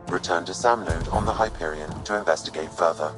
Return to Sam node on the Hyperion to investigate further.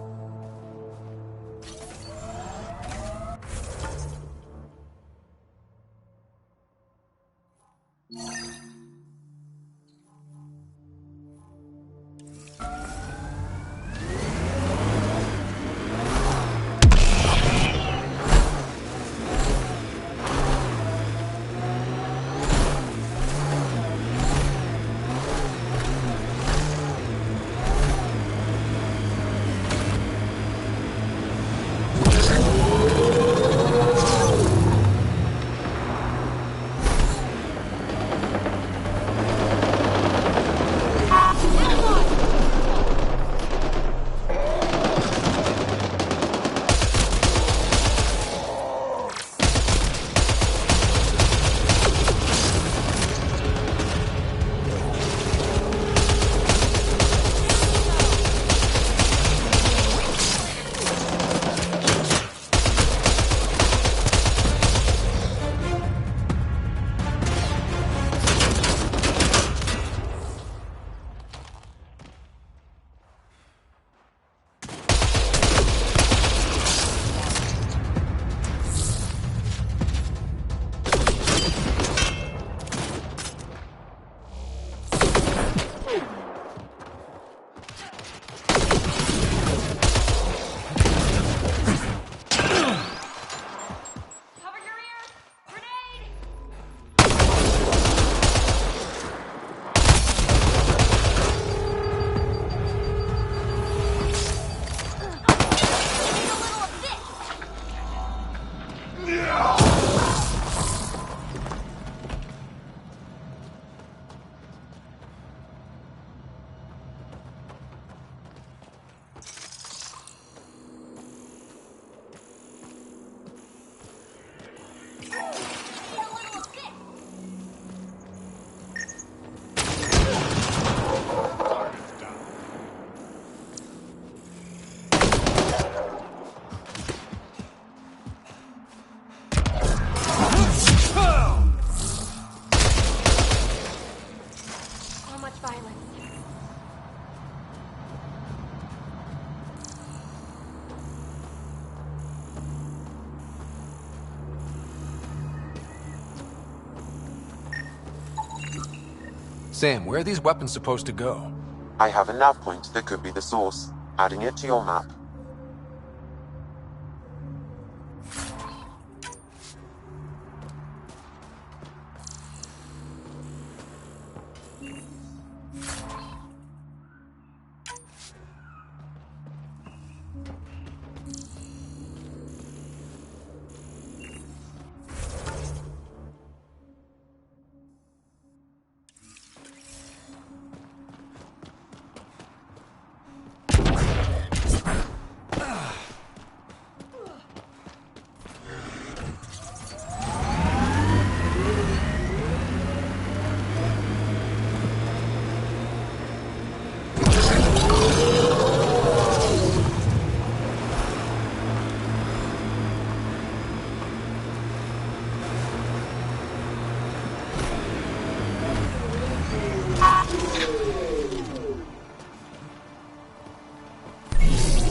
Sam, where are these weapons supposed to go? I have a nav point that could be the source. Adding it to your map.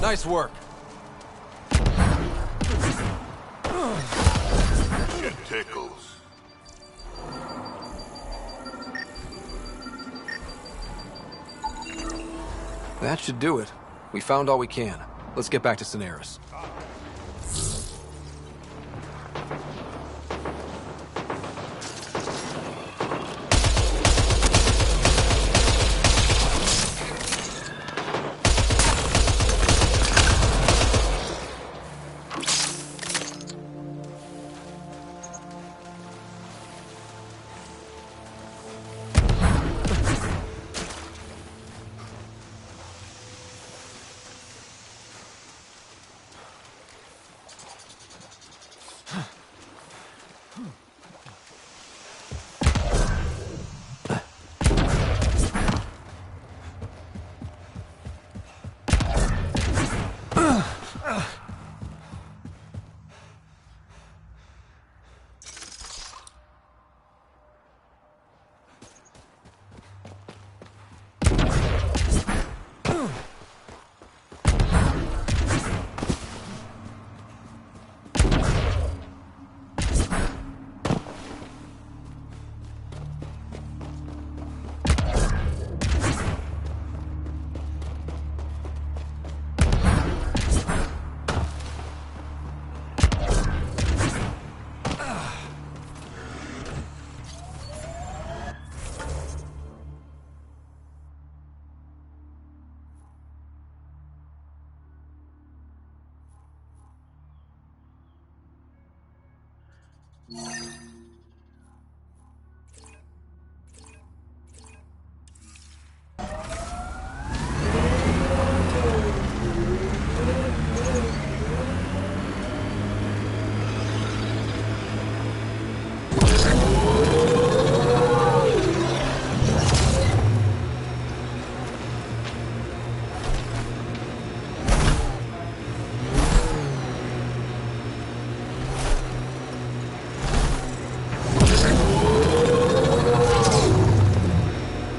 Nice work. It tickles. That should do it. We found all we can. Let's get back to Cineris.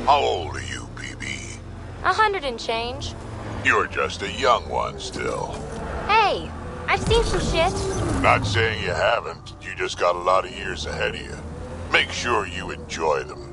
How old are you, PB? 100 and change. You're just a young one still. Hey, I've seen some shit. Not saying you haven't, you just got a lot of years ahead of you. Make sure you enjoy them.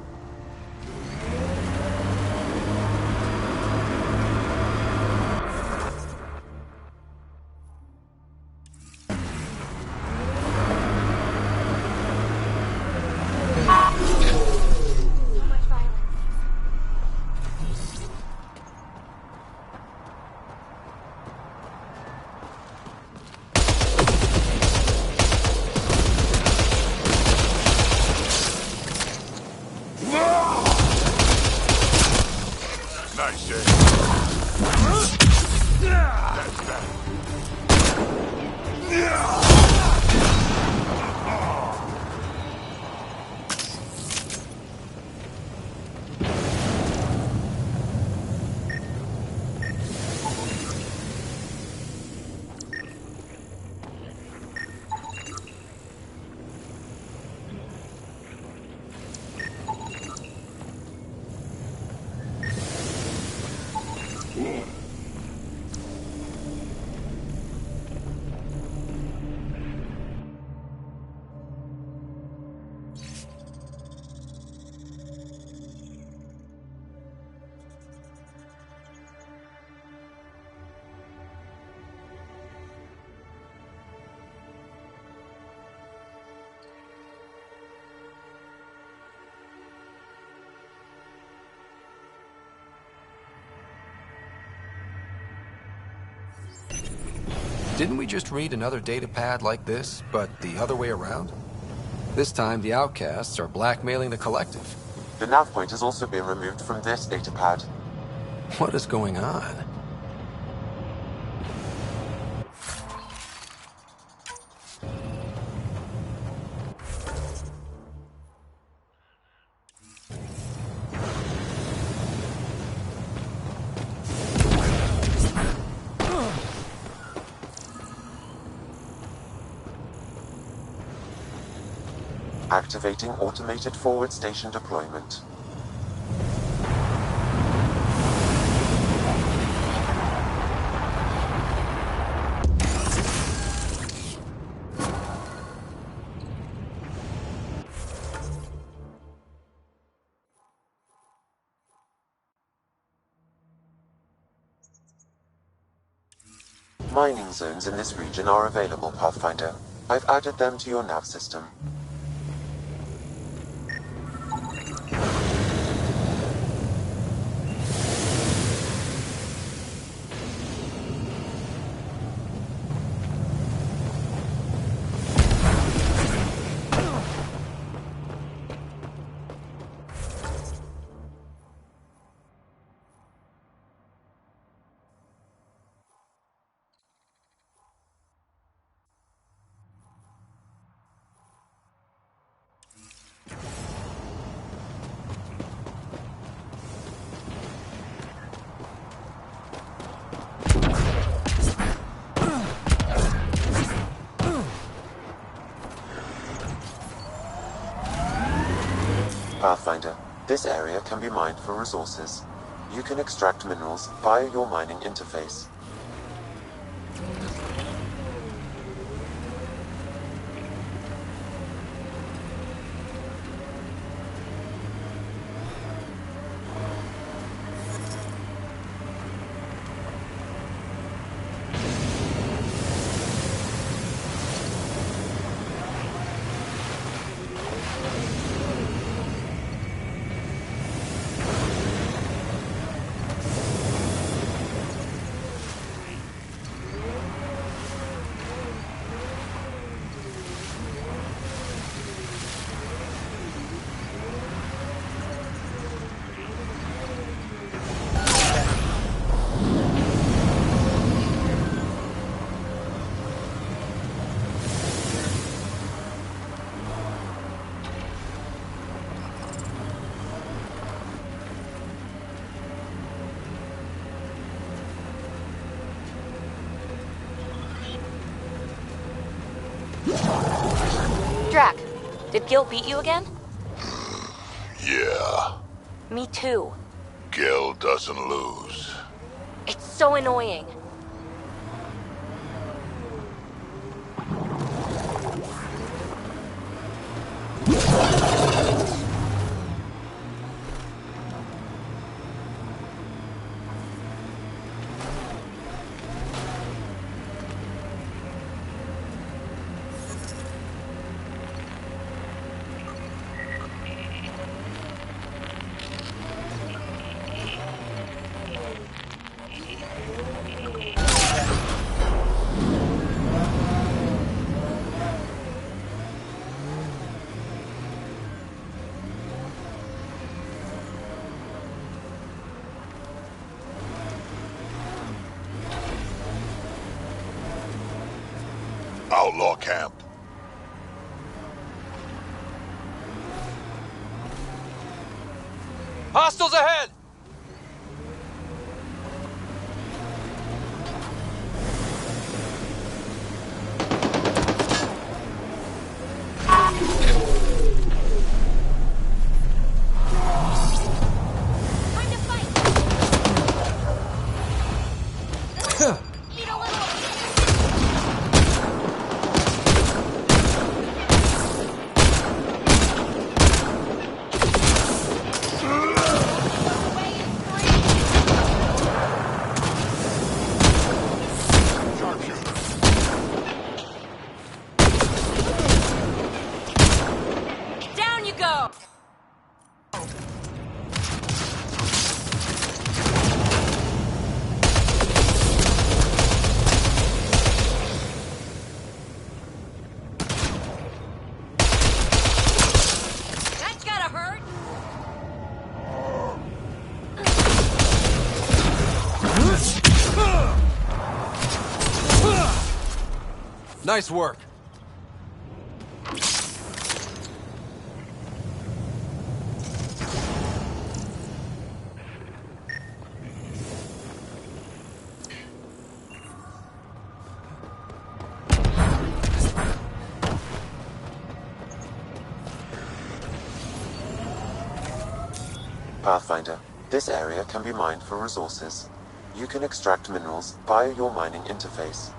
Didn't we just read another datapad like this, but the other way around? This time, the outcasts are blackmailing the collective. The nav point has also been removed from this datapad. What is going on? Activating automated forward station deployment. Mining zones in this region are available, Pathfinder. I've added them to your nav system. Pathfinder, this area can be mined for resources. You can extract minerals via your mining interface. Drac, did Gil beat you again? Yeah. Me too. Gil doesn't lose. It's so annoying. Outlaw camp. Hostiles ahead! Down you go! Nice work. Pathfinder, this area can be mined for resources. You can extract minerals via your mining interface.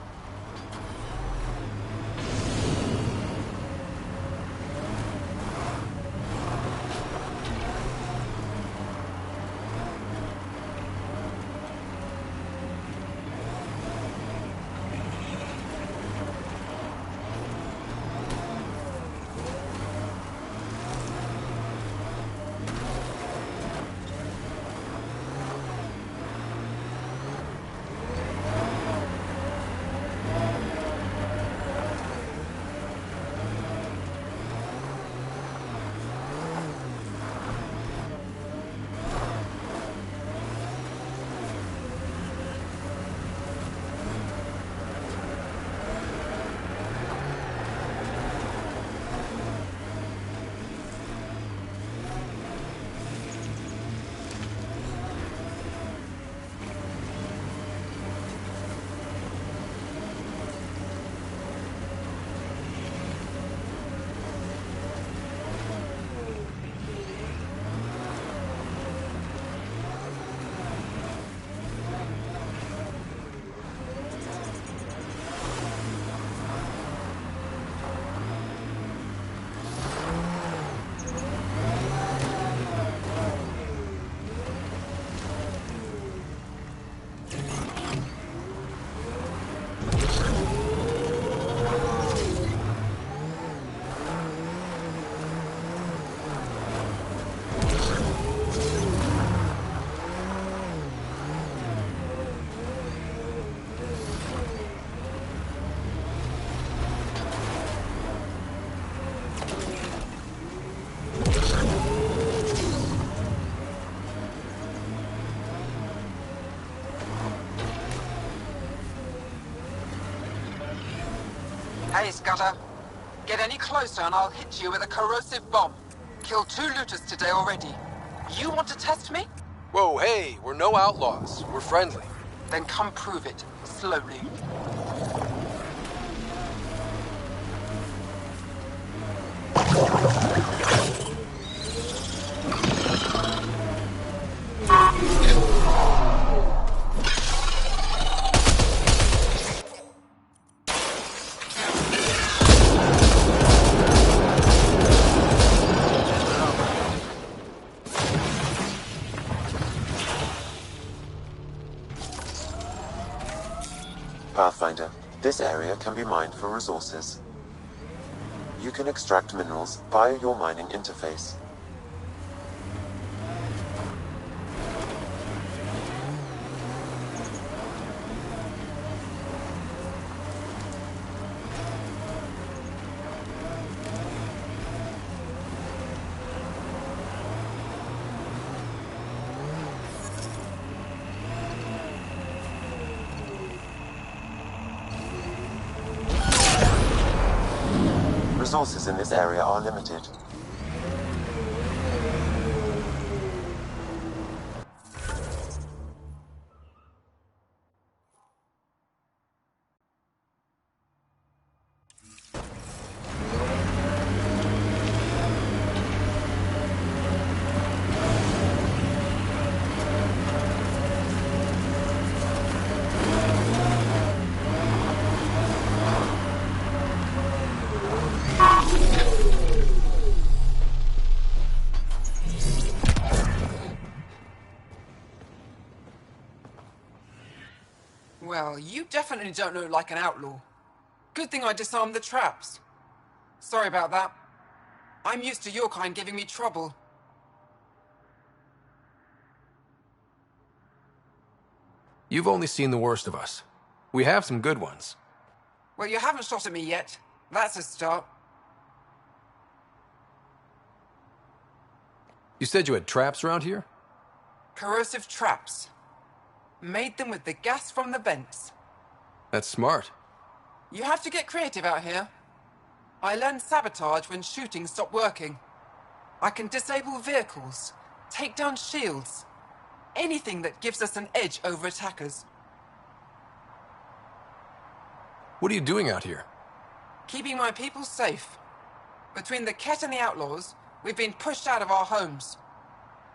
Hey, Scudder. Get any closer and I'll hit you with a corrosive bomb. Killed 2 looters today already. You want to test me? Whoa, hey, we're no outlaws. We're friendly. Then come prove it, slowly. Pathfinder, this area can be mined for resources. You can extract minerals via your mining interface. Resources in this area are limited. Well, you definitely don't look like an outlaw. Good thing I disarmed the traps. Sorry about that. I'm used to your kind giving me trouble. You've only seen the worst of us. We have some good ones. Well, you haven't shot at me yet. That's a start. You said you had traps around here? Corrosive traps. Made them with the gas from the vents. That's smart. You have to get creative out here. I learned sabotage when shooting stopped working. I can disable vehicles, take down shields, anything that gives us an edge over attackers. What are you doing out here? Keeping my people safe. Between the Ket and the outlaws, we've been pushed out of our homes.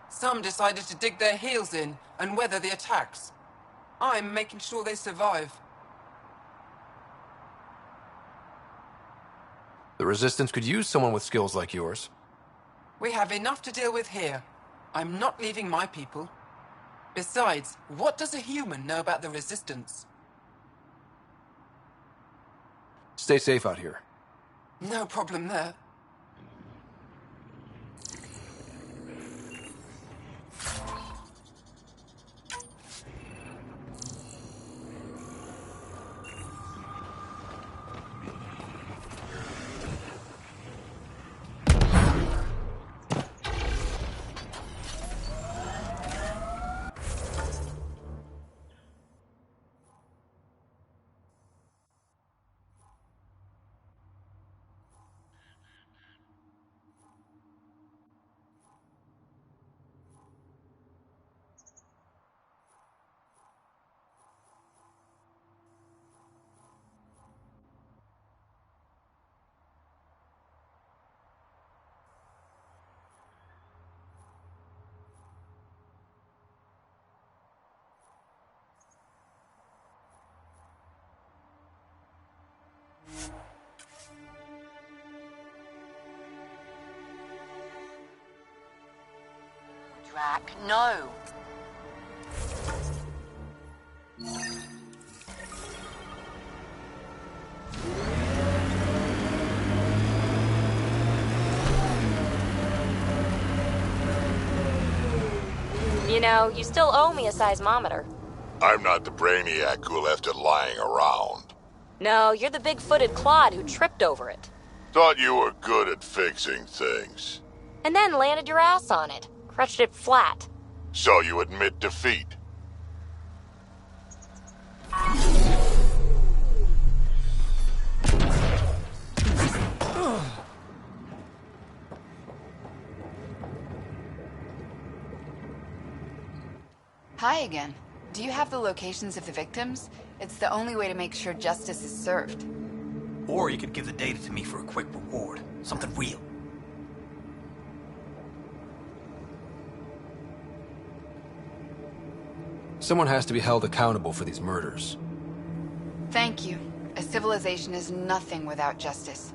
Some decided to dig their heels in and weather the attacks. I'm making sure they survive. The Resistance could use someone with skills like yours. We have enough to deal with here. I'm not leaving my people. Besides, what does a human know about the Resistance? Stay safe out here. No problem there. Drac, no. You know, you still owe me a seismometer. I'm not the brainiac who left it lying around. No, you're the big-footed clod who tripped over it. Thought you were good at fixing things. And then landed your ass on it. Crushed it flat. So you admit defeat. Hi again. Do you have the locations of the victims? It's the only way to make sure justice is served. Or you could give the data to me for a quick reward. Something real. Someone has to be held accountable for these murders. Thank you. A civilization is nothing without justice.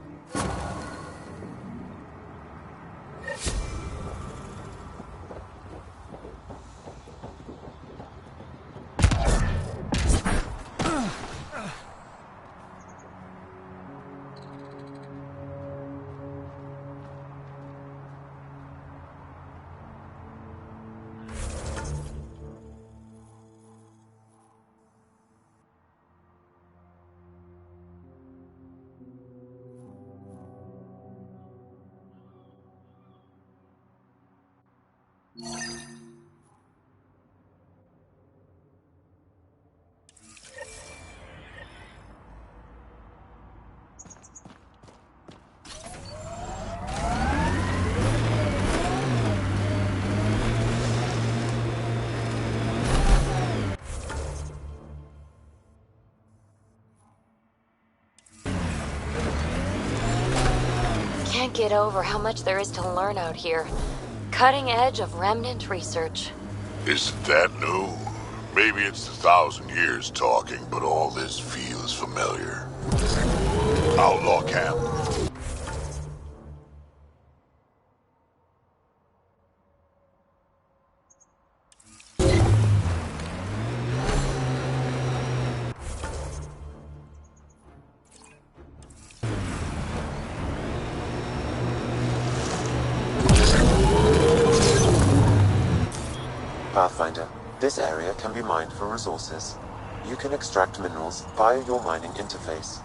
Can't get over how much there is to learn out here. Cutting edge of remnant research. Isn't that new? Maybe it's 1,000 years talking, but all this feels familiar. Outlaw camp. Pathfinder, this area can be mined for resources. You can extract minerals via your mining interface.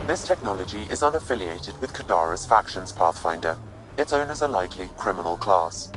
This technology is unaffiliated with Kadara's factions, Pathfinder. Its owners are likely criminal class.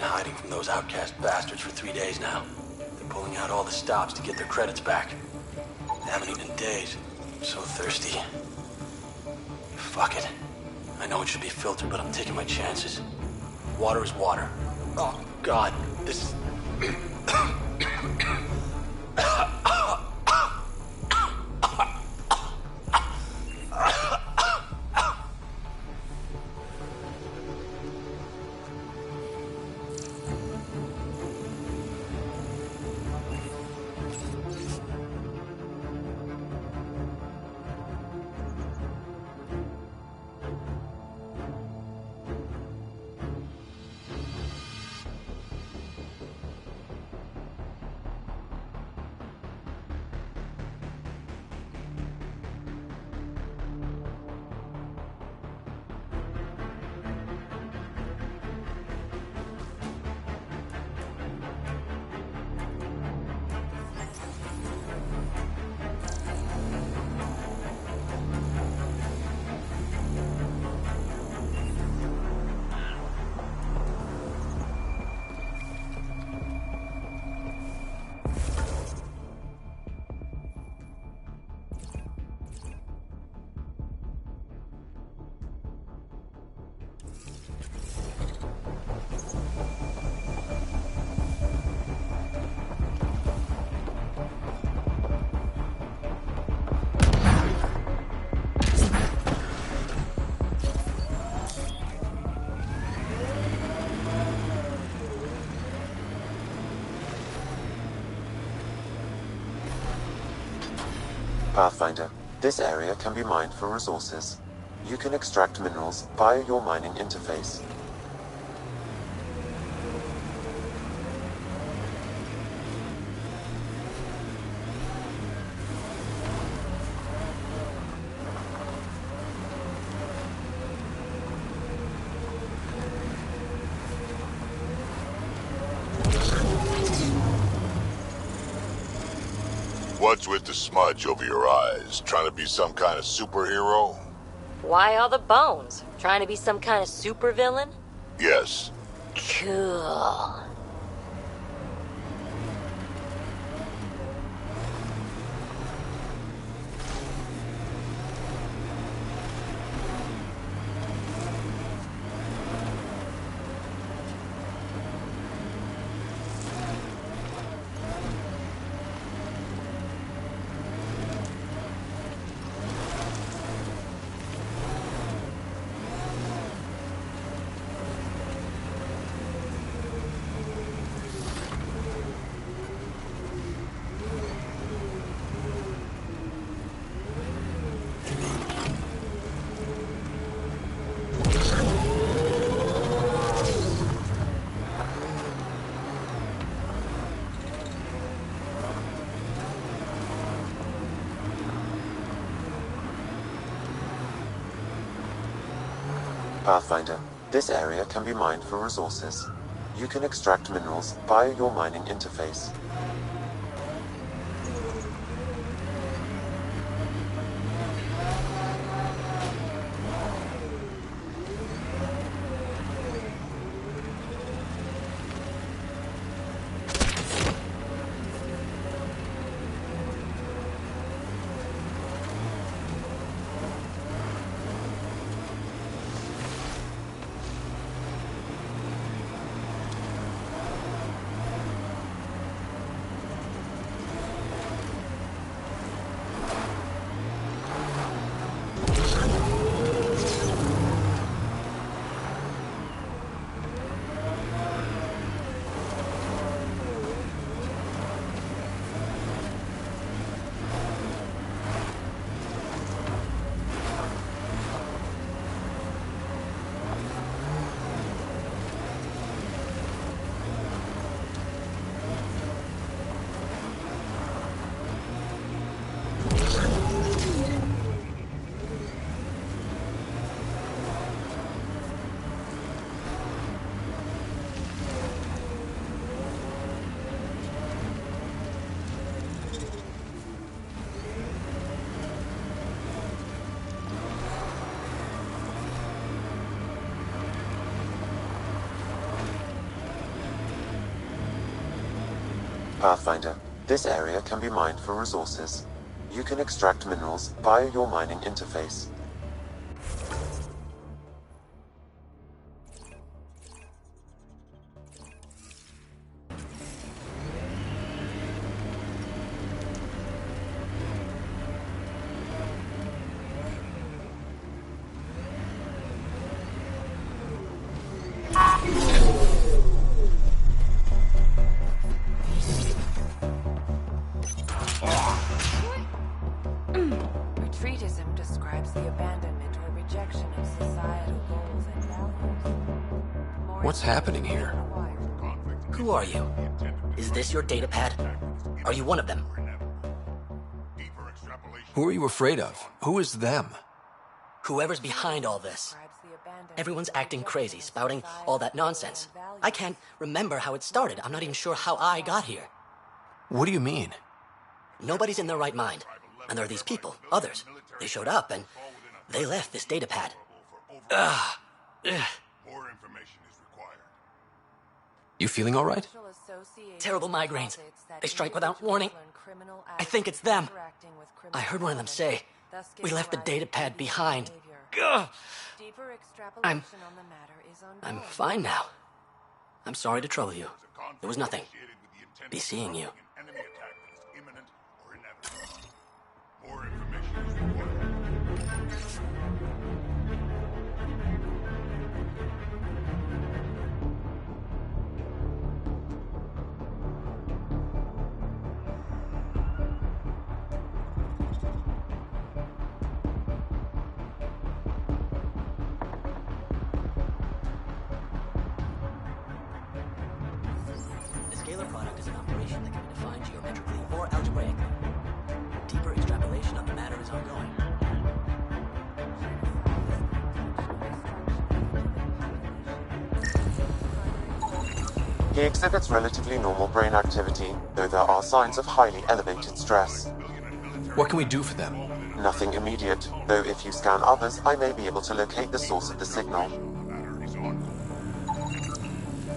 Hiding from those outcast bastards for 3 days now. They're pulling out all the stops to get their credits back. They haven't eaten in days. I'm so thirsty. Fuck it. I know it should be filtered, but I'm taking my chances. Water is water. Oh, God. This is... Pathfinder, this area can be mined for resources. You can extract minerals via your mining interface. What's with the smudge over your eyes? Trying to be some kind of superhero? Why all the bones? Trying to be some kind of supervillain? Yes. Cool. Pathfinder, this area can be mined for resources. You can extract minerals via your mining interface. Pathfinder, this area can be mined for resources. You can extract minerals via your mining interface. Retreatism describes the abandonment or rejection of societal goals and values. What's happening here? Who are you? Is this your data pad? Are you one of them? Who are you afraid of? Who is them? Whoever's behind all this. Everyone's acting crazy, spouting all that nonsense. I can't remember how it started. I'm not even sure how I got here. What do you mean? Nobody's in their right mind. And there are these people, others. They showed up and they left this data pad. Ugh. You feeling all right? Terrible migraines. They strike without warning. I think it's them. I heard one of them say, "We left the data pad behind." Ugh. I'm fine now. I'm sorry to trouble you. There was nothing. Be seeing you. He exhibits relatively normal brain activity, though there are signs of highly elevated stress. What can we do for them? Nothing immediate, though if you scan others, I may be able to locate the source of the signal.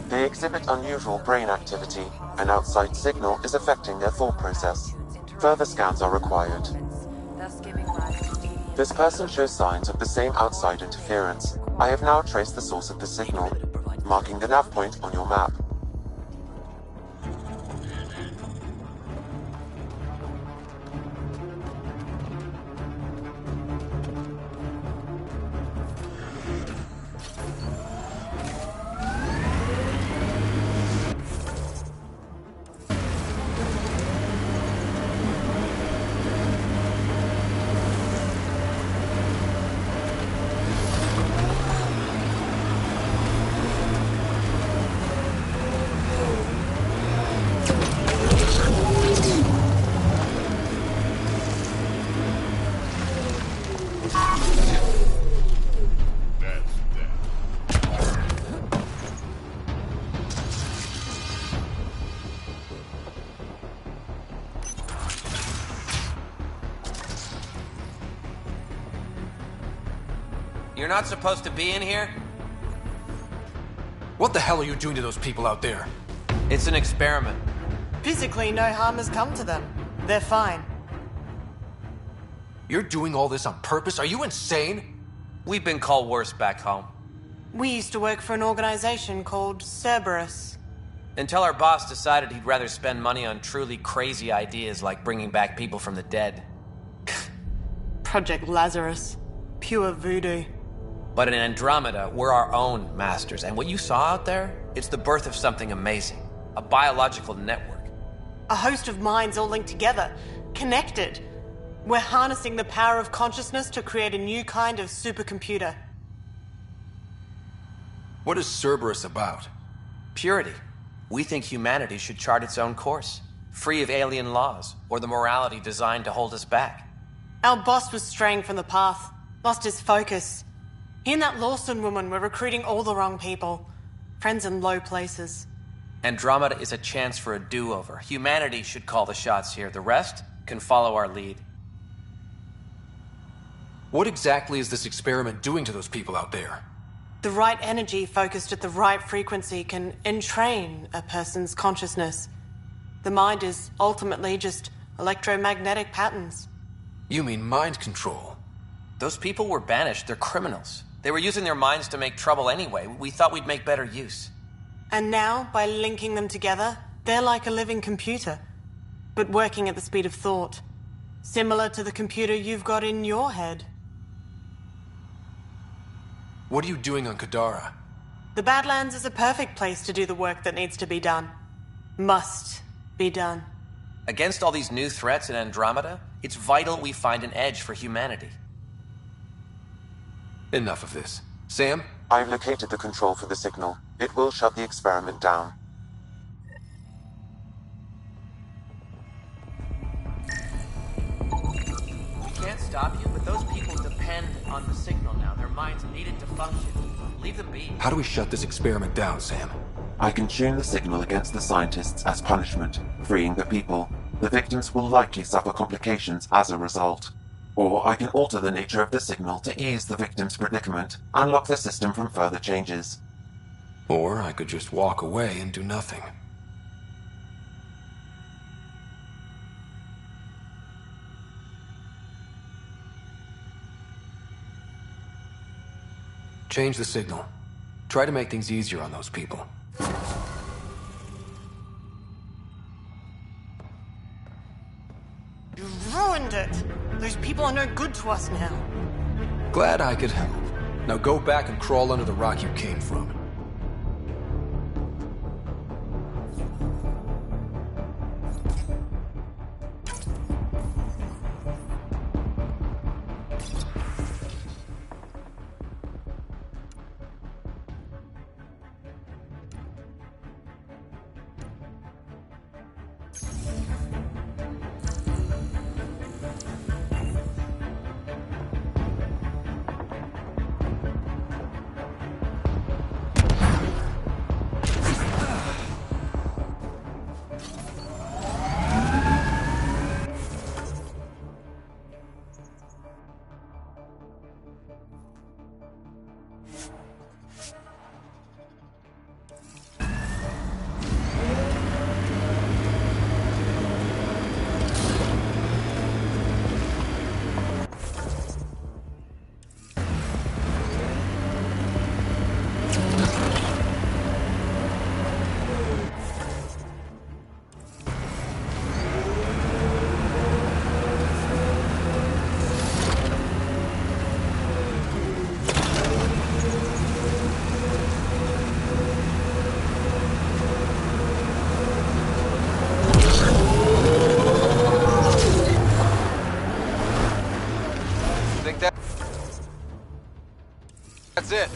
They exhibit unusual brain activity. An outside signal is affecting their thought process. Further scans are required. This person shows signs of the same outside interference. I have now traced the source of the signal, marking the nav point on your map. You're not supposed to be in here? What the hell are you doing to those people out there? It's an experiment. Physically, no harm has come to them. They're fine. You're doing all this on purpose? Are you insane? We've been called worse back home. We used to work for an organization called Cerberus. Until our boss decided he'd rather spend money on truly crazy ideas like bringing back people from the dead. Project Lazarus. Pure voodoo. But in Andromeda, we're our own masters. And what you saw out there, it's the birth of something amazing. A biological network. A host of minds all linked together. Connected. We're harnessing the power of consciousness to create a new kind of supercomputer. What is Cerberus about? Purity. We think humanity should chart its own course. Free of alien laws, or the morality designed to hold us back. Our boss was straying from the path. Lost his focus. He and that Lawson woman were recruiting all the wrong people. Friends in low places. Andromeda is a chance for a do-over. Humanity should call the shots here. The rest can follow our lead. What exactly is this experiment doing to those people out there? The right energy focused at the right frequency can entrain a person's consciousness. The mind is ultimately just electromagnetic patterns. You mean mind control? Those people were banished. They're criminals. They were using their minds to make trouble anyway. We thought we'd make better use. And now, by linking them together, they're like a living computer, but working at the speed of thought. Similar to the computer you've got in your head. What are you doing on Kadara? The Badlands is a perfect place to do the work that needs to be done. Must be done. Against all these new threats in Andromeda, it's vital we find an edge for humanity. Enough of this. Sam? I've located the control for the signal. It will shut the experiment down. We can't stop you, but those people depend on the signal now. Their minds need it to function. Leave them be. How do we shut this experiment down, Sam? I can tune the signal against the scientists as punishment, freeing the people. The victims will likely suffer complications as a result. Or I can alter the nature of the signal to ease the victim's predicament, unlock the system from further changes. Or I could just walk away and do nothing. Change the signal. Try to make things easier on those people. You ruined it! Those people are no good to us now. Glad I could help. Now go back and crawl under the rock you came from. That's it.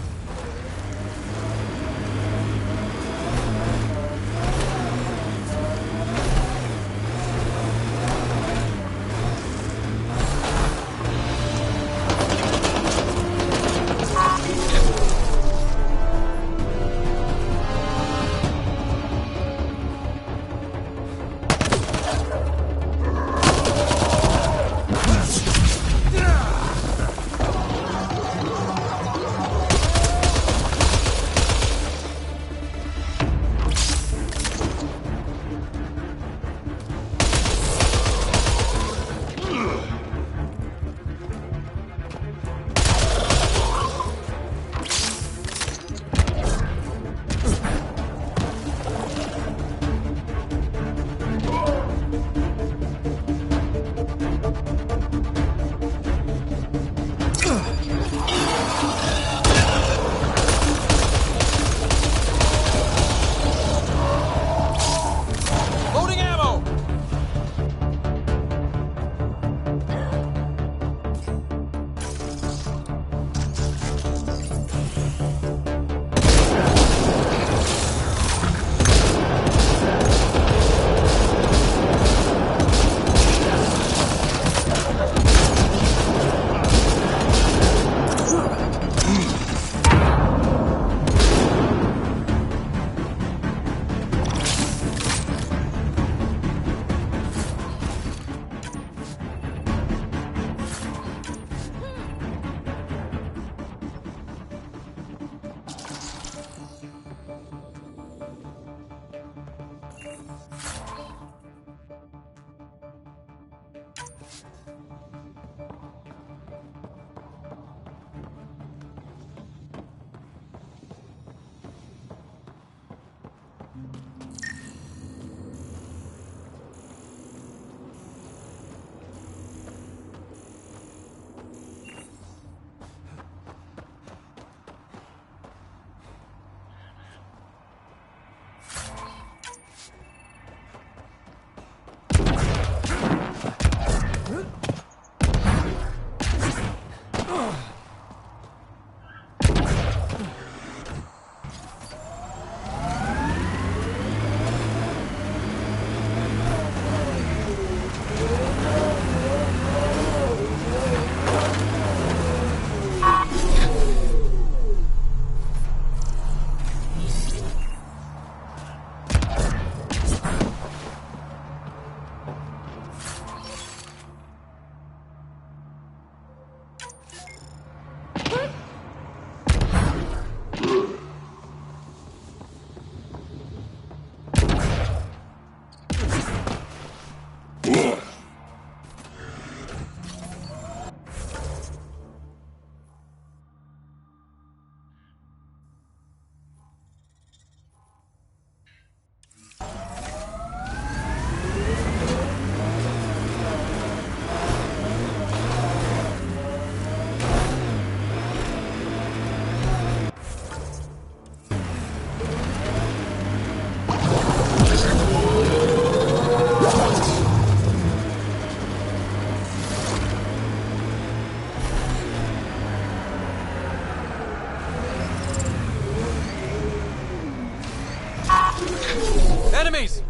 Enemies!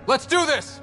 Let's do this!